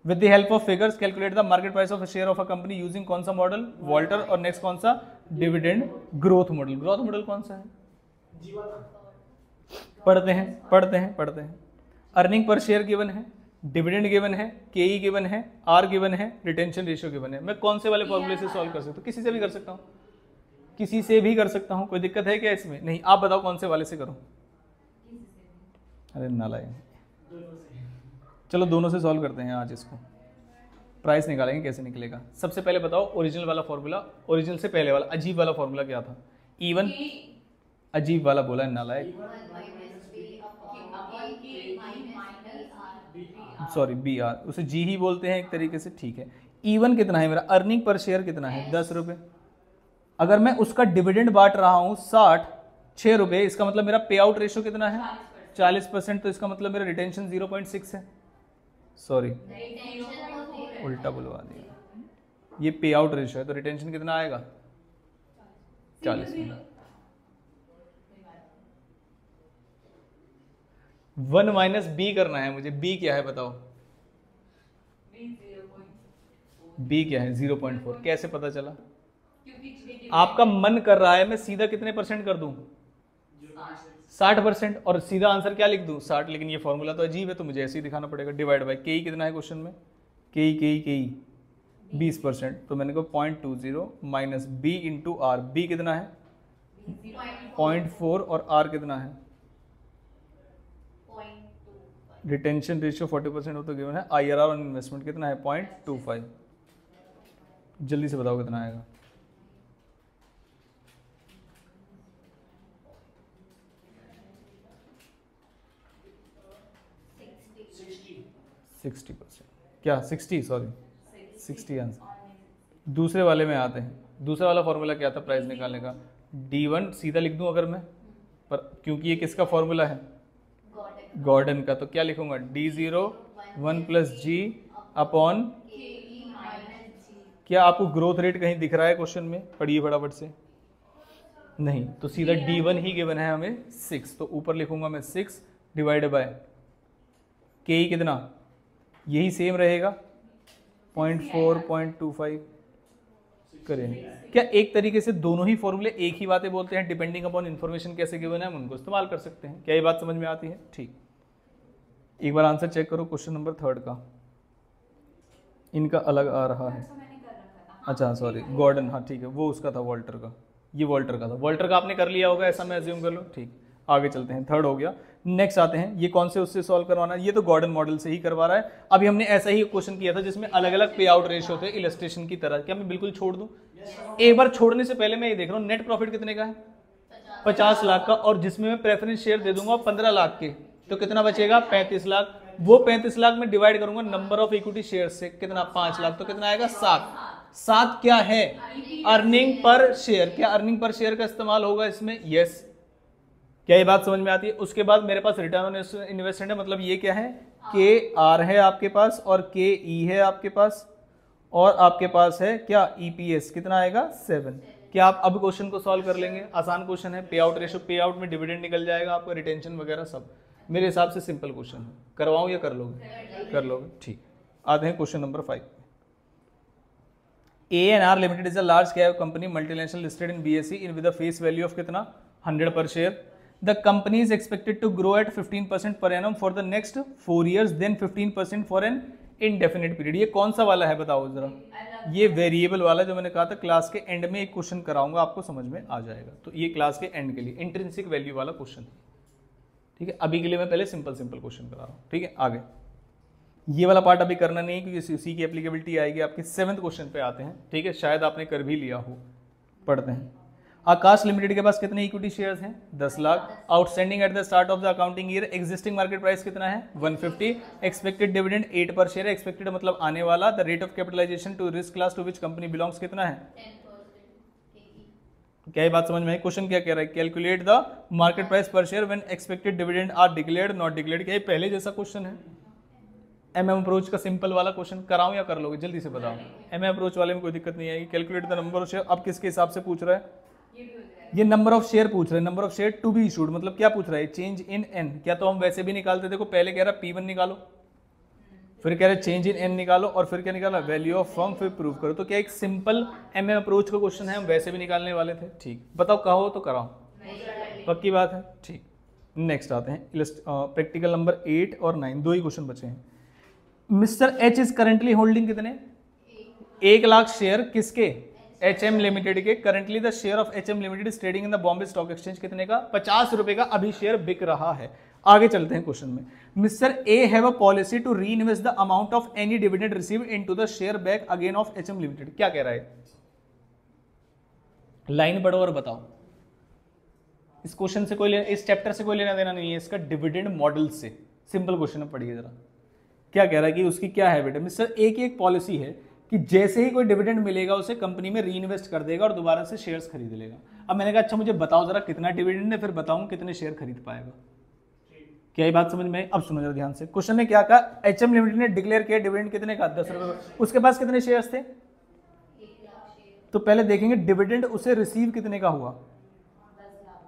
With the help of figures calculate the market price of a share of a company using कौन सा मॉडल? वॉल्टर। और नेक्स्ट कौन सा? Dividend growth model. Growth model कौन सा है? पढ़ते हैं। अर्निंग पर शेयर गिवन है, डिविडेंड गिवन है, केई गिवन है, आर गिवन है, रिटेंशन रेशियो गिवन है। मैं कौन से वाले फॉर्मूले से सॉल्व कर सकता हूँ? किसी से भी कर सकता हूँ, किसी से भी कर सकता हूँ, कोई दिक्कत है क्या इसमें? नहीं। आप बताओ कौन से वाले से करूँ? अरे नालायक, चलो दोनों से सॉल्व करते हैं आज इसको। प्राइस निकालेंगे, कैसे निकलेगा? सबसे पहले बताओ ओरिजिनल वाला फॉर्मूला, ओरिजिनल से पहले वाला अजीब वाला फॉर्मूला क्या था? इवन अजीब वाला बोला है नालायक, सॉरी बी आर, उसे जी ही बोलते हैं एक तरीके से, ठीक है। इवन कितना है मेरा? अर्निंग पर शेयर कितना है? 10 रुपये। अगर मैं उसका डिविडेंड बांट रहा हूं 6 रुपये, इसका मतलब मेरा पे आउट रेशियो कितना है? 40%। तो इसका मतलब मेरा रिटेंशन 0.6 है। सॉरी उल्टा बुलवा दिया, ये पे आउट रेशियो है, तो रिटेंशन कितना आएगा? 40। 1 माइनस बी करना है मुझे। बी क्या है बताओ? बी क्या है? 0.4। कैसे पता चला? आपका मन कर रहा है मैं सीधा कितने % कर दूं? 60%। और सीधा आंसर क्या लिख दूं? 60। लेकिन ये फॉर्मूला तो अजीब है, तो मुझे ऐसे ही दिखाना पड़ेगा। डिवाइड बाय के कितना है क्वेश्चन में? के 20%। तो मैंने कहा 0.20 minus B into R. B कितना है? 0.4 और आर कितना है? रिटेंशन रेशियो 40% हो तो गिवन है। आईआरआर ऑन इन्वेस्टमेंट कितना है? 0.25। जल्दी से बताओ कितना आएगा? सिक्सटी %। क्या 60? Sorry 60 answer. दूसरे वाले में आते हैं। दूसरा वाला फॉर्मूला क्या था प्राइस निकालने का? D1 सीधा लिख दूं अगर मैं, पर क्योंकि ये किसका फॉर्मूला है? गॉर्डन का। तो क्या लिखूंगा? D0 1 + G upon. क्या आपको ग्रोथ रेट कहीं दिख रहा है क्वेश्चन में? पढ़िए फटाफट से। नहीं, तो सीधा D1 ही गिवन है हमें 6, तो ऊपर लिखूंगा मैं 6 डिवाइड बाय के कितना? यही सेम रहेगा 0.4 0.25 करेंगे। क्या एक तरीके से दोनों ही फॉर्मूले एक ही बातें बोलते हैं? डिपेंडिंग अपॉन इन्फॉर्मेशन कैसे गिवन है हम उनको इस्तेमाल कर सकते हैं। क्या ये बात समझ में आती है? ठीक। एक बार आंसर चेक करो क्वेश्चन नंबर 3 का। इनका अलग आ रहा है। अच्छा सॉरी, गॉर्डन, हाँ ठीक है, वो उसका था वॉल्टर का, ये वॉल्टर का था। वॉल्टर का आपने कर लिया होगा ऐसा मैं अज्यूम कर लूँ। ठीक, आगे चलते हैं। 3 हो गया। नेक्स्ट आते हैं, ये कौन से उससे सॉल्व करवाना है? ये तो गॉर्डन मॉडल से ही करवा रहा है। अभी हमने ऐसा ही क्वेश्चन किया था जिसमें अलग अलग पे आउट रेशियो थे इलस्ट्रेशन की तरह। क्या मैं बिल्कुल छोड़ दूं? एक बार छोड़ने से पहले मैं ये देख रहा हूँ नेट प्रॉफिट कितने का है? 50 लाख का, और जिसमें मैं प्रेफरेंस शेयर दे दूंगा 15 लाख के, तो कितना बचेगा? 35 लाख। वो 35 लाख में डिवाइड करूंगा नंबर ऑफ इक्विटी शेयर से, कितना? 5 लाख, तो कितना आएगा? 7 क्या है? Earning per share. क्या अर्निंग पर शेयर का इस्तेमाल होगा इसमें? यस। क्या ये बात समझ में आती है? उसके बाद मेरे पास रिटर्न ऑन इन्वेस्टमेंट है, मतलब ये क्या है? के आर है आपके पास, और के ई है आपके पास, और आपके पास है क्या? ईपीएस कितना आएगा? 7। क्या आप अब क्वेश्चन को सॉल्व कर लेंगे? आसान क्वेश्चन है। पे आउट रेशियो, पे आउट में डिविडेंड निकल जाएगा आपका, रिटेंशन वगैरह सब। मेरे हिसाब से सिंपल क्वेश्चन है। करवाऊं या कर लोगे? कर लोगे, ठीक। आते हैं question number 5। ANR Limited is a large cap company, multinational, listed in BSE in with a face value of कितना? 100 per share. The company is expected to grow at 15% per annum for the next 4 years, then 15% for an indefinite period. ये कौन सा वाला है बताओ जरा? ये variable वाला जो मैंने कहा था क्लास के एंड में एक क्वेश्चन कराऊंगा, आपको समझ में आ जाएगा। तो ये क्लास के एंड के लिए इंट्रिंसिक वैल्यू वाला क्वेश्चन, ठीक है। अभी के लिए मैं पहले सिंपल क्वेश्चन करा रहा हूँ, ठीक है। आगे ये वाला पार्ट अभी करना नहीं, क्योंकि उसी की एप्लीकेबिलिटी आएगी आपके 7th क्वेश्चन पे आते हैं, ठीक है। शायद आपने कर भी लिया हो। पढ़ते हैं। आकाश लिमिटेड के पास कितने इक्विटी शेयर्स हैं? 10 lakh. Outstanding at the start of the accounting year. Existing market price कितना है? 150। एक्सपेक्टेड डिविडेंड 8 पर शेयर। एक्सपेक्टेड मतलब आने वाला। The rate of capitalisation to risk class to which company belongs कितना है? क्या ये बात समझ में आई? क्वेश्चन क्या कह रहा है? Calculate the market price per share when expected dividend are declared not declared. क्या ये पहले जैसा क्वेश्चन है? एमएम अप्रोच का सिंपल वाला क्वेश्चन कराऊं या कर लोगे? जल्दी से बताओ। एमएम अप्रोच वाले में कोई दिक्कत नहीं आएगी। Calculate the number of share, अब किसके हिसाब से पूछ रहा है? ये नंबर ऑफ शेयर पूछ रहा है, number of share to be issued, मतलब क्या पूछ रहा है? Change in N. क्या तो हम वैसे भी निकालते, देखो पहले कह रहा है P1 निकालो, फिर कह रहे चेंज इन एन निकालो, और फिर क्या निकाला? वैल्यू ऑफ फर्म, फिर प्रूव करो। तो क्या एक सिंपल एमएम अप्रोच का क्वेश्चन है, हम वैसे भी निकालने वाले थे। ठीक, बताओ कहो तो कराओ, पक्की बात है। ठीक, नेक्स्ट आते हैं प्रैक्टिकल नंबर 8 और 9, दो ही क्वेश्चन बचे हैं। Mister H is currently holding कितने? 1 लाख शेयर किसके? HM लिमिटेड के। Currently the share of HM limited is trading in the Bombay stock exchange कितने का? 50 रुपए का अभी शेयर बिक रहा है। आगे चलते हैं क्वेश्चन में। Mister A have a policy to reinvest the amount of any dividend receive into the share back again of HM limited. क्या कह रहा है? लाइन पढ़ो और बताओ। इस क्वेश्चन से कोई इस चैप्टर से कोई लेना देना नहीं है, इसका डिविडेंड मॉडल से। सिंपल क्वेश्चन है, पढ़िए जरा। क्या कह रहा है कि उसकी क्या हैबिट है? मिस्टर ए की एक पॉलिसी है कि जैसे ही कोई डिविडेंड मिलेगा उसे कंपनी में री इन्वेस्ट कर देगा और दोबारा से शेयर्स खरीद लेगा। अब मैंने कहा अच्छा मुझे बताओ जरा कितना डिविडेंड है, फिर बताऊं कितने शेयर खरीद पाएगा। क्या ये बात समझ में आई? अब सुनो जरा ध्यान से। क्वेश्चन ने क्या कहा? HM लिमिटेड ने डिक्लेयर किया डिविडेंड कितने का? 10 रुपए। उसके पास कितने शेयर्स थे? 1 लाख शेयर। तो पहले देखेंगे डिविडेंड उसे रिसीव कितने का हुआ। 10 लाख।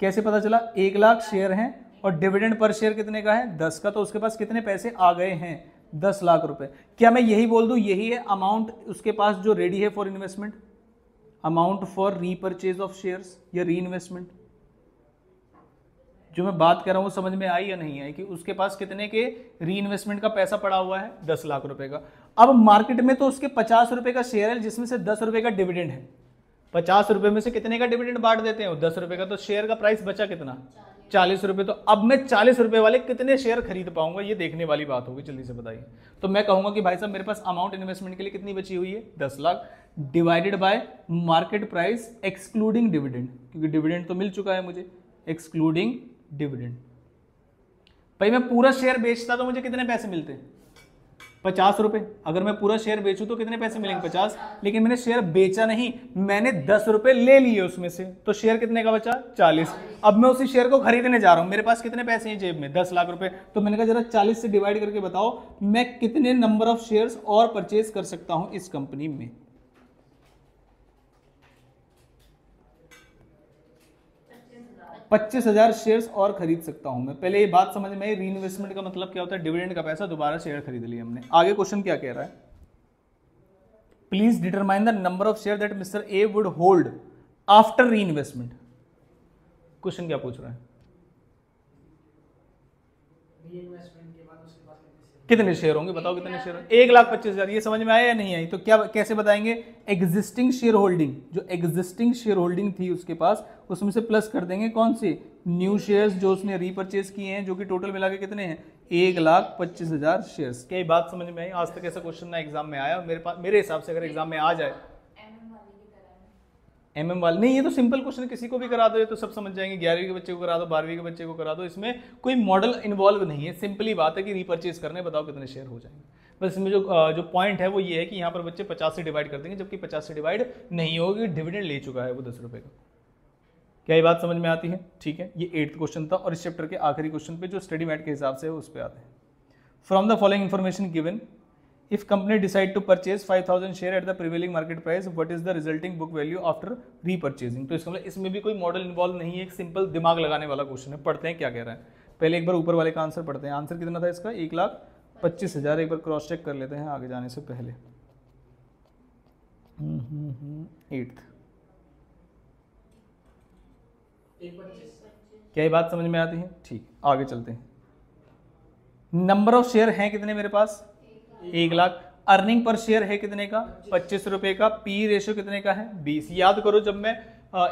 कैसे पता चला? 1 लाख शेयर हैं और डिविडेंड पर शेयर कितने का है? 10 का। तो उसके पास कितने पैसे आ गए हैं? 10 लाख रुपए। क्या मैं यही बोल दूं यही है अमाउंट उसके पास जो रेडी है for investment? Amount for repurchase of shares या री इन्वेस्टमेंट। जो मैं बात कर रहा हूं वो समझ में आई या नहीं आई कि उसके पास कितने के री इन्वेस्टमेंट का पैसा पड़ा हुआ है? 10 लाख रुपए का। अब मार्केट में तो उसके 50 रुपए का शेयर है जिसमें से 10 रुपए का डिविडेंड है। 50 रुपए में से कितने का डिविडेंड बांट देते हैं? 10 रुपए का। तो शेयर का प्राइस बचा कितना? 40 रुपए। तो अब मैं 40 रुपए वाले कितने शेयर खरीद पाऊंगा, ये देखने वाली बात होगी। जल्दी से बताइए। तो मैं कहूंगा कि भाई साहब मेरे पास अमाउंट इन्वेस्टमेंट के लिए कितनी बची हुई है? 10 lakh divided by market price excluding dividend, क्योंकि डिविडेंड तो मिल चुका है मुझे, एक्सक्लूडिंग डिविडेंड। भाई मैं पूरा शेयर बेचता तो मुझे कितने पैसे मिलते? 50 रुपए। अगर मैं पूरा शेयर बेचूं तो कितने पैसे मिलेंगे? 50। लेकिन मैंने शेयर बेचा नहीं, मैंने 10 रुपए ले लिए उसमें से, तो शेयर कितने का बचा? 40। अब मैं उसी शेयर को खरीदने जा रहा हूं, मेरे पास कितने पैसे हैं जेब में? 10 लाख रुपए। तो मैंने कहा जरा 40 से डिवाइड करके बताओ मैं कितने नंबर ऑफ शेयर्स और परचेज कर सकता हूं इस कंपनी में। 25,000 शेयर्स और खरीद सकता हूं मैं। पहले ये बात समझ में आई, री इन्वेस्टमेंट का मतलब क्या होता है? डिविडेंड का पैसा दोबारा शेयर खरीद लिया हमने। आगे क्वेश्चन क्या कह रहा है? Please determine the number of share that mister A would hold after री इन्वेस्टमेंट। क्वेश्चन क्या पूछ रहा है? रीइन्वेस्टमेंट के बाद उसके पास कितने शेयर होंगे? बताओ कितने शेयर? 1,25,000। ये समझ में आया या नहीं आई? तो क्या कैसे बताएंगे? एग्जिस्टिंग शेयर होल्डिंग, जो एग्जिस्टिंग शेयर होल्डिंग थी उसके पास, उसमें से प्लस कर देंगे कौन से? न्यू शेयर्स जो उसने रीपरचेज किए हैं, जो कि टोटल मिला के कितने हैं? 1,25,000 शेयर्स। क्या ये बात समझ में आई? आज तक ऐसा क्वेश्चन ना एग्जाम में आया, मेरे हिसाब से अगर एग्जाम में आ जाए। MM वाले नहीं, ये तो सिंपल क्वेश्चन, किसी को भी करा दो ये तो सब समझ जाएंगे। 11वीं के बच्चे को करा दो, 12वीं के बच्चे को करा दो, इसमें कोई मॉडल इन्वॉल्व नहीं है। सिंपली बात है कि रीपरचेज करने, बताओ कितने शेयर हो जाएंगे। बस इसमें जो पॉइंट है वो ये है कि यहाँ पर बच्चे 50 से डिवाइड कर देंगे, जबकि 50 से डिवाइड नहीं होगी, डिविडेंड ले चुका है वो 10 रुपए का। क्या ये बात समझ में आती है? ठीक है, ये 8th क्वेश्चन था। और इस चैप्टर के आखिरी क्वेश्चन पे जो स्टडी मैट के हिसाब से है उस पर आते हैं। From the following information given, if company decide to purchase 5,000 share at the prevailing market price, what is the resulting book value after repurchasing? तो इसका मतलब इसमें भी कोई मॉडल इन्वॉल्व नहीं है, एक सिंपल दिमाग लगाने वाला क्वेश्चन है। पढ़ते हैं क्या कह रहा है। पहले एक बार ऊपर वाले का आंसर पढ़ते हैं। आंसर कितना था इसका? 1,25,000। एक बार क्रॉस चेक कर लेते हैं आगे जाने से पहले। 8th। क्या ये बात समझ में आती है? ठीक, आगे चलते हैं। नंबर ऑफ शेयर हैं कितने मेरे पास? 1 लाख। अर्निंग पर शेयर है कितने का? 25 रुपए का। पी रेशियो कितने का है? 20। याद करो जब मैं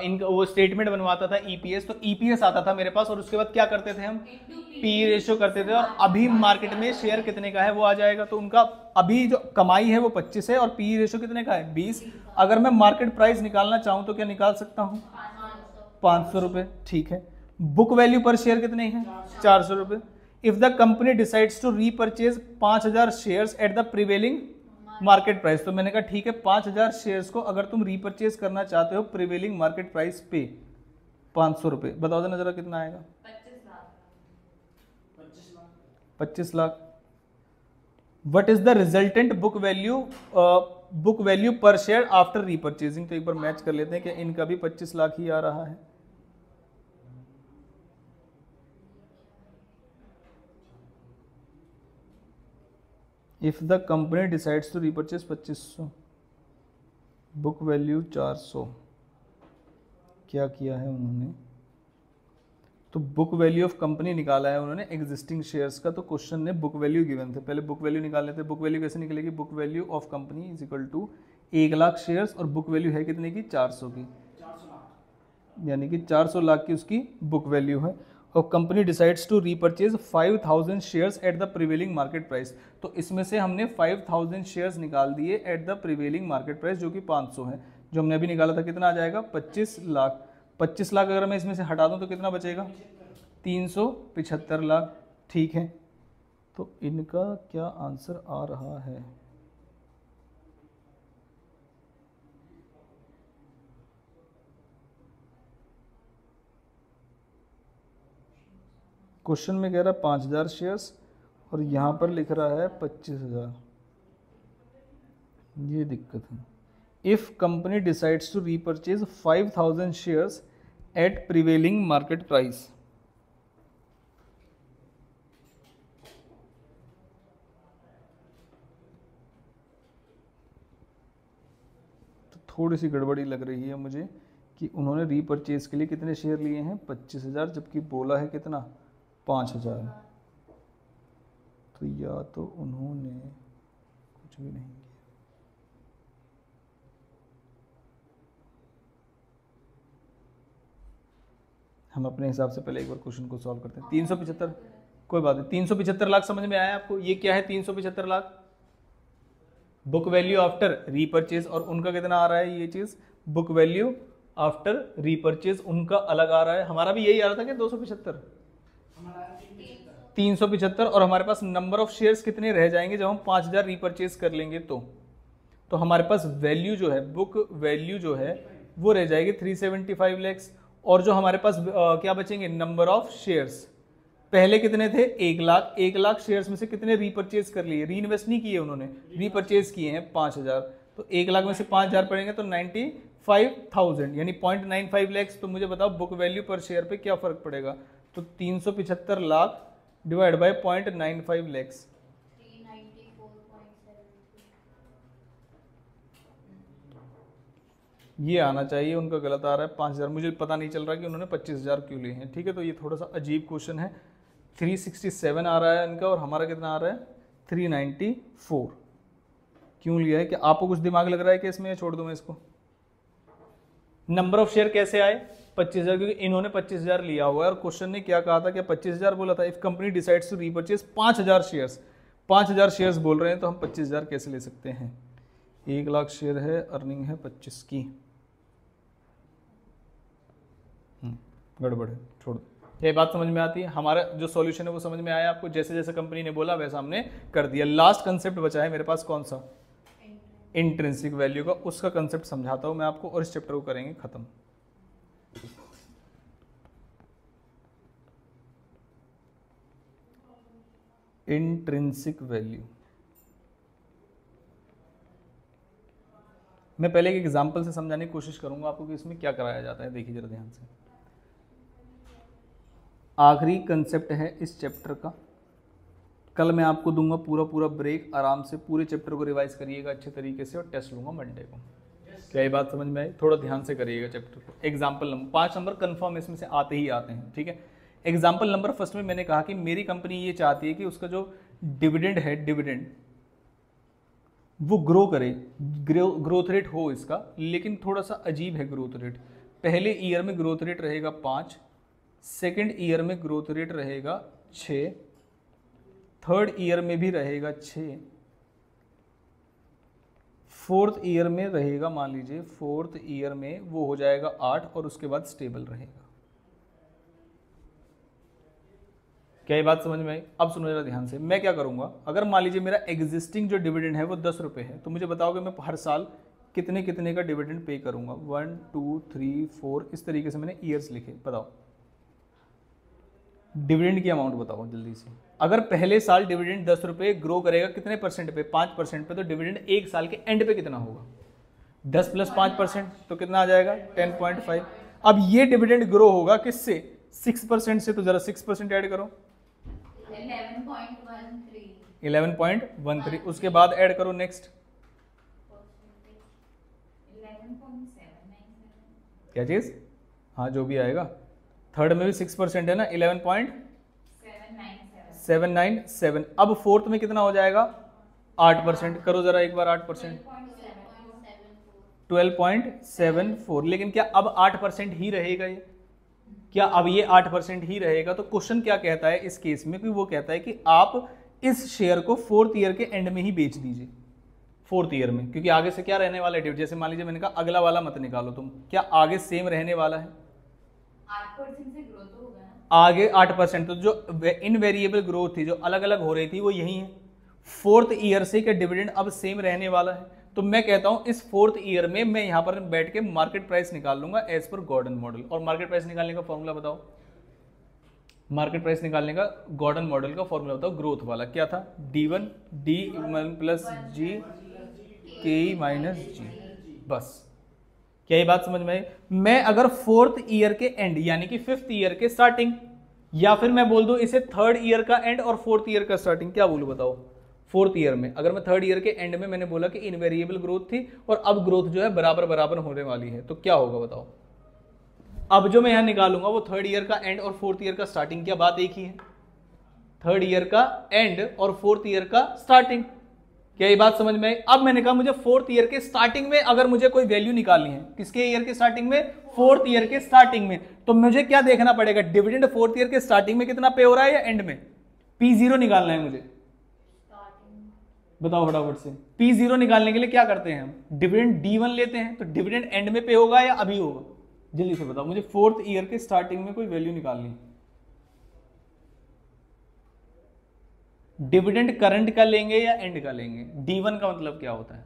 इनका वो स्टेटमेंट बनवाता था EPS, तो EPS आता था मेरे पास और उसके बाद क्या करते थे हम? पी रेशियो करते थे। और अभी मार्केट में शेयर कितने का है वो आ जाएगा। तो उनका अभी जो कमाई है वो 25 है और पी रेशियो कितने का है? 20। अगर मैं मार्केट प्राइस निकालना चाहूं तो क्या निकाल सकता हूं? 500 रुपए। ठीक है। बुक वैल्यू पर शेयर कितने हैं? 400 रुपए। If the company decides to repurchase 5,000 shares at the prevailing market price. तो मैंने कहा ठीक है 5000 शेयर्स को अगर तुम रीपरचेज करना चाहते हो प्रिवेलिंग मार्केट प्राइस पे 500 रुपये, बताओ देना जरा कितना आएगा? 25 lakh. 25 lakh. What is the resultant book value per share after रीपरचेजिंग? तो एक बार मैच कर लेते हैं कि इनका भी 25 लाख ही आ रहा है। If the company decides to repurchase 2500, book value 400, क्या किया है उन्होंने? तो बुक वैल्यू ऑफ कंपनी निकाला है उन्होंने एग्जिस्टिंग शेयर्स का। तो क्वेश्चन ने बुक वैल्यू गिवन थे, पहले बुक वैल्यू निकाल लेते हैं। बुक वैल्यू कैसे निकलेगी? Book value of company is equal to 1 lakh shares और बुक वैल्यू है कितने की? 400 की, 400 लाख, यानी कि 400 लाख की उसकी बुक वैल्यू है। और company decides to repurchase 5000 shares at the prevailing market price. तो इसमें से हमने 5000 शेयर्स निकाल दिए at the prevailing market price जो कि 500 है। जो हमने अभी निकाला था कितना आ जाएगा? 25 लाख। 25 लाख अगर मैं इसमें से हटा दूं तो कितना बचेगा? 375 लाख। ठीक है, तो इनका क्या आंसर आ रहा है? क्वेश्चन में कह रहा है 5000 शेयर्स और यहाँ पर लिख रहा है 25,000। ये दिक्कत है। If company decides to repurchase 5000 shares at prevailing market price, तो थोड़ी सी गड़बड़ी लग रही है मुझे कि उन्होंने रीपरचेज के लिए कितने शेयर लिए हैं? 25,000, जबकि बोला है कितना? 5000। तो या तो उन्होंने कुछ भी नहीं किया। हम अपने हिसाब से पहले एक बार क्वेश्चन को सॉल्व करते हैं। 375, कोई बात नहीं, 375 लाख समझ में आया आपको? ये क्या है 375 lakh? Book value after repurchase. और उनका कितना आ रहा है? ये चीज बुक वैल्यू आफ्टर रीपरचेज उनका अलग आ रहा है। हमारा भी यही आ रहा था कि 275, हमारा 375। और हमारे पास नंबर ऑफ शेयर्स कितने रह जाएंगे जब हम 5000 रीपरचेज कर लेंगे? तो हमारे पास वैल्यू जो है, बुक वैल्यू जो है वो रह जाएगी 375 लैक्स। और जो हमारे पास क्या बचेंगे? Number of shares. पहले कितने थे? 1 लाख। 1 लाख शेयर्स में से कितने रीपरचेज कर लिए? री इन्वेस्ट नहीं किए उन्होंने, रीपरचेज किए हैं 5000। तो 1 लाख में से 5000 पड़ेंगे तो 95,000 यानी 0.95 लैक्स। तो मुझे बताओ बुक वैल्यू पर शेयर पे क्या फर्क पड़ेगा? तो 375 लाख डिवाइड बाय 0.95 लैक्स, 394.7। ये आना चाहिए। उनका गलत आ रहा है 5000। मुझे पता नहीं चल रहा कि उन्होंने 25,000 क्यों लिए हैं। ठीक है, तो ये थोड़ा सा अजीब क्वेश्चन है। 367 आ रहा है इनका और हमारा कितना आ रहा है? 394। क्यों लिया है? कि आपको कुछ दिमाग लग रहा है कि इसमें? छोड़ दूं मैं इसको। नंबर ऑफ शेयर कैसे आए? 25,000, क्योंकि इन्होंने 25,000 लिया हुआ है और क्वेश्चन ने क्या कहा था कि 25,000 बोला था। If company decides to repurchase 5000 shares, 5000 shares बोल रहे हैं, तो हम 25,000 कैसे ले सकते हैं? 1 लाख शेयर है, अर्निंग है 25 की। गड़बड़ है, छोड़ दो। ये बात समझ में आती है? हमारा जो सॉल्यूशन है वो समझ में आया आपको? जैसे जैसे कंपनी ने बोला वैसा हमने कर दिया। लास्ट कंसेप्ट बचा है मेरे पास, कौन सा? इंट्रिंसिक वैल्यू का। उसका कंसेप्ट समझाता हूं मैं आपको और इस चैप्टर को करेंगे खत्म। Intrinsic value. मैं पहले एक एग्जांपल से समझाने की कोशिश करूंगा आपको कि इसमें क्या कराया जाता है। देखिए जरा ध्यान से, आखिरी कंसेप्ट है इस चैप्टर का। कल मैं आपको दूंगा पूरा ब्रेक, आराम से पूरे चैप्टर को रिवाइज करिएगा अच्छे तरीके से और टेस्ट लूंगा मंडे को। क्या ये बात समझ में आई? थोड़ा ध्यान से करिएगा चैप्टर को। एग्जाम्पल नंबर 5 नंबर कन्फर्म इसमें से आते ही आते हैं। ठीक है, एग्जाम्पल नंबर फर्स्ट में मैंने कहा कि मेरी कंपनी ये चाहती है कि उसका जो डिविडेंड है, डिविडेंड वो ग्रो करे, ग्रोथ रेट हो इसका, लेकिन थोड़ा सा अजीब है ग्रोथ रेट। पहले ईयर में ग्रोथ रेट रहेगा 5, सेकेंड ईयर में ग्रोथ रेट रहेगा 6, थर्ड ईयर में भी रहेगा 6, फोर्थ ईयर में रहेगा, मान लीजिए फोर्थ ईयर में वो हो जाएगा 8 और उसके बाद स्टेबल रहेगा। क्या ये बात समझ में आई? अब सुनो जरा ध्यान से, मैं क्या करूंगा, अगर मान लीजिए मेरा एग्जिस्टिंग जो डिविडेंड है वो 10 रुपये है, तो मुझे बताओगे मैं हर साल कितने कितने का डिविडेंड पे करूंगा, 1 2 3 4, इस तरीके से मैंने ईयर्स लिखे। बताओ डिविडेंड की अमाउंट बताओ जल्दी से। अगर पहले साल डिविडेंड 10 रुपये ग्रो करेगा कितने परसेंट पे, 5% पे, तो डिविडेंड एक साल के एंड पे कितना होगा, 10 + 5%, तो कितना आ जाएगा 10.5। अब ये डिविडेंड ग्रो होगा किससे, 6% से, तो जरा 6% ऐड करो, 11.13, उसके बाद ऐड करो नेक्स्ट 11.797, क्या चीज, हाँ जो भी आएगा, थर्ड में भी 6% है ना, 11.797। अब फोर्थ में कितना हो जाएगा, 8%, करो जरा एक बार 8%, 12.74। लेकिन क्या अब 8% ही रहेगा ये, क्या अब ये 8% ही रहेगा? तो क्वेश्चन क्या कहता है इस केस में, कि वो कहता है कि आप इस शेयर को 4th ईयर के एंड में ही बेच दीजिए, 4th ईयर में, क्योंकि आगे से क्या रहने वाला है, जैसे मान लीजिए मैंने कहा अगला वाला मत निकालो तुम, क्या आगे सेम रहने वाला है, 8% से ग्रोथ होगा ना, आगे 8%, तो जो इनवेरिएबल ग्रोथ थी जो अलग अलग हो रही थी वो यही है, 4th ईयर से क्या डिविडेंड अब सेम रहने वाला है। तो मैं कहता हूं इस 4th ईयर में मैं यहां पर बैठ के मार्केट प्राइस निकाल लूंगा एज पर गॉर्डन मॉडल। और मार्केट प्राइस निकालने का फॉर्मूला बताओ, मार्केट प्राइस निकालने का गॉर्डन मॉडल का फॉर्मूला बताओ, ग्रोथ वाला क्या था, D1 + G K - G, बस। क्या ये बात समझ में आई? मैं अगर 4th ईयर के एंड यानी कि 5th ईयर के स्टार्टिंग, या फिर मैं बोल दूं इसे 3rd ईयर का एंड और 4th ईयर का स्टार्टिंग, क्या बोलूं बताओ, 4th ईयर में, अगर मैं 3rd ईयर के एंड में मैंने बोला कि इनवेरिएबल ग्रोथ थी और अब ग्रोथ जो है बराबर बराबर होने वाली है, तो क्या होगा बताओ। अब जो मैं यहां निकालूंगा वो 3rd ईयर का एंड और 4th ईयर का स्टार्टिंग, क्या बात एक ही है, 3rd ईयर का एंड और 4th ईयर का स्टार्टिंग। क्या ये बात समझ में आई? अब मैंने कहा मुझे 4th ईयर के स्टार्टिंग में अगर मुझे कोई वैल्यू निकालनी है, किसके ईयर के स्टार्टिंग में, 4th ईयर के स्टार्टिंग में, तो मुझे क्या देखना पड़ेगा, डिविडेंड 4th ईयर के स्टार्टिंग में कितना पे हो रहा है या एंड में, P0 निकालना है मुझे, बताओ फटाफट से। P0 निकालने के लिए क्या करते हैं हम, डिविडेंड D1 लेते हैं, तो डिविडेंड एंड में पे होगा या अभी होगा, जल्दी से बताओ मुझे, 4th ईयर के स्टार्टिंग में कोई वैल्यू निकालनी है। डिविडेंड करंट का लेंगे या एंड का लेंगे, D1 का मतलब क्या होता है,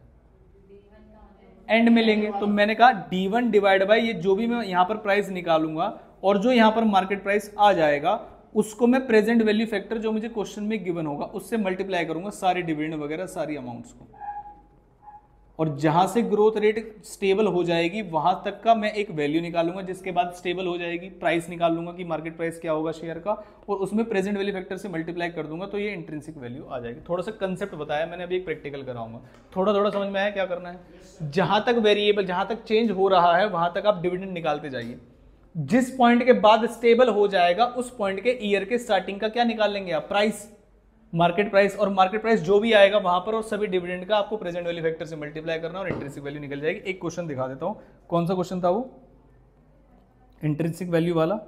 एंड में लेंगे, तो मैंने कहा D1 डिवाइड बाय ये जो भी मैं यहां पर प्राइस निकालूंगा और जो यहां पर मार्केट प्राइस आ जाएगा उसको मैं प्रेजेंट वैल्यू फैक्टर जो मुझे क्वेश्चन में गिवन होगा उससे मल्टीप्लाई करूंगा सारी डिविडेंड वगैरह सारी अमाउंट्स को, और जहां से ग्रोथ रेट स्टेबल हो जाएगी वहां तक का मैं एक वैल्यू निकालूंगा, जिसके बाद स्टेबल हो जाएगी प्राइस निकाल लूंगा कि मार्केट प्राइस क्या होगा शेयर का, और उसमें प्रेजेंट वैल्यू फैक्टर से मल्टीप्लाई कर दूंगा तो ये इंट्रिंसिक वैल्यू आ जाएगी। थोड़ा सा कंसेप्ट बताया मैंने, अभी एक प्रैक्टिकल कराऊंगा, थोड़ा थोड़ा समझ में आया क्या करना है। जहां तक वेरिएबल, जहां तक चेंज हो रहा है वहां तक आप डिविडेंड निकालते जाइए, जिस पॉइंट के बाद स्टेबल हो जाएगा उस पॉइंट के ईयर के स्टार्टिंग का क्या निकाल लेंगे आप, प्राइस, मार्केट प्राइस, और मार्केट प्राइस जो भी आएगा वहां पर और सभी डिविडेंड का आपको प्रेजेंट वैल्यू फैक्टर से मल्टीप्लाई करना और इंट्रिंसिक वैल्यू निकल जाएगी। एक क्वेश्चन दिखा देता हूं, कौन सा क्वेश्चन था वो, इंट्रिंसिक वैल्यू वाला,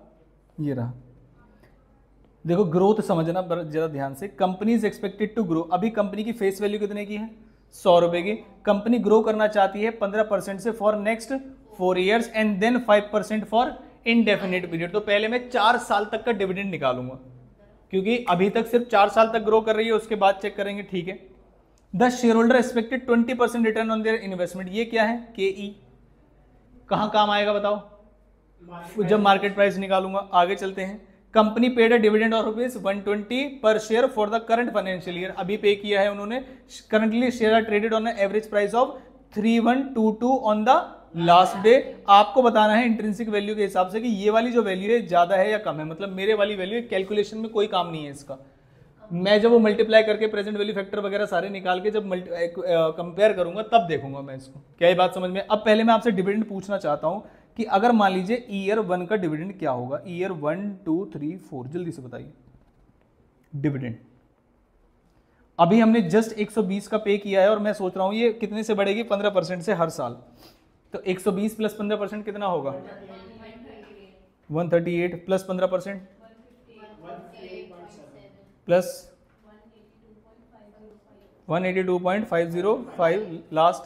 ये रहा। देखो ग्रोथ समझना जरा ध्यान से, company is expected to grow, अभी कंपनी की फेस वैल्यू कितने की है, 100 रुपए की, कंपनी ग्रो करना चाहती है 15% से for next 4 years and then 5% for indefinite period. तो पहले मैं 4 साल तक का डिविडेंड निकालूंगा, क्योंकि अभी तक सिर्फ 4 साल तक ग्रो कर रही है, उसके बाद चेक करेंगे, ठीक है। The share holder expected 20% return on their investment, ये क्या है, KE, कहां काम आएगा बताओ, जब मार्केट प्राइस निकालूंगा। आगे चलते हैं, company paid a dividend of ₹120 per share for the current financial year, अभी पे किया है उन्होंने, currently share are traded on average price of 3122 on the last day. आपको बताना है इंट्रिंसिक वैल्यू के हिसाब से कि ये वाली जो वैल्यू है ज्यादा है या कम है, मतलब मेरे वाली वैल्यू कैलकुलेशन में कोई काम नहीं है इसका, मैं जब वो मल्टीप्लाई करके प्रेजेंट वैल्यू फैक्टर वगैरह सारे निकाल के जब कंपेयर करूंगा तब देखूंगा मैं इसको। क्या ये बात समझ में? अब पहले मैं आपसे डिविडेंड पूछना चाहता हूं कि अगर मान लीजिए ईयर 1 का डिविडेंड क्या होगा, ईयर 1 2 3 4, जल्दी से बताइए डिविडेंड। अभी हमने जस्ट 120 का पे किया है और मैं सोच रहा हूं ये कितने से बढ़ेगी, 15% से हर साल, तो 120 प्लस 15% कितना होगा, 138 प्लस 15% प्लस 182.505, लास्ट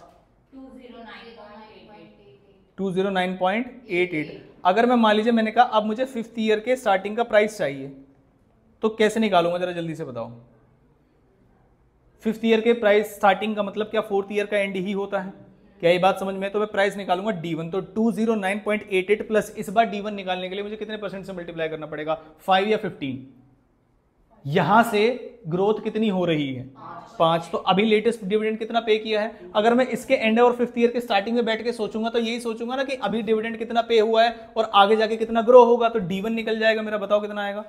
209.88। अगर मैं मान लीजिए मैंने कहा अब मुझे 5th ईयर के स्टार्टिंग का प्राइस चाहिए, तो कैसे निकालूंगा जरा जल्दी से बताओ। 5th ईयर के प्राइस स्टार्टिंग का मतलब क्या 4th ईयर का एंड ही होता है, क्या ये बात समझ में है? तो मैं प्राइस निकालूंगा D1, तो 209.88 प्लस इस बार D1 निकालने के लिए मुझे कितने परसेंट से मल्टीप्लाई करना पड़ेगा, 5 या 15? यहां से ग्रोथ कितनी हो रही है, 5। तो अभी लेटेस्ट डिविडेंड कितना पे किया है? अगर मैं इसके एंड और 5th ईयर के स्टार्टिंग में बैठ के सोचूंगा तो यही सोचूंगा ना कि अभी डिविडेंड कितना पे हुआ है और आगे जाके कितना ग्रो होगा, तो D1 निकल जाएगा मेरा। बताओ कितना आएगा,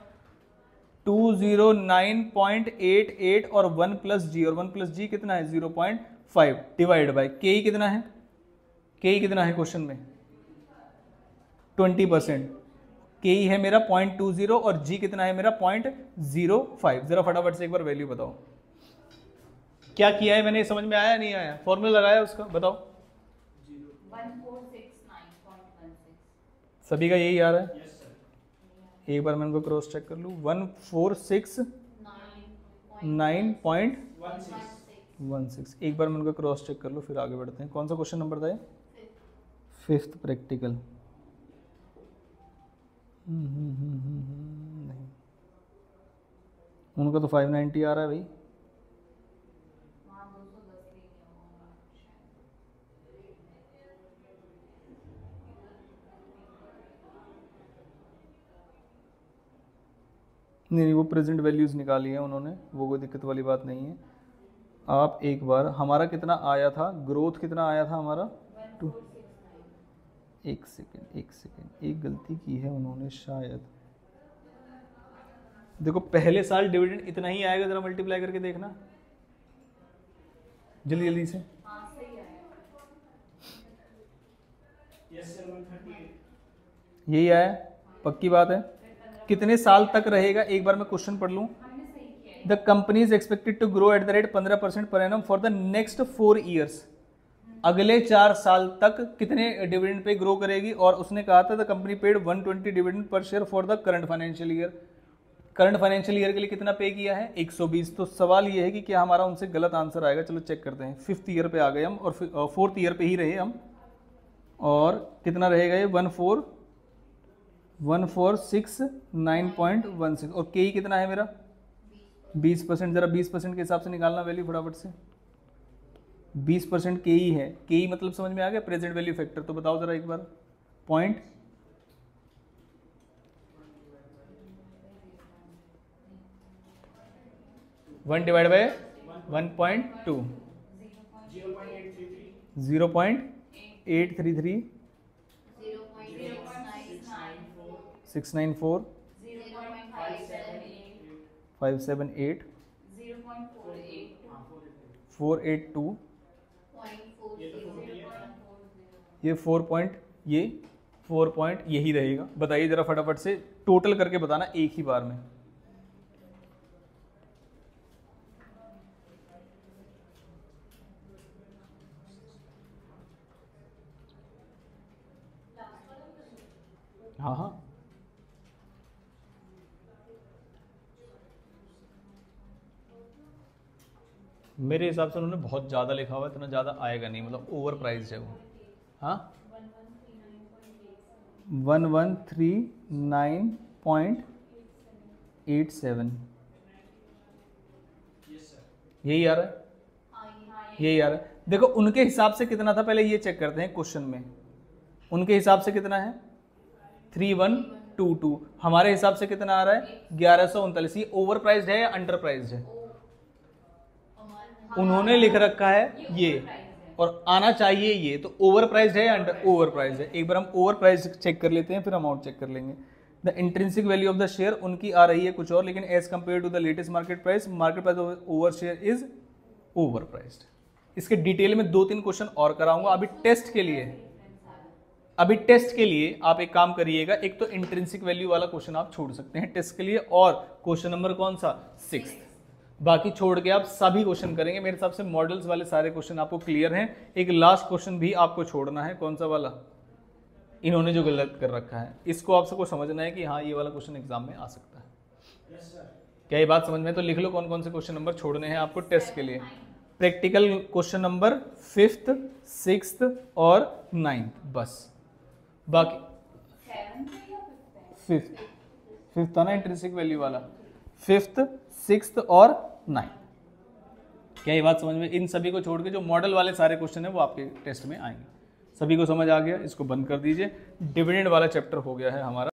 209.88 और 1 प्लस जी, और 1 प्लस जी कितना है 0.5 डिवाइड बाय के कितना है, के कितना है क्वेश्चन में 20%, के है मेरा 0.20 और जी कितना है मेरा 0.05। जरा फटाफट से एक बार वैल्यू बताओ क्या किया है मैंने, समझ में आया नहीं आया, फॉर्मूला लगाया उसका बताओ। 1469.16 सभी का यही आ रहा है? एक बार मैं इनको क्रॉस चेक कर लूँ, 1469.16। एक बार मैं इनको क्रॉस चेक कर लूँ फिर आगे बढ़ते हैं। कौन सा क्वेश्चन नंबर था ये? 5th practical. नहीं, उनका तो 590 आ रहा है भाई। नहीं, वो प्रेजेंट वैल्यूज निकाली है उन्होंने, वो कोई दिक्कत वाली बात नहीं है। आप एक बार, हमारा कितना आया था, ग्रोथ कितना आया था हमारा 2, एक सेकेंड, एक गलती की है उन्होंने शायद। देखो पहले साल डिविडेंड इतना ही आएगा, जरा मल्टीप्लाई करके देखना जल्दी जल्दी से। यही आया, पक्की बात है। कितने साल तक रहेगा, एक बार मैं क्वेश्चन पढ़ लूं। The company is expected to grow at the rate 15% per annum for the next 4 years. अगले 4 साल तक कितने डिविडेंड पे ग्रो करेगी, और उसने कहा था the company paid 120 dividend per share for the current financial year. Current financial year के लिए कितना पे किया है, 120। तो सवाल ये है कि क्या हमारा उनसे गलत आंसर आएगा। चलो चेक करते हैं। 5th ईयर पे आ गए हम और 4th ईयर पे ही रहे हम, और कितना रहेगा ये 1469.16 और के कितना है मेरा 20%। जरा 20% के हिसाब से निकालना वैल्यू फटाफट से। 20% के ही है, के ही मतलब समझ में आ गया, प्रेजेंट वैल्यू फैक्टर। तो बताओ जरा एक बार, पॉइंट 1 डिवाइड बाय 1.2, 0.833, 694, 578, 482, ये 4 पॉइंट यही रहेगा। बताइए जरा फटाफट से, टोटल करके बताना एक ही बार में। हाँ हाँ, मेरे हिसाब से उन्होंने बहुत ज़्यादा लिखा हुआ है, इतना ज़्यादा आएगा नहीं, मतलब ओवर प्राइस है वो। हाँ 1139.87 यही आ रहा है, यही आ रहा है। देखो उनके हिसाब से कितना था, पहले ये चेक करते हैं क्वेश्चन में। उनके हिसाब से कितना है 3122, हमारे हिसाब से कितना आ रहा है 1139। ये ओवर प्राइस्ड है या अंडर प्राइस्ड है? उन्होंने लिख रखा है ये और आना चाहिए ये, तो ओवर प्राइस्ड है या अंडर? ओवर प्राइस्ड है। एक बार हम ओवर प्राइस चेक कर लेते हैं, फिर अमाउंट चेक कर लेंगे। The intrinsic value of the share उनकी आ रही है कुछ और, लेकिन as compare to the latest market price over share is overpriced. इसके डिटेल में 2-3 क्वेश्चन और कराऊंगा। अभी टेस्ट के लिए आप एक काम करिएगा, एक तो इंट्रिंसिक वैल्यू वाला क्वेश्चन आप छोड़ सकते हैं टेस्ट के लिए, और क्वेश्चन नंबर कौन सा 6, बाकी छोड़ के आप सभी क्वेश्चन करेंगे। मेरे हिसाब से मॉडल्स वाले सारे क्वेश्चन आपको क्लियर हैं। एक लास्ट क्वेश्चन भी आपको छोड़ना है, कौन सा वाला, इन्होंने जो गलत कर रखा है, इसको आप सबको समझना है कि हाँ ये वाला क्वेश्चन एग्जाम में आ सकता है। क्या ये बात समझ में? तो लिख लो कौन कौन से क्वेश्चन नंबर छोड़ने हैं आपको टेस्ट के लिए। Practical question number 5th, 6th और 9th, बस। बाकी 5th था ना इंट्रिंसिक वैल्यू वाला, 5th 6th और 9th। क्या ये बात समझ में? इन सभी को छोड़ के जो मॉडल वाले सारे क्वेश्चन है वो आपके टेस्ट में आएंगे। सभी को समझ आ गया? इसको बंद कर दीजिए। डिविडेंड वाला चैप्टर हो गया है हमारा।